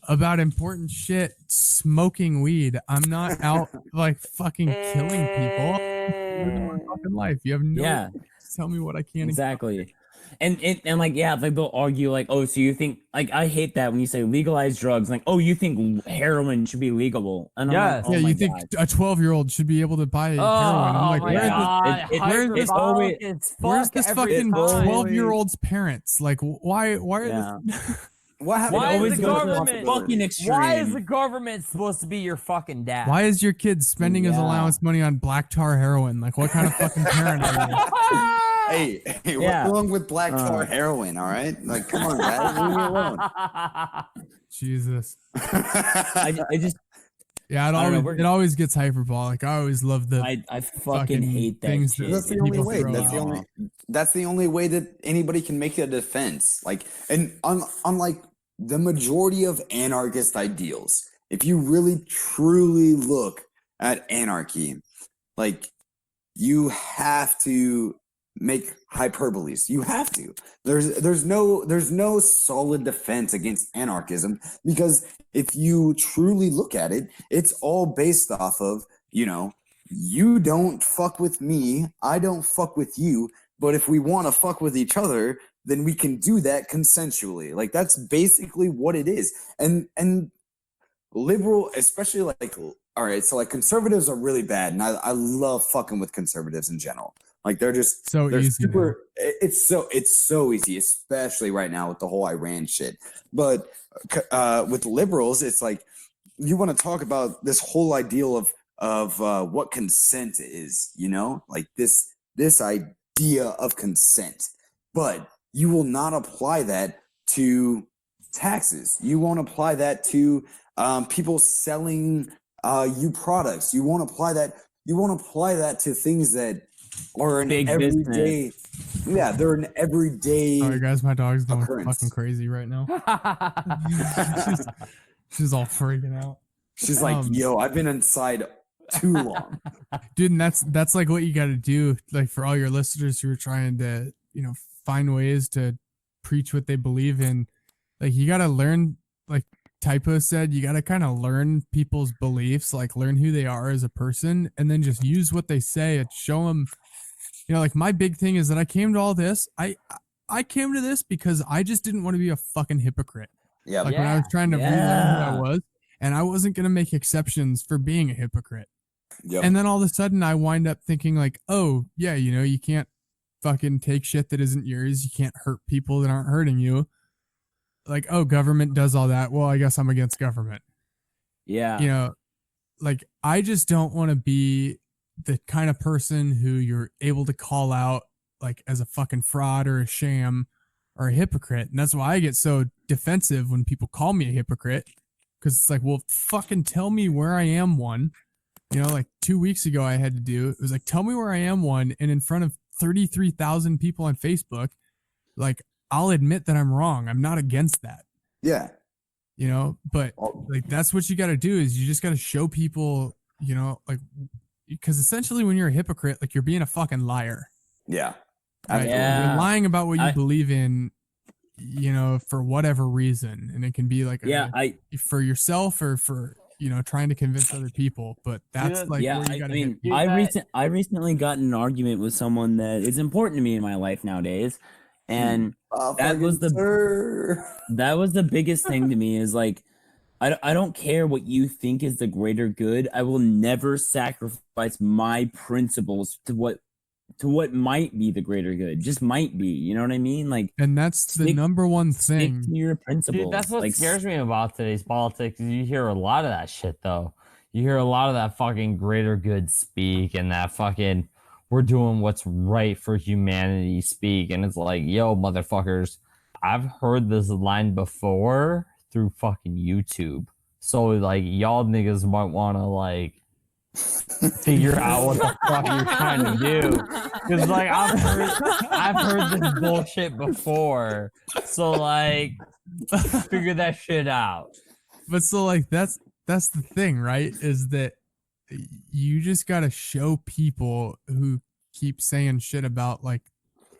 about important shit, smoking weed. I'm not out like fucking killing people. Living my fucking life. You have no tell me what I can exactly. And like like they'll argue like, oh, so you think like I hate that when you say legalize drugs, like, oh, you think heroin should be legal? And I'm like, oh you think a 12-year-old should be able to buy heroin? I'm like, where's this fucking 12-year-old's parents? Like, why are What happened? Why is the government supposed to be your fucking dad? Why is your kid spending his allowance money on black tar heroin? Like, what kind of fucking parent are you? Hey, what's wrong with black tar heroin? All right, like, come on, guys, leave me alone. Jesus. Yeah, I don't know, it always gets hyperbolic. I always love the I fucking fucking hate that things shit. that That's the only people way. throw That's the out. only. That's the only way that anybody can make a defense. Like, and unlike the majority of anarchist ideals, if you really truly look at anarchy, like you have to make hyperboles. You have to. There's no solid defense against anarchism, because if you truly look at it, it's all based off of, you don't fuck with me, I don't fuck with you, but if we want to fuck with each other, then we can do that consensually. Like, that's basically what it is. And liberal, especially, like, all right, so like conservatives are really bad, and I love fucking with conservatives in general. Like, they're easy. super. It's so easy, especially right now with the whole Iran shit. But with liberals, it's like, you want to talk about this whole ideal of what consent is, like this idea of consent, but you will not apply that to taxes. You won't apply that to people selling you products. You won't apply that. You won't apply that to things that are an Big everyday. Yeah, they're an everyday. Sorry guys, my dog's going occurrence. fucking crazy right now. she's all freaking out. She's like, yo, I've been inside too long. Dude, and that's like what you got to do, like, for all your listeners who are trying to, find ways to preach what they believe in. Like, you got to learn, like Typo said, you got to kind of learn people's beliefs, like learn who they are as a person, and then just use what they say and show them. Like, my big thing is that I came to all this. I came to this because I just didn't want to be a fucking hypocrite. Yeah. Like, when I was trying to relearn who I was, and I wasn't going to make exceptions for being a hypocrite. Yep. And then all of a sudden I wind up thinking like, oh yeah, you can't fucking take shit that isn't yours. You can't hurt people that aren't hurting you. Like, oh, government does all that. Well, I guess I'm against government. Yeah. Like, I just don't want to be the kind of person who you're able to call out like as a fucking fraud or a sham or a hypocrite. And that's why I get so defensive when people call me a hypocrite. Cause it's like, well, fucking tell me where I am one. Like 2 weeks ago I had to do, it was like, tell me where I am one. And in front of 33,000 people on Facebook, like, I'll admit that I'm wrong. I'm not against that. Yeah. But like, that's what you got to do, is you just got to show people, like, because essentially when you're a hypocrite, like, you're being a fucking liar. Yeah. Right? Yeah. You're lying about what you believe in, for whatever reason. And it can be like, for yourself or for, trying to convince other people. But that's where you got to hit. I recently got in an argument with someone that is important to me in my life nowadays. And that was the biggest thing to me, is like, I don't care what you think is the greater good. I will never sacrifice my principles to what might be the greater good. Just might be, you know what I mean? Like, and that's the number one thing. Stick to your principles. Dude, that's what like, scares me about today's politics. Is you hear a lot of that shit, though. You hear a lot of that fucking greater good speak, and that fucking we're doing what's right for humanity speak. And it's like, yo, motherfuckers, I've heard this line before through fucking YouTube. So like, y'all niggas might want to like figure out what the fuck you're trying to do, because like I've heard this bullshit before, so like figure that shit out. But so like that's the thing, right? Is that you just got to show people who keep saying shit about like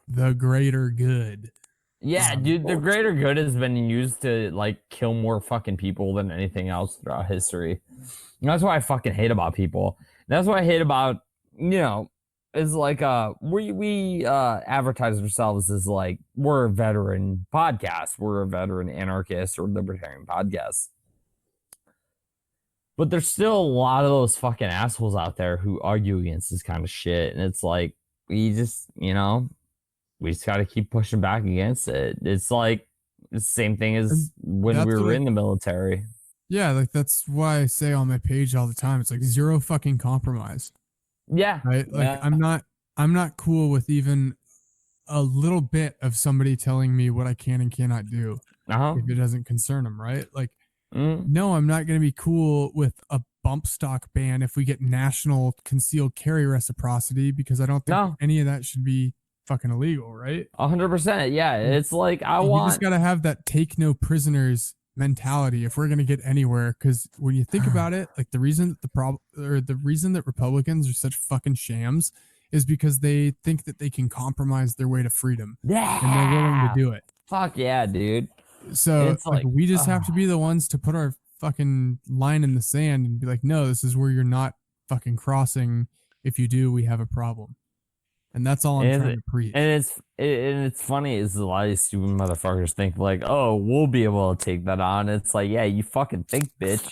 the greater good. Yeah, dude, the greater good has been used to like kill more fucking people than anything else throughout history. And that's what I fucking hate about people. That's what I hate about, is like we advertise ourselves as like we're a veteran podcast, we're a veteran anarchist or libertarian podcast. But there's still a lot of those fucking assholes out there who argue against this kind of shit. And it's like, we just got to keep pushing back against it. It's like the same thing as when we were in the military. Yeah, like that's why I say on my page all the time, it's like zero fucking compromise. Yeah. Right? Like I'm not cool with even a little bit of somebody telling me what I can and cannot do if it doesn't concern them, right? Like no, I'm not going to be cool with a bump stock ban if we get national concealed carry reciprocity, because I don't think any of that should be fucking illegal, right? 100%. Yeah, it's like you just got to have that take no prisoners mentality if we're going to get anywhere, because when you think about it, like the reason the reason that Republicans are such fucking shams is because they think that they can compromise their way to freedom. Yeah, and they're willing to do it. Fuck yeah, dude. So it's like we just have to be the ones to put our fucking line in the sand and be like, no, this is where you're not fucking crossing. If you do, we have a problem. And that's all I'm trying to preach. And it's funny is a lot of these stupid motherfuckers think like, oh, we'll be able to take that on. It's like, yeah, you fucking think, bitch.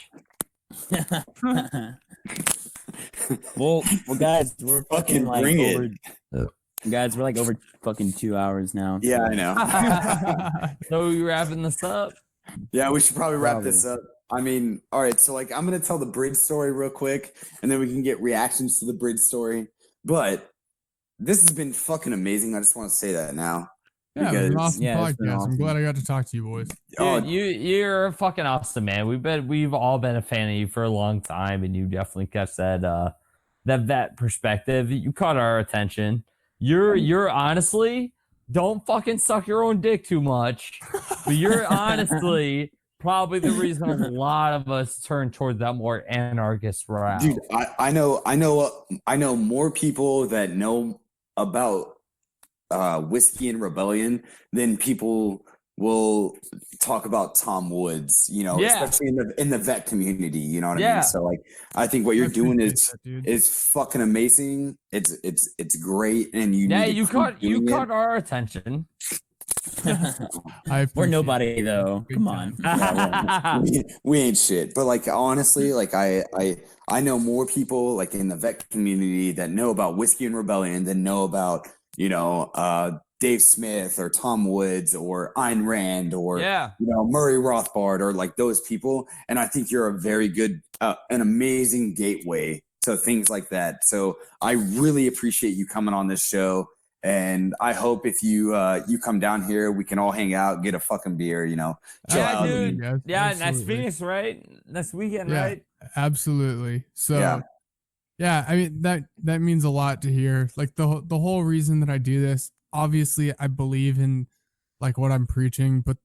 well, guys, we're fucking like bring over, it. Guys, we're like over fucking 2 hours now. Yeah, I know. So you wrapping this up? Yeah, we should probably wrap this up. I mean, all right, so like I'm gonna tell the bridge story real quick, and then we can get reactions to the bridge story. But this has been fucking amazing. I just want to say that now. Yeah, it was an awesome podcast. Awesome. I'm glad I got to talk to you boys. Dude, you're fucking awesome, man. We've all been a fan of you for a long time, and you definitely catch that that perspective. You caught our attention. You're honestly, don't fucking suck your own dick too much, but you're honestly probably the reason a lot of us turn toward that more anarchist route. Dude, I know more people that know about Whiskey and Rebellion than people will talk about Tom Woods, especially in the vet community, you know what I mean? So like I think what you're doing is fucking amazing. It's great, and you caught our attention. We're nobody though. Come on. we ain't shit. But like honestly, like I know more people like in the vet community that know about Whiskey and Rebellion than know about Dave Smith or Tom Woods or Ayn Rand or Murray Rothbard or like those people. And I think you're a very good, an amazing gateway to things like that. So I really appreciate you coming on this show. And I hope if you come down here, we can all hang out, get a fucking beer, chill out. Dude. Yeah, next Phoenix, right? Next weekend, right? Absolutely. So yeah, I mean that means a lot to hear. Like the whole reason that I do this, obviously I believe in like what I'm preaching, but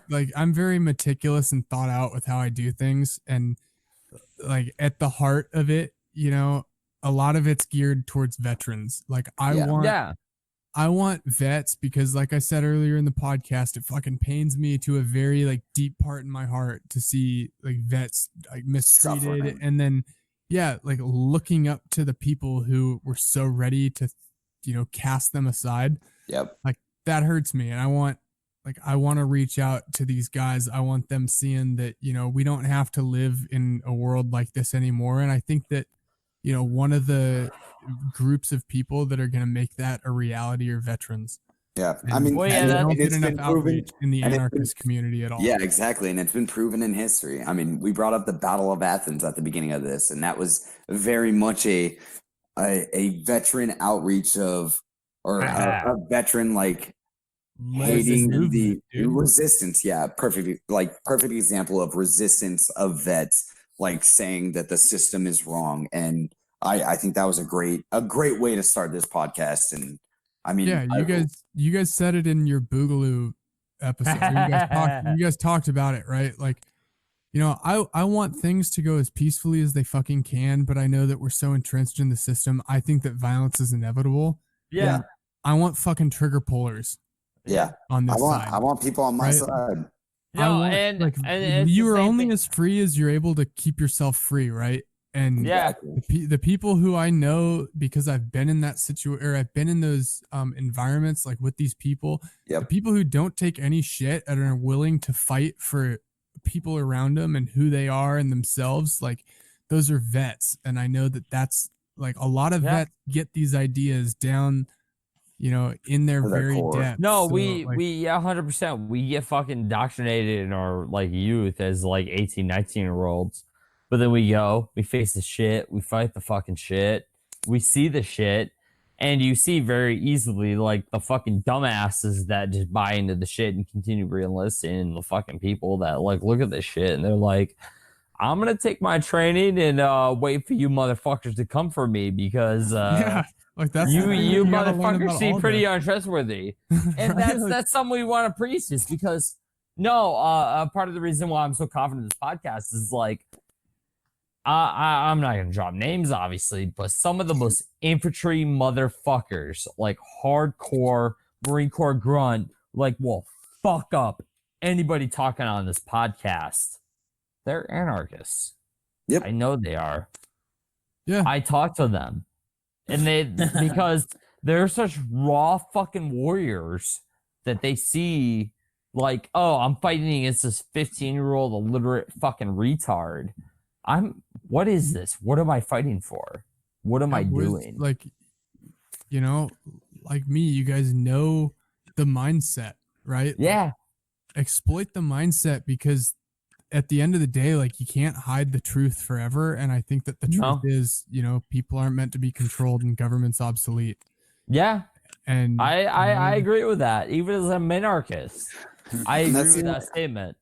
like I'm very meticulous and thought out with how I do things, and like at the heart of it, a lot of it's geared towards veterans. Like I want vets because, like I said earlier in the podcast, it fucking pains me to a very like deep part in my heart to see like vets like mistreated. Suffering. And then like looking up to the people who were so ready to cast them aside. Like that hurts me, and I want to reach out to these guys. I want them seeing that we don't have to live in a world like this anymore. And I think that one of the groups of people that are going to make that a reality are veterans. Yeah, and I mean, don't get enough outreach in the anarchist community at all. Yeah, exactly, and it's been proven in history. I mean, we brought up the Battle of Athens at the beginning of this, and that was very much a veteran outreach a veteran like hating the resistance. Yeah, perfect example of resistance of vets, like saying that the system is wrong. And I think that was a great way to start this podcast. And I mean, you guys said it in your Boogaloo episode. You guys talked about it, right? Like, I want things to go as peacefully as they fucking can, but I know that we're so entrenched in the system. I think that violence is inevitable. Yeah. I want fucking trigger pullers. Yeah. On this side. I want people on my side. And you are only as free as you're able to keep yourself free, right? And the people who I know, because I've been in that situation, or I've been in those environments, like with these people, the people who don't take any shit and are willing to fight for people around them and who they are and themselves, like those are vets. And I know that that's like a lot of vets get these ideas down, in their very depth. No, so, we 100%. We get fucking indoctrinated in our like youth as like 18, 19-year-olds. But then we face the shit, we fight the fucking shit, we see the shit, And you see very easily like the fucking dumbasses that just buy into the shit and continue re-enlisting, and the fucking people that like look at this shit and they're like, I'm gonna take my training and wait for you motherfuckers to come for me because yeah, like that's you gotta learn motherfuckers about seem all pretty that. untrustworthy. And Right? that's something we want to preach, is because part of the reason why I'm so confident in this podcast is like I'm not gonna drop names obviously, but some of the most infantry motherfuckers, like hardcore Marine Corps grunt, like will fuck up anybody talking on this podcast. They're anarchists. Yep. I know they are. Yeah. I talk to them. And they because they're such raw fucking warriors that they see like, oh, I'm fighting against this 15-year-old illiterate fucking retard. What is this? What am I fighting for? What am I doing? Like, you know, like me, you guys know the mindset, right? Yeah. Like, exploit the mindset, because at the end of the day, like, you can't hide the truth forever. And I think that the truth is, you know, people aren't meant to be controlled and government's obsolete. Yeah. And I agree with that. Even as a minarchist, I agree with that statement.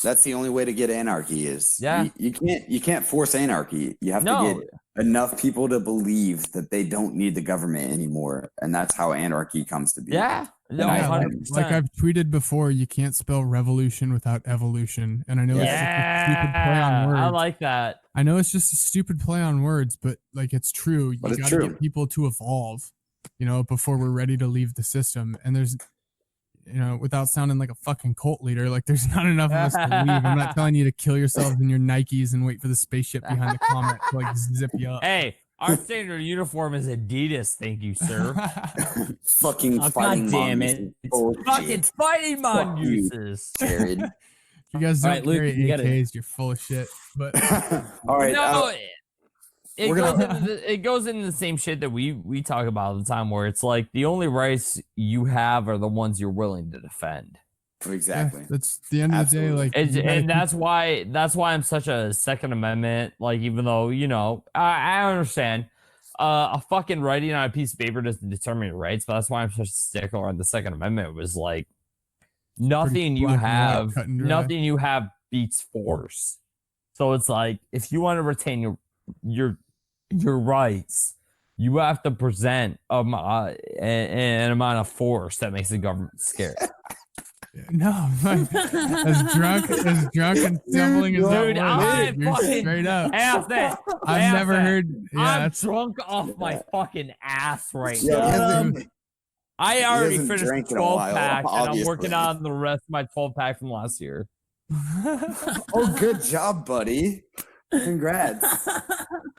That's the only way to get anarchy is you can't force anarchy. You have to get enough people to believe that they don't need the government anymore, and that's how anarchy comes to be. Yeah. No, yeah, 100%. like I've tweeted before, you can't spell revolution without evolution. And I know it's just a stupid play on words. I like that. I know it's just a stupid play on words, but like it's true. You But it's gotta true. get people to evolve, you know, before we're ready to leave the system. And there's, you know, without sounding like a fucking cult leader, like there's not enough of us to leave. I'm not telling you to kill yourselves in your Nikes and wait for the spaceship behind the comet to like zip you up. Hey, our standard uniform is Adidas, thank you, sir. Fucking fighting damn mongooses. it. Bullshit. Fucking fighting Fuck you. mongooses. Jared. If you guys All don't right, Luke, carry you gotta- AKs, you're full of shit. But All right. No, it we're goes, gonna- it goes into the same shit that we talk about all the time, where it's like the only rights you have are the ones you're willing to defend. exactly. yeah, that's the end of the day. Absolutely. Like, And, you gotta and that's why I'm such a Second Amendment. Like, even though, you know, I understand a fucking writing on a piece of paper doesn't determine your rights, but that's why I'm such a stickler on the Second Amendment. Was like nothing you black and white, have, cut and dry. nothing you have beats force. So it's like, if you want to retain your rights, you have to present an amount of force that makes the government scared. No, like, as drunk and stumbling as that Dude, was, I'm you're fucking straight up. ass that. I've never heard. Yeah, I'm that's drunk off my fucking ass right Yeah, now. he hasn't- I already hasn't finished the drank in a 12 while, pack, and I'm obviously. working on the rest of my 12 pack from last year. Oh, good job, buddy. Congrats.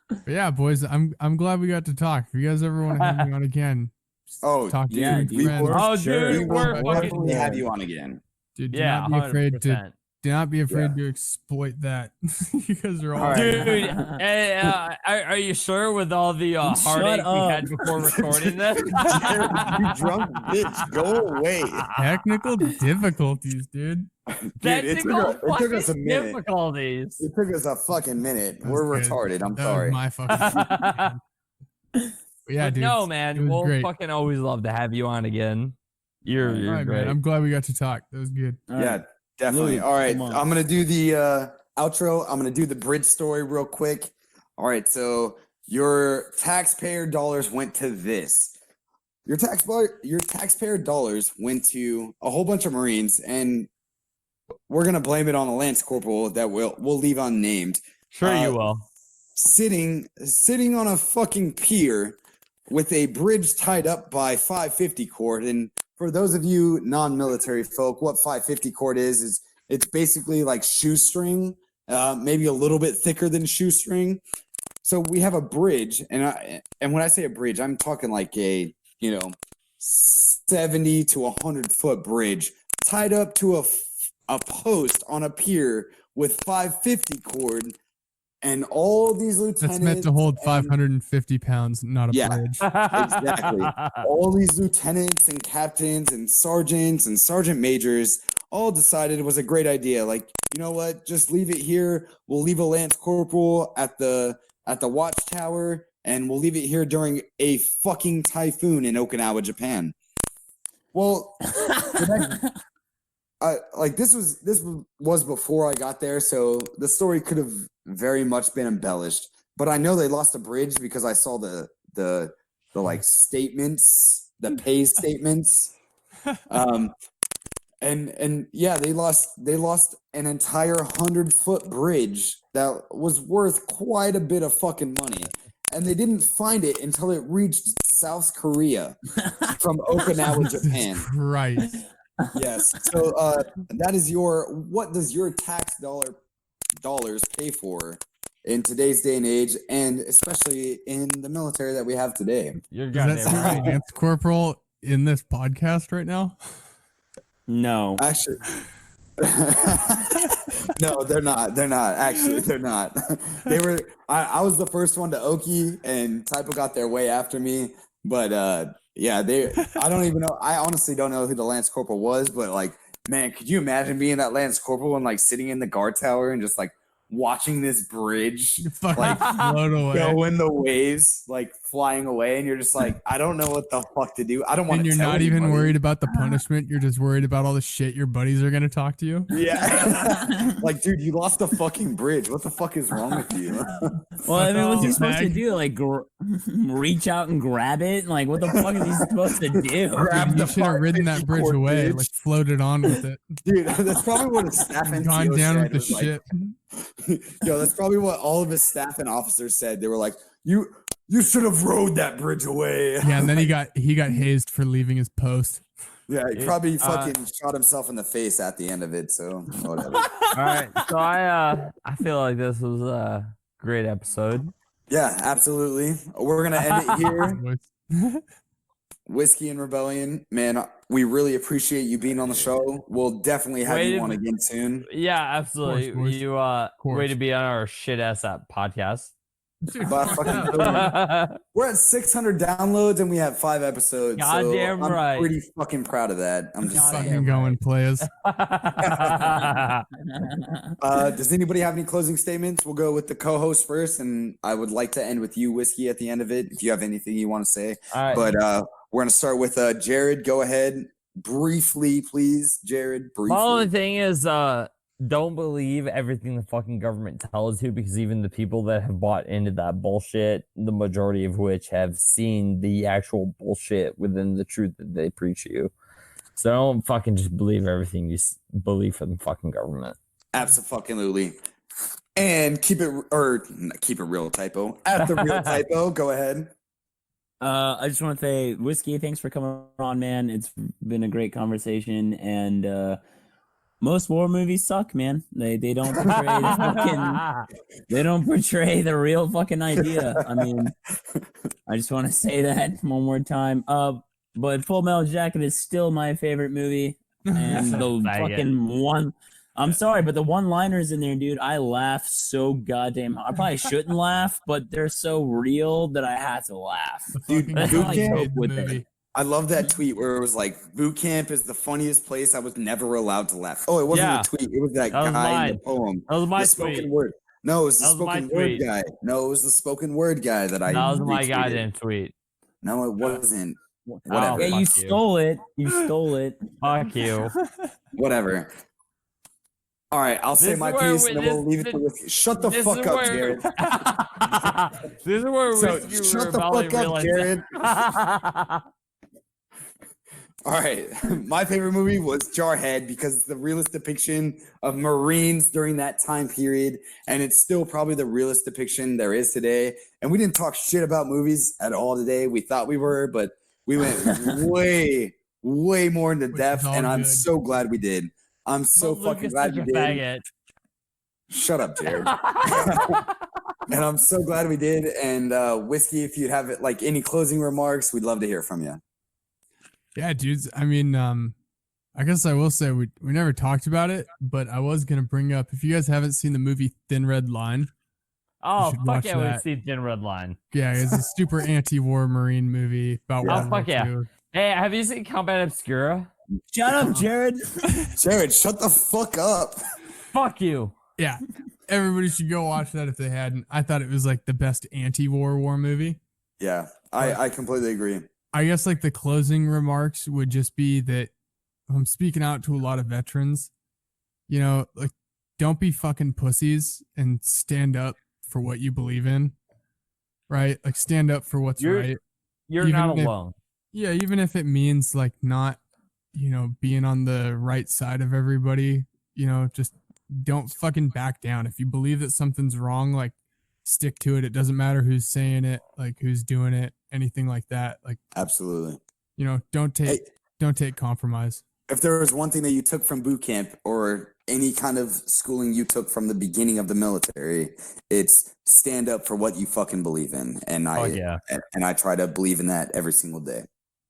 But yeah, boys, I'm glad we got to talk. If you guys ever want to have me on again, just Oh, talk to yeah, your dude. friends. Oh, Sure. dude, we we're will fucking. definitely have you on again. Dude, do Yeah, not be afraid 100%. do not be afraid to exploit that. You guys are all All right. Dude, are you sure with all the heartache we up. had before recording this? Jared, you drunk bitch, go away. technical difficulties, dude. Dude, it took us a minute. difficulties. It took us a fucking minute. That We're was good. retarded. I'm That sorry. was my fucking. But yeah, But dude. no, it man, was we'll great. fucking always love to have you on again. You're All right, great. man. I'm glad we got to talk. That was good. All right. Yeah, definitely. Luke, All right, come on. I'm gonna do the outro. I'm gonna do the bridge story real quick. All right, so your taxpayer dollars went to this. Your taxpayer dollars went to a whole bunch of Marines, and we're gonna blame it on a Lance Corporal that we'll leave unnamed. Sure, you will. Sitting on a fucking pier with a bridge tied up by 550 cord. And for those of you non-military folk, what 550 cord is it's basically like shoestring, maybe a little bit thicker than shoestring. So we have a bridge, and when I say a bridge, I'm talking like a 70 to 100 foot bridge tied up to a post on a pier with 550 cord. And all these lieutenants. That's meant to hold and- 550 pounds, not a Yeah. bridge. Exactly. All these lieutenants and captains and sergeants and sergeant majors all decided it was a great idea. Like, you know what? Just leave it here. We'll leave a Lance Corporal at the watchtower. and we'll leave it here during a fucking typhoon in Okinawa, Japan. Well, this was before I got there, so the story could have very much been embellished. But I know they lost a bridge because I saw the like statements, the pay statements. And yeah, they lost an entire 100-foot bridge that was worth quite a bit of fucking money. And they didn't find it until it reached South Korea from Okinawa, Japan. Christ. Yes. So that is what does your tax dollars pay for in today's day and age, and especially in the military that we have today? You're Is that goddamn right. Lance Corporal in this podcast right now? No. Actually, no, they're not. They're not. Actually, they're not. They were. I was the first one to Oki, and Typo got there way after me. But yeah, I don't even know. I honestly don't know who the Lance Corporal was. But like, man, could you imagine being that Lance Corporal and like sitting in the guard tower and just like watching this bridge Fucking like float away. go in the waves, like flying away, and you're just like, I don't know what the fuck to do. I don't want And to. you're tell not even anybody. worried about the punishment. You're just worried about all the shit your buddies are gonna talk to you. Yeah. Like, dude, you lost the fucking bridge. What the fuck is wrong with you? Well, I mean, what's he Oh, supposed to Mag. do? Like, reach out and grab it? Like, what the fuck is he supposed to do? Grab You the should have ridden that bridge cord away, bridge. like floated on with it. Dude, that's probably what his staff and Gone down with the was like, shit. yo, that's probably what all of his staff and officers said. They were like, you should have rode that bridge away. Yeah, and then he got hazed for leaving his post. Yeah, he probably fucking shot himself in the face at the end of it. So whatever. All right, so I feel like this was a great episode. Yeah, absolutely. We're gonna end it here. Whiskey and Rebellion, man, we really appreciate you being on the show. We'll definitely have you on again soon. Yeah, absolutely. boys. You way to be on our shit ass app podcast. Dude, But fuck fucking that. we're at 600 downloads and we have 5 episodes. Goddamn so I'm right. pretty fucking proud of that. I'm just Fucking saying. going, players. Does anybody have any closing statements? We'll go with the co-host first, and I would like to end with you, Whiskey, at the end of it, if you have anything you want to say. All right. But we're gonna start with Jared. Go ahead, briefly, please, Jared. Briefly. My only thing is, don't believe everything the fucking government tells you, because even the people that have bought into that bullshit, the majority of which have seen the actual bullshit within the truth that they preach you. So don't fucking just believe everything you believe from the fucking government. Absolutely. And keep it real, Typo. At the real Typo, go ahead. I just want to say, Whiskey, thanks for coming on, man. It's been a great conversation, and most war movies suck, man. They don't portray the fucking, they don't portray the real fucking idea. I mean, I just want to say that one more time. But Full Metal Jacket is still my favorite movie, and the fucking one. I'm sorry, but the one-liners in there, dude, I laugh so goddamn hard. I probably shouldn't laugh, but they're so real that I had to laugh. Dude, Fucking boot guy camp made the with movie. it. I love that tweet where it was like, boot camp is the funniest place I was never allowed to laugh. Oh, it wasn't Yeah. a tweet. It was that That was guy in the mine. poem. That was my The spoken tweet. word. No, it was the That was my spoken word tweet. guy. No, it was the spoken word guy that I That was my retweeted. goddamn tweet. No, it wasn't. Oh, Whatever. Yeah, fuck you stole it. You stole it. Fuck you. Whatever. All right, I'll say This my is where piece we- and then we'll this- leave it to Whiskey. Shut the This fuck is up, where- Jared. This is where So, Whiskey shut the Rebellion fuck up, realized- Jared. All right. My favorite movie was Jarhead because it's the realest depiction of Marines during that time period. And it's still probably the realest depiction there is today. And we didn't talk shit about movies at all today. We thought we were, but we went way, way more into Which depth. is all And I'm good. so glad we did. I'm so But fucking Lucas glad is we a did. faggot. Shut up, Jared. And I'm so glad we did. And Whiskey, if you'd have like any closing remarks, we'd love to hear from you. Yeah, dudes. I mean, I guess I will say we never talked about it, but I was gonna bring up, if you guys haven't seen the movie Thin Red Line. Oh, should fuck watch yeah, we've that. seen Thin Red Line. Yeah, it's a super anti-war Marine movie about Yeah. World War fuck yeah. II. Hey, have you seen Combat Obscura? Shut up, Jared. Jared, shut the fuck up. Fuck you. Yeah. everybody should go watch that if they hadn't. I thought it was like the best war movie. Yeah, I completely agree. I guess like the closing remarks would just be that I'm speaking out to a lot of veterans. You know, like don't be fucking pussies and stand up for what you believe in. Right? Like stand up for what's right. You're Even not if- alone. Yeah, even if it means like not, being on the right side of everybody, just don't fucking back down. If you believe that something's wrong, like stick to it. It doesn't matter who's saying it, like who's doing it, anything like that. Like Absolutely. don't take compromise. If there was one thing that you took from boot camp or any kind of schooling you took from the beginning of the military, it's stand up for what you fucking believe in. And I try to believe in that every single day.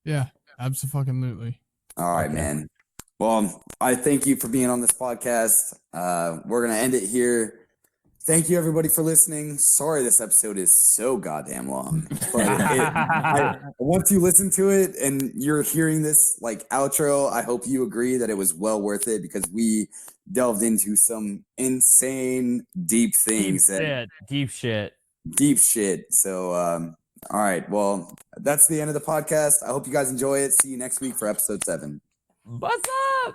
Yeah, absolutely. All right, man. Well, I thank you for being on this podcast. We're going to end it here. Thank you, everybody, for listening. Sorry this episode is so goddamn long. But once you listen to it and you're hearing this like outro, I hope you agree that it was well worth it because we delved into some insane, deep things. Deep shit. Deep shit. So, all right. Well, that's the end of the podcast. I hope you guys enjoy it. See you next week for episode 7. What's up?